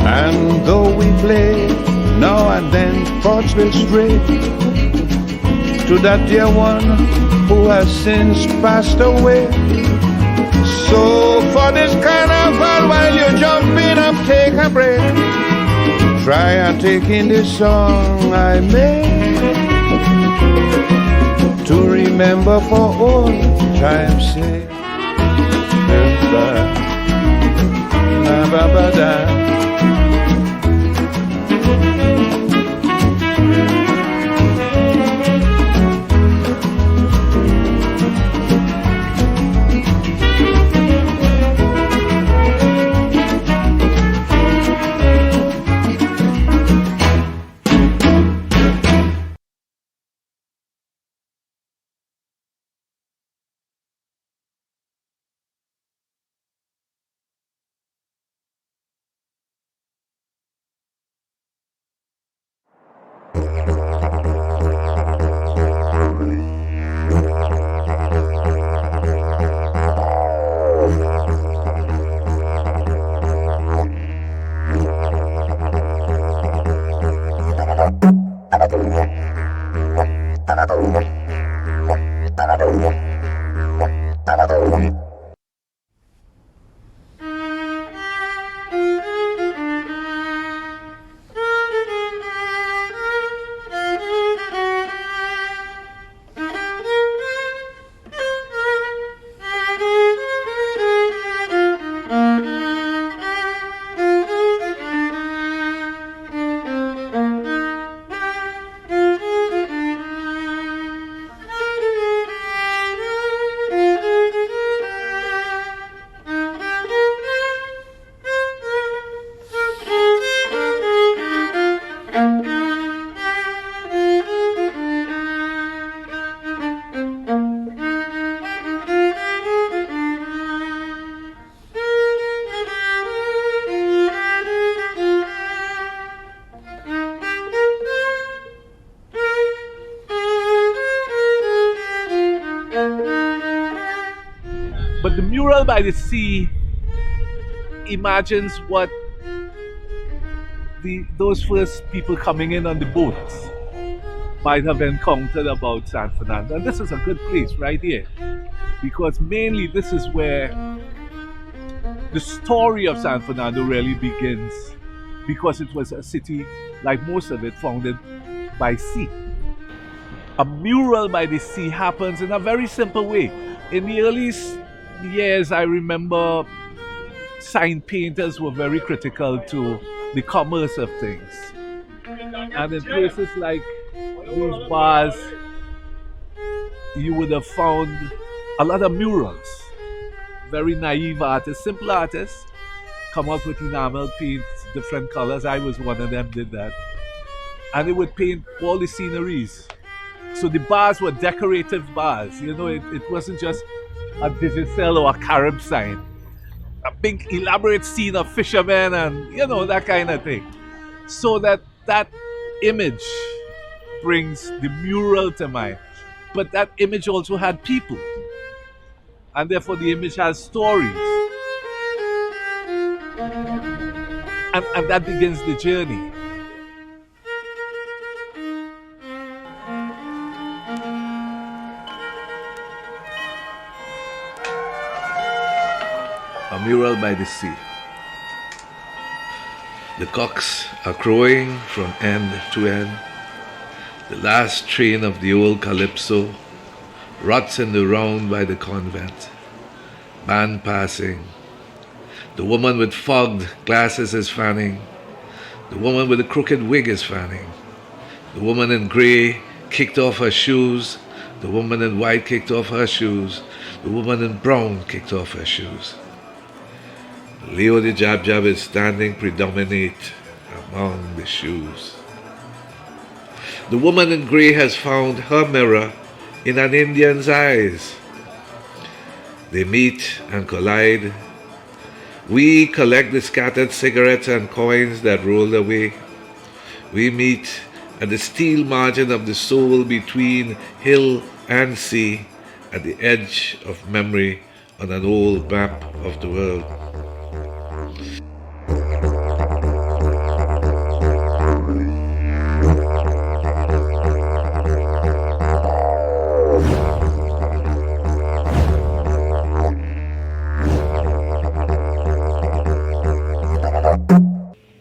And though we play, now and then thoughts will stray to that dear one who has since passed away. So for this carnival, while you jump in and take a break, try and take in this song I made, to remember for all time's sake. But the mural by the sea imagines what those first people coming in on the boats might have encountered about San Fernando. And this is a good place right here, because mainly this is where the story of San Fernando really begins, because it was a city, like most of it, founded by sea. A mural by the sea happens in a very simple way. In the early years, I remember sign painters were very critical to the commerce of things. And in places like these bars, you would have found a lot of murals. Very naive artists, simple artists, come up with enamel paints, different colors. I was one of them, did that. And they would paint all the sceneries. So the bars were decorative bars. You know, it wasn't just a digital or a Carib sign. A big elaborate scene of fishermen and, you know, that kind of thing. So that image brings the mural to mind. But that image also had people. And therefore the image has stories. And that begins the journey. A mural by the sea. The cocks are crowing from end to end. The last train of the old Calypso rots in the round by the convent. Band passing. The woman with fogged glasses is fanning. The woman with the crooked wig is fanning. The woman in grey kicked off her shoes. The woman in white kicked off her shoes. The woman in brown kicked off her shoes. Leo the Jab Jab is standing predominate among the shoes. The woman in grey has found her mirror in an Indian's eyes. They meet and collide. We collect the scattered cigarettes and coins that rolled away. We meet at the steel margin of the soul between hill and sea, at the edge of memory on an old map of the world.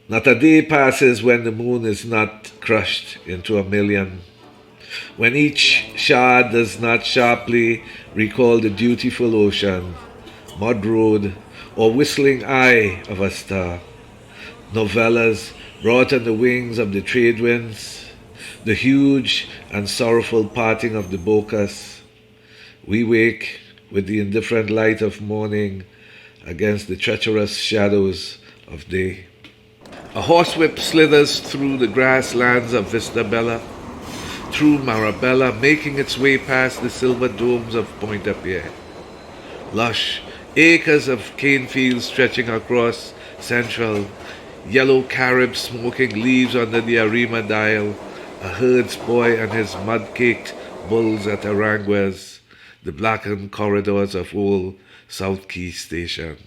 Not a day passes when the moon is not crushed into a million, when each shard does not sharply recall the dutiful ocean, mud road, or whistling eye of a star. Novellas brought on the wings of the trade winds, the huge and sorrowful parting of the Bocas. We wake with the indifferent light of morning against the treacherous shadows of day. A horsewhip slithers through the grasslands of Vista Bella, through Marabella, making its way past the silver domes of Pointe-à-Pierre. Lush acres of cane fields stretching across central, yellow Carib smoking leaves under the Arima dial, a herds boy and his mud-caked bulls at Aranguez, the blackened corridors of old South Key Station.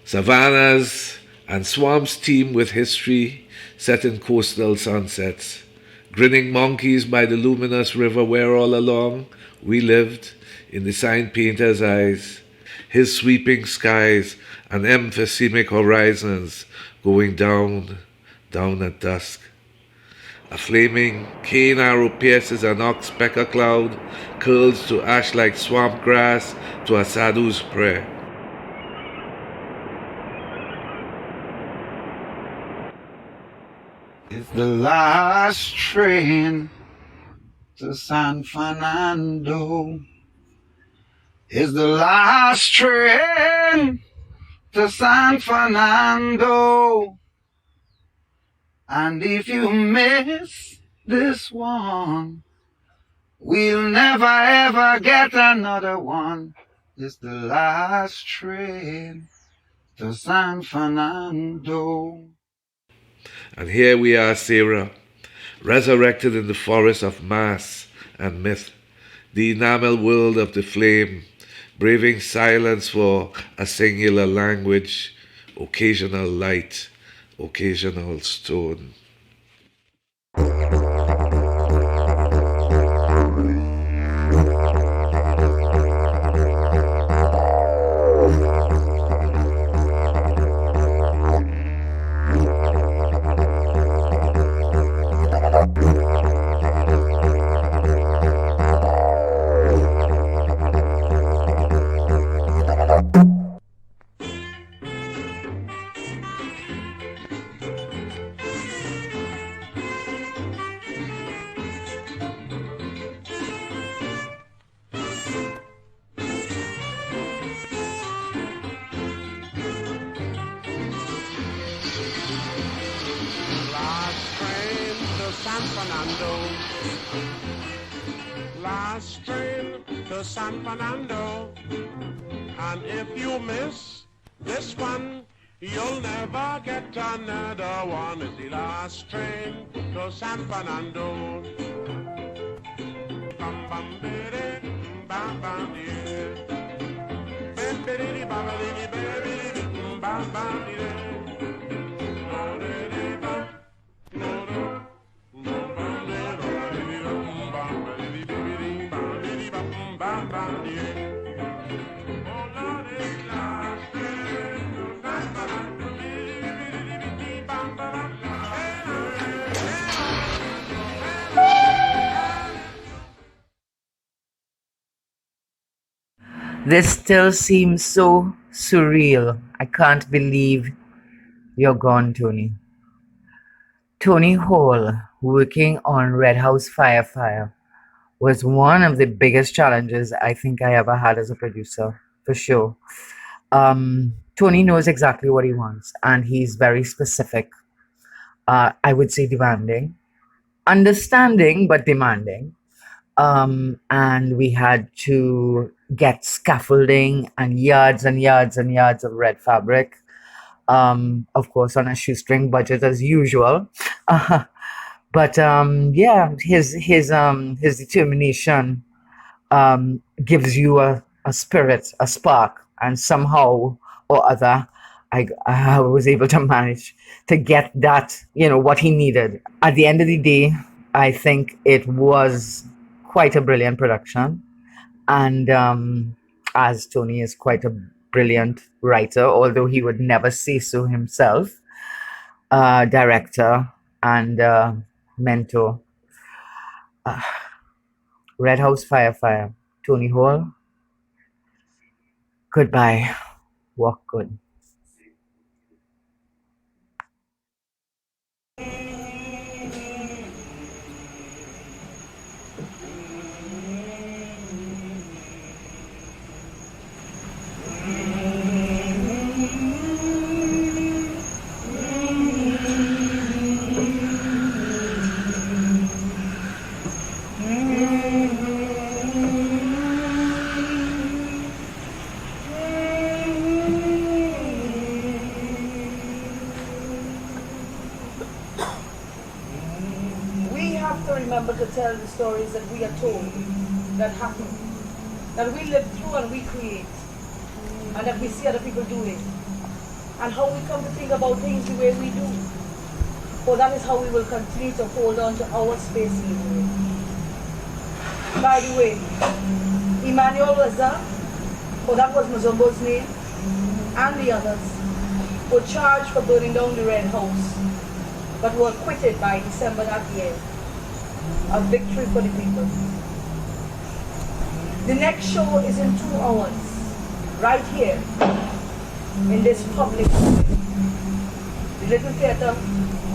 Savannas and swamps teem with history set in coastal sunsets. Grinning monkeys by the luminous river where all along we lived in the sign painter's eyes. His sweeping skies and emphysemic horizons going down, down at dusk. A flaming cane arrow pierces an ox-pecker cloud, curls to ash like swamp grass to a sadhu's prayer. It's the last train to San Fernando. It's the last train to San Fernando. And if you miss this one, we'll never ever get another one. It's the last train to San Fernando. And here we are, Sarah, resurrected in the forest of mass and myth, the enamel world of the flame, braving silence for a singular language, occasional light, occasional stone. Last train to San Fernando, and if you miss this one, you'll never get another one. It's the last train to San Fernando. Bam bam bidi, bam bam bidi, bam bidi, bam bidi, bam bam bam bidi. This still seems so surreal. I can't believe you're gone, Tony. Tony Hall, working on Red House Fire, was one of the biggest challenges I think I ever had as a producer, for sure. Tony knows exactly what he wants, and he's very specific. I would say demanding. Understanding, but demanding. And we had to get scaffolding and yards and yards and yards of red fabric. Of course, on a shoestring budget as usual. But yeah, his determination gives you a spirit, a spark, and somehow or other, I was able to manage to get that, what he needed. At the end of the day, I think it was quite a brilliant production. And as Tony is quite a brilliant writer, although he would never say so himself, director and mentor. Red House Fire, Tony Hall. Goodbye. Walk good. To tell the stories that we are told, that happen, that we live through and we create, and that we see other people doing, and how we come to think about things the way we do. For that is how we will continue to hold on to our space in the world. By the way, Emmanuel was there, for that was Muzombo's name, and the others were charged for burning down the Red House, but were acquitted by December that year. A victory for the people. The next show is in 2 hours, right here, in this public space. The Little Theatre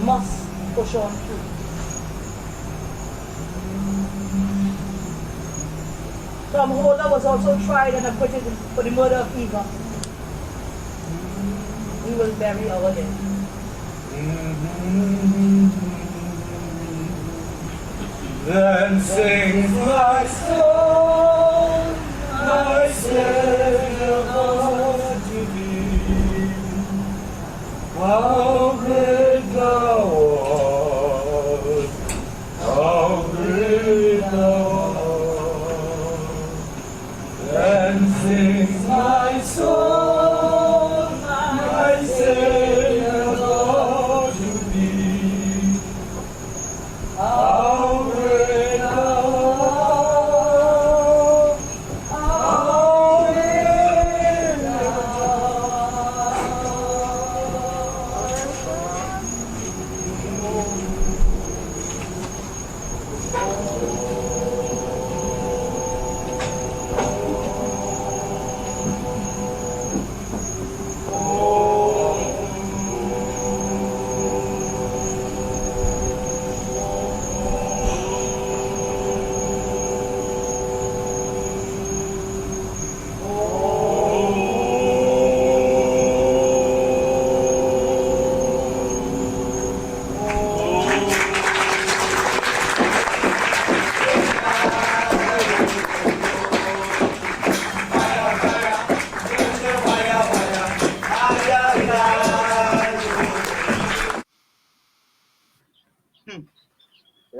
must push on through. Tom Holder was also tried and acquitted for the murder of Eva. We will bury our dead. Then sings my soul, my Savior God to thee. How great thou art, how great thou art. Then sings my soul, my Savior God.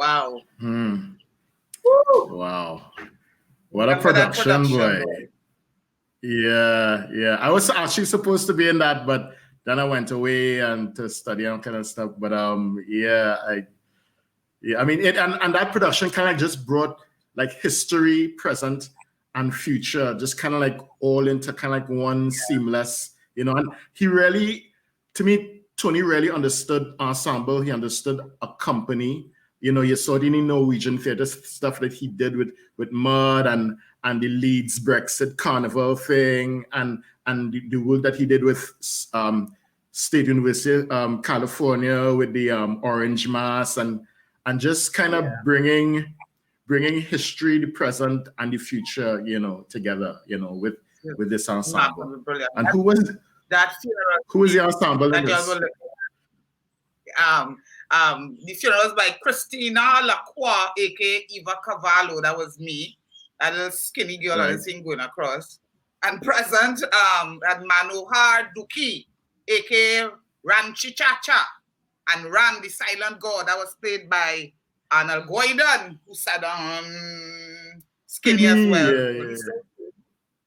Wow. Wow. What a Remember that production, boy. boy. Yeah. I was actually supposed to be in that, but then I went away and to study and kind of stuff. But I mean it, and that production kind of just brought like history, present, and future, just kind of like all into kind of like one seamless, and he really, to me, Tony really understood ensemble. He understood a company. You saw the Norwegian theater stuff that he did with Mud and the Leeds Brexit Carnival thing, and the work that he did with State University California with the Orange Mass, and just kind of bringing history, the present, and the future, together, with this ensemble. Brilliant. And who was that funeral? Who was the ensemble in The funeral was by Christina Lacroix, aka Eva Cavallo. That was me, that little skinny girl I was seeing going across. And present at Manohar Duki, aka Ram Chichacha, and Ram the Silent God. That was played by Arnold Goyden, who sat skinny as well. Yeah.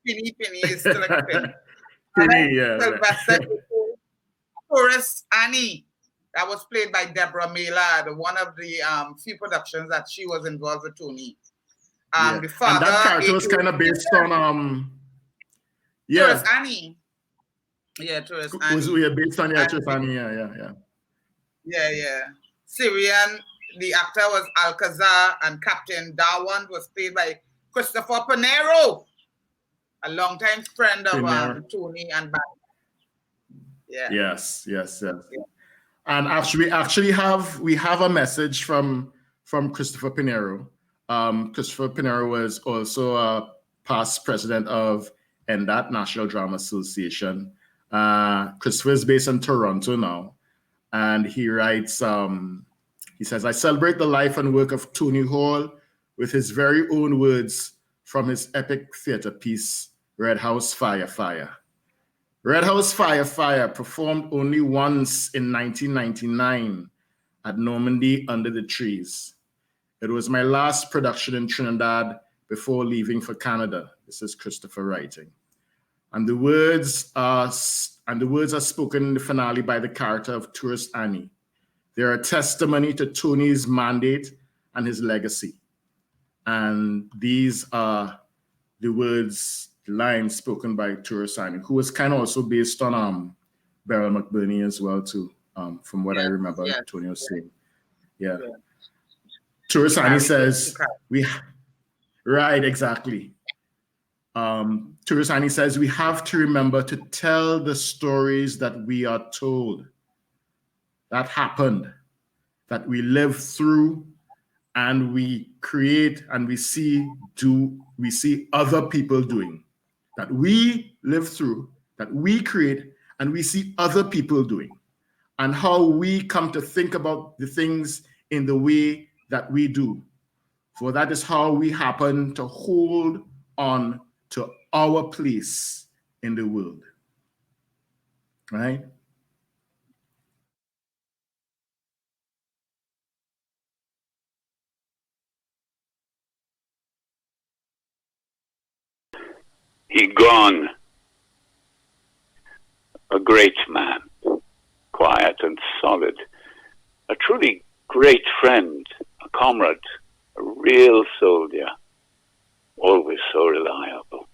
Penny is still like a penny. Penny, yeah. Tourist Annie, that was played by Deborah Maylard, one of the few productions that she was involved with Tony. The father, and that character was kind of based on Tourist Annie. Yeah, Tourist Annie. Was based on Tourist Annie? Yeah. Syrian. The actor was Alcazar, and Captain Darwin was played by Christopher Pinero, a longtime friend of Tony and Barry. Yeah. Yes. And actually, we have a message from Christopher Pinero. Christopher Pinero was also a past president of NDAT, National Drama Association. Christopher is based in Toronto now, and he writes. He says, "I celebrate the life and work of Tony Hall with his very own words from his epic theater piece, Red House Fire Fire. Red House Fire Fire performed only once in 1999 at Normandy Under the Trees. It was my last production in Trinidad before leaving for Canada." This is Christopher writing. And the words are spoken in the finale by the character of Tourist Annie. They are a testimony to Tony's mandate and his legacy. And these are the words, the lines spoken by Tourist Annie, who was kind of also based on Beryl McBurney as well, too, from what I remember Tony was saying. Yeah. Tourist Annie says, right, exactly. Tourist Annie says, "We have to remember to tell the stories that we are told, that happened, that we live through, and we create, and we see other people doing, that we live through, that we create, and we see other people doing, and how we come to think about the things in the way that we do. For that is how we happen to hold on to our place in the world." Right? He gone. A great man, quiet and solid, a truly great friend, a comrade, a real soldier, always so reliable,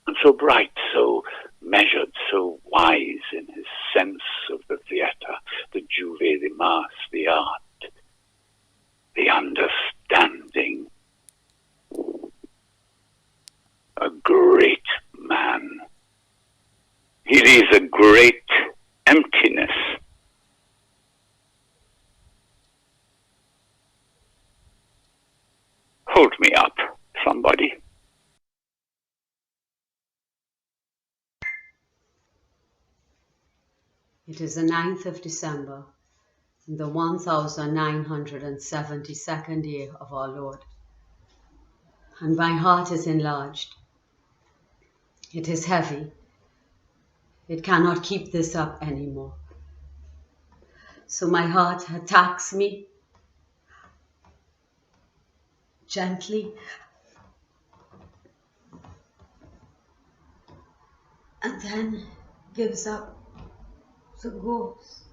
and so bright, so measured, so wise in his sense of the theatre, the Jouvay, the mass, the art, the understanding. A great man. He leaves a great emptiness. Hold me up, somebody. It is the 9th of December, in the 1972nd year of our Lord, and my heart is enlarged. It is heavy. It cannot keep this up anymore. So my heart attacks me gently, and then gives up the ghost.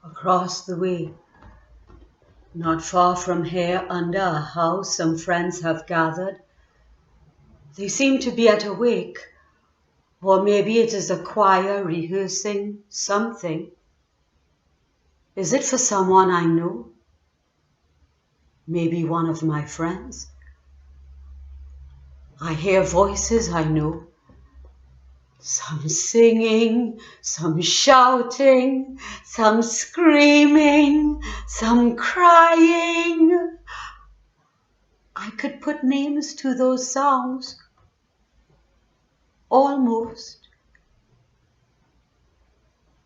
Across the way, not far from here, under a house, some friends have gathered. They seem to be at a wake, or maybe it is a choir rehearsing something. Is it for someone I know? Maybe one of my friends? I hear voices I know. Some singing, some shouting, some screaming, some crying. I could put names to those sounds. Almost.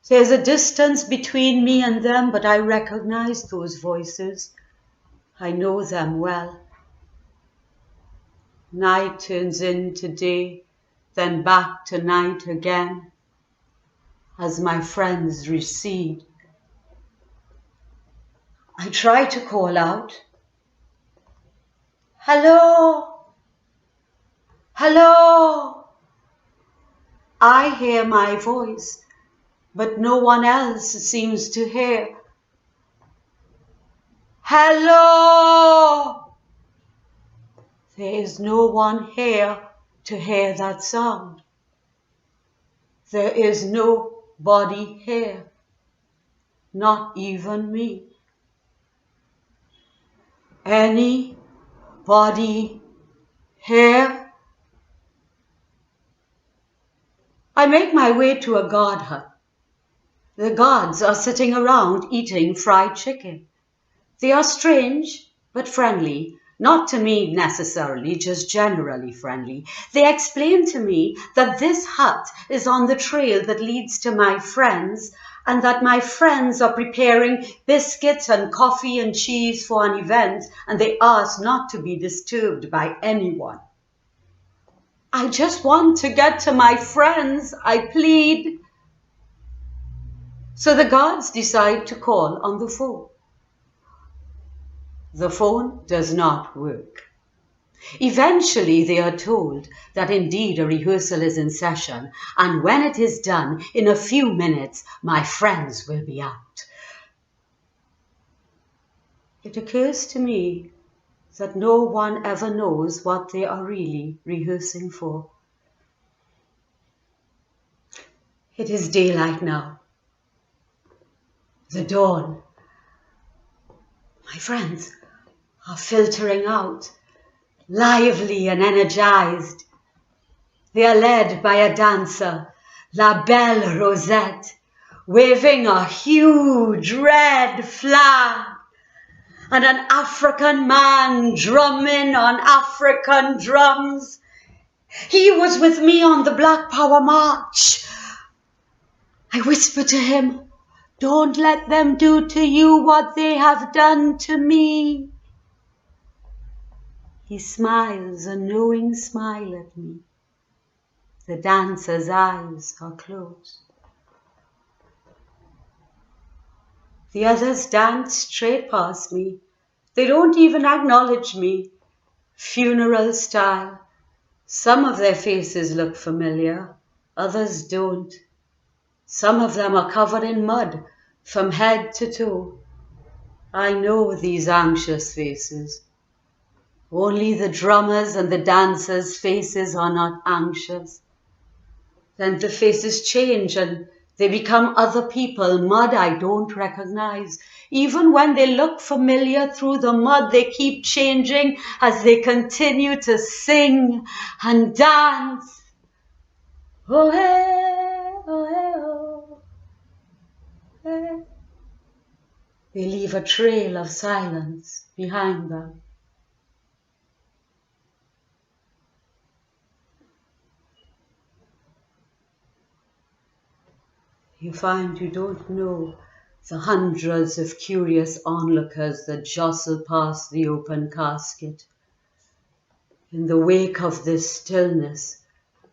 There's a distance between me and them, but I recognize those voices. I know them well. Night turns into day, then back to night again, as my friends recede. I try to call out, "Hello! Hello!" I hear my voice, but no one else seems to hear. Hello! There is no one here to hear that sound. There is nobody here, not even me. Anybody here? I make my way to a guard hut. The guards are sitting around eating fried chicken. They are strange but friendly, not to me necessarily, just generally friendly. They explain to me that this hut is on the trail that leads to my friends, and that my friends are preparing biscuits and coffee and cheese for an event, and they ask not to be disturbed by anyone. I just want to get to my friends, I plead. So the guards decide to call on the phone. The phone does not work. Eventually they are told that indeed a rehearsal is in session, and when it is done, in a few minutes, my friends will be out. It occurs to me that no one ever knows what they are really rehearsing for. It is daylight now. The dawn. My friends are filtering out, lively and energized. They are led by a dancer, La Belle Rosette, waving a huge red flag, and an African man drumming on African drums. He was with me on the Black Power March. I whisper to him, "Don't let them do to you what they have done to me." He smiles a knowing smile at me. The dancer's eyes are closed. The others dance straight past me. They don't even acknowledge me. Funeral style. Some of their faces look familiar, others don't. Some of them are covered in mud from head to toe. I know these anxious faces. Only the drummers and the dancers' faces are not anxious. Then the faces change and They become other people, mud I don't recognize. Even when they look familiar through the mud, they keep changing as they continue to sing and dance. Oh, hey, oh, hey, oh, hey. They leave a trail of silence behind them. You find you don't know the hundreds of curious onlookers that jostle past the open casket. In the wake of this stillness,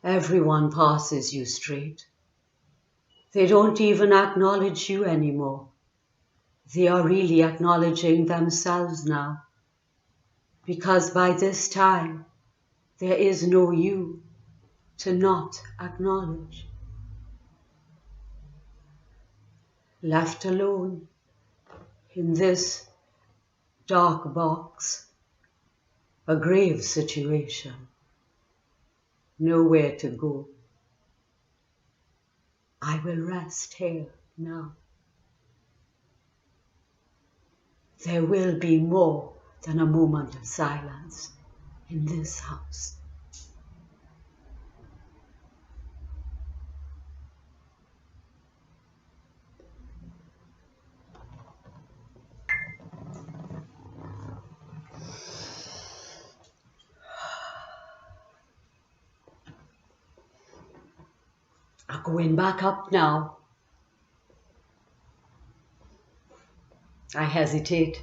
everyone passes you straight. They don't even acknowledge you anymore. They are really acknowledging themselves now. Because by this time, there is no you to not acknowledge. Left alone in this dark box, a grave situation, nowhere to go. I will rest here now. There will be more than a moment of silence in this house. I'm going back up now. I hesitate.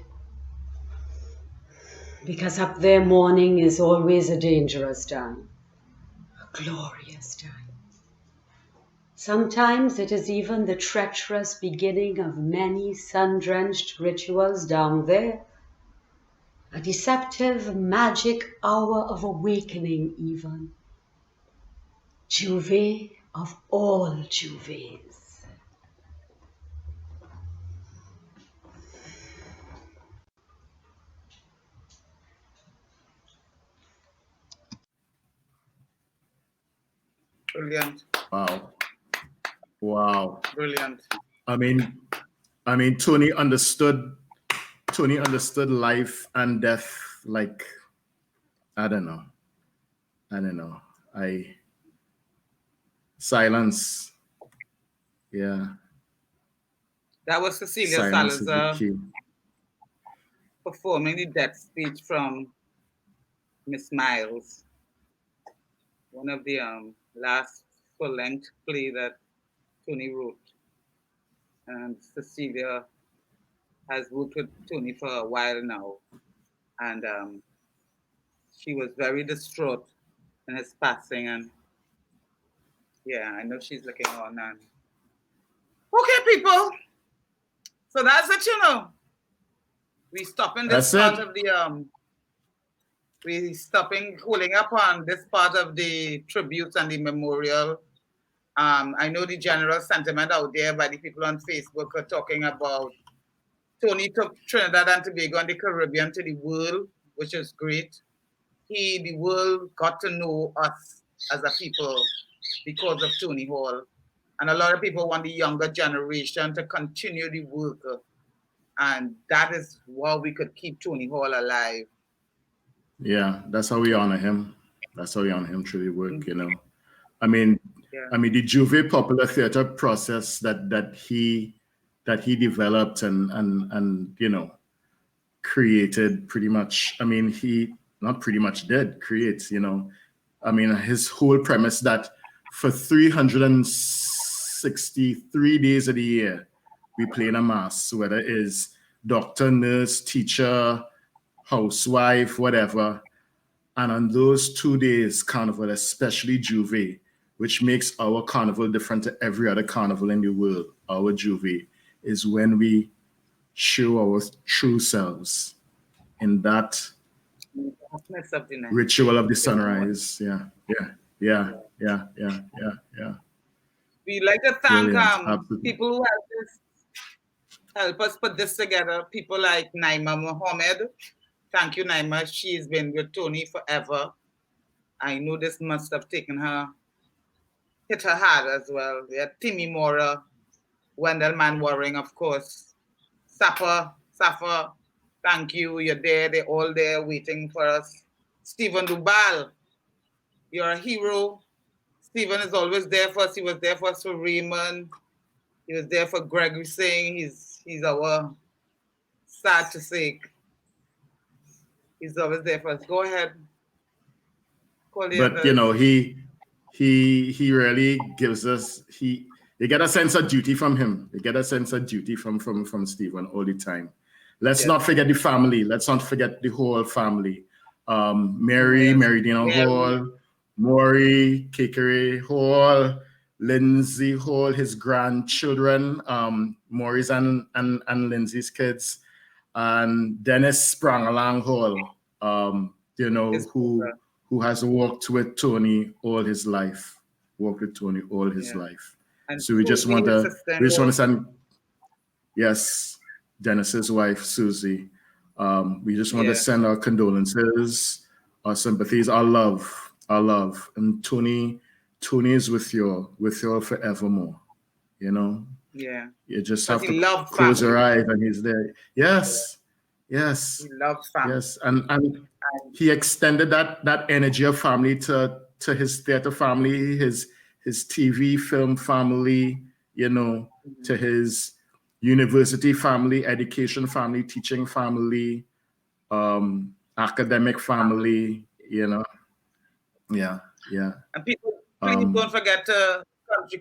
Because up there morning is always a dangerous time. A glorious time. Sometimes it is even the treacherous beginning of many sun-drenched rituals down there. A deceptive, magic hour of awakening even. Jouvay of all Jouvays. Brilliant. Wow. Wow. Brilliant. I mean, Tony understood life and death like, I don't know. Silence. Yeah. That was Cecilia Silence is the Salazar key. performing the death speech from Miss Miles, one of the last full-length play that Tony wrote. And Cecilia has worked with Tony for a while now, and she was very distraught in his passing. And yeah, I know she's looking on. And okay, people. So that's it, you know. We stopping this part of the we stopping holding up on this part of the tributes and the memorial. I know the general sentiment out there by the people on Facebook are talking about Tony took Trinidad and Tobago and the Caribbean to the world, which is great. The world got to know us as a people because of Tony Hall. And a lot of people want the younger generation to continue the work. And that is how we could keep Tony Hall alive. Yeah, that's how we honor him. That's how we honor him through the work, you know. I mean, the Jouvay popular theater process that he developed and you know, created pretty much. I mean, he not pretty much did create, you know. I mean, his whole premise that for 363 days of the year, we play in a mass, whether it is doctor, nurse, teacher, housewife, whatever. And on those 2 days, carnival, especially Jouvay, which makes our carnival different to every other carnival in the world, our Jouvay, is when we show our true selves in that ritual of the sunrise. Yeah. We'd like to thank people who help us put this together. People like Naima Mohammed. Thank you, Naima. She's been with Tony forever. I know this must have hit her hard as well. We had Timmy Mora, Wendell Manwarren, of course. Safa, thank you. You're there. They're all there waiting for us. Stephen Doobal, you're a hero. Stephen is always there for us. He was there for us for Raymond. He was there for Gregory Singh. He's our, sad to say, he's always there for us. Go ahead. But you know, he really gives us, you get a sense of duty from him. You get a sense of duty from Stephen all the time. Let's not forget the family. Let's not forget the whole family. Mary Dina Hall, Maury, Kikere Hall, Lindsay Hall, his grandchildren, Maury's and Lindsay's kids, and Dennis Sprangalang Hall, you know, who has worked with Tony all his life. And so we just want to send, yes, Dennis's wife, Susie. We just want to send our condolences, our sympathies, our love. And Tony is with you all forevermore, you know? Yeah. You just have to close your eyes and he's there. Yes. He loves family. Yes. And he extended that energy of family to his theater family, his TV film family, you know, to his university family, education family, teaching family, academic family, you know. Yeah. And people, please don't forget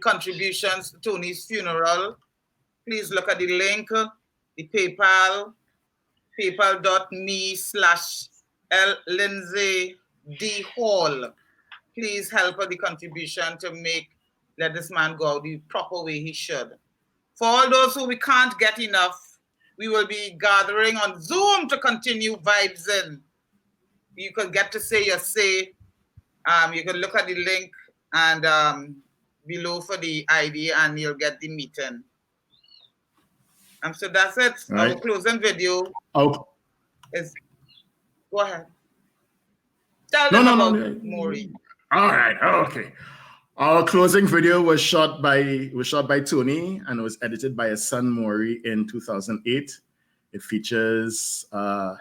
contributions to Tony's funeral. Please look at the link, the paypal.me/LLindsay-D-Hall. Please help with the contribution to let this man go out the proper way he should. For all those who we can't get enough, we will be gathering on Zoom to continue vibes in. You can get to say your say. You can look at the link and below for the ID and you'll get the meeting. So that's it. Right. Our closing video is, go ahead. Tell them about Maury. All right, okay. Our closing video was shot by Tony and it was edited by his son Maury in 2008. It features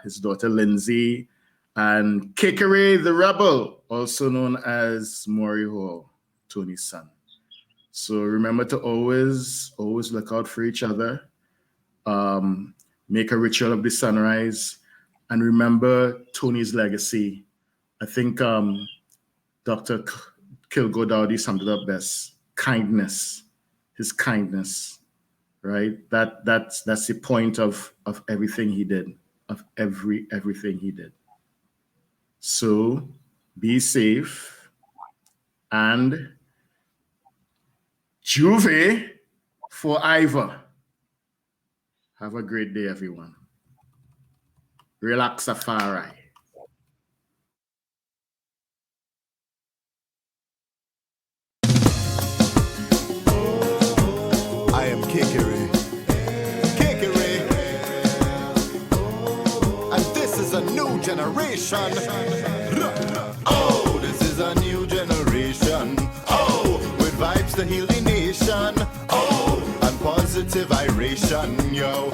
his daughter Lindsay and Kikere the Rebel, also known as Maury Hall, Tony's son. So remember to always look out for each other. Make a ritual of the sunrise, and remember Tony's legacy. I think Dr. Kilgo Dowdy summed it up best. Kindness, his kindness, right? That's the point of everything he did, of everything he did. So be safe and Jouvay ForIver. Have a great day, everyone. Relax, Safari. I am Kikere, and this is a new generation. Oh, this is a new generation. Oh, with vibes to heal the nation. Oh, and positive iration, yo.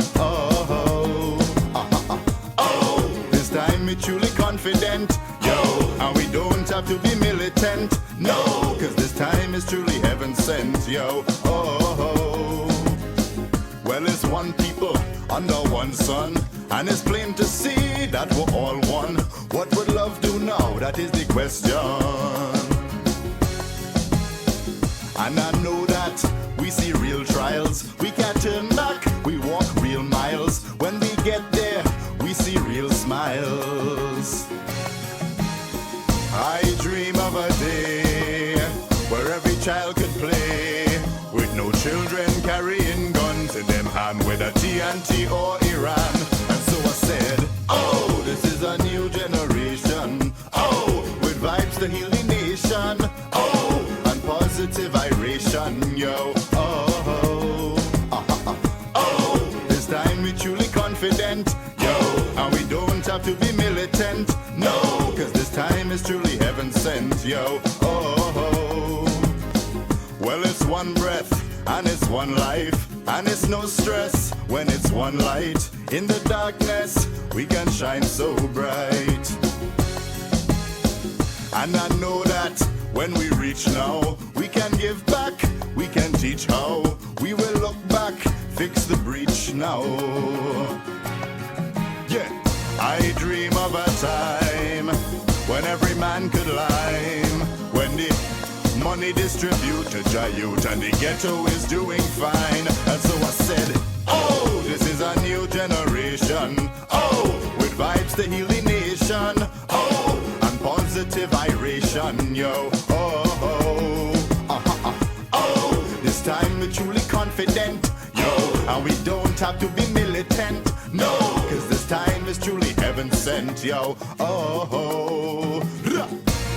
Oh, this time we truly confident, yo. And we don't have to be militant, no, cause this time is truly heaven sent, yo. Well, it's one people under one sun, and it's plain to see that we're all one. What would love do now? That is the question. And I know that we see real trials. We can't turn back, we walk real miles. When we get there, we see real smiles. I dream of a day where every child could play, with no children carrying guns in them hand, whether TNT or Iran. And so I said, oh, this is a new generation. Oh, with vibes to heal the nation. Oh, and positive iration, yo. Oh, this time we truly confident, yo. And we don't have to be militant, no, cause this time is truly heaven sent, yo. Well, it's one breath and it's one life. And it's no stress when it's one light. In the darkness, we can shine so bright. And I know that when we reach now, we can give back, we can teach how. We will look back, fix the breach now. Yeah, I dream of a time when every man could lime, when the money distribute to Jayut and the ghetto is doing fine. And so I said, oh, this is a new generation. Oh, with vibes to heal the nation. Oh, and positive iration, yo. Oh, this time we're truly confident, yo. And we don't have to be militant, no, cause this time is truly heaven sent, yo.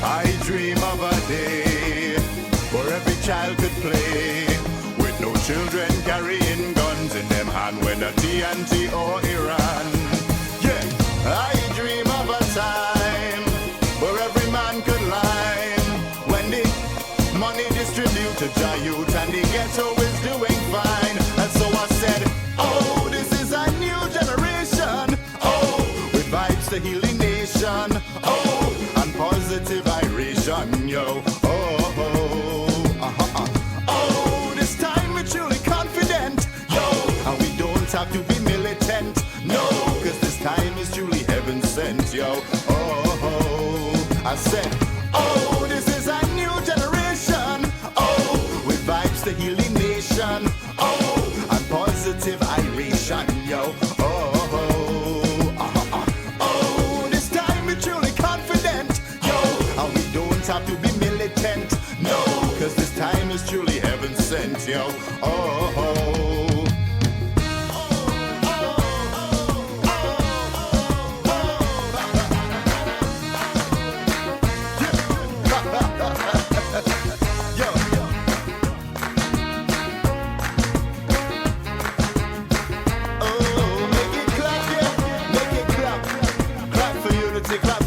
I dream of a day where every child could play, with no children carrying guns in them hand, whether TNT or Iran. Yeah, I dream of a time where every man could line, when the money distribute to Jayut and the ghetto is doing fine. And so I said, oh, this is a new generation. Oh, with vibes to heal the nation. Oh, and positive iration, yo. Oh, this time we're truly confident, yo. And we don't have to be militant, no, cause this time is truly heaven sent, yo. I said, oh, this is a new generation. Oh, with vibes to heal the nation. Oh, and positive iration, yo. Oh, this time we're truly confident, yo. And we don't have to be militant, no, cause this time is truly heaven sent, yo. Clap for unity, clap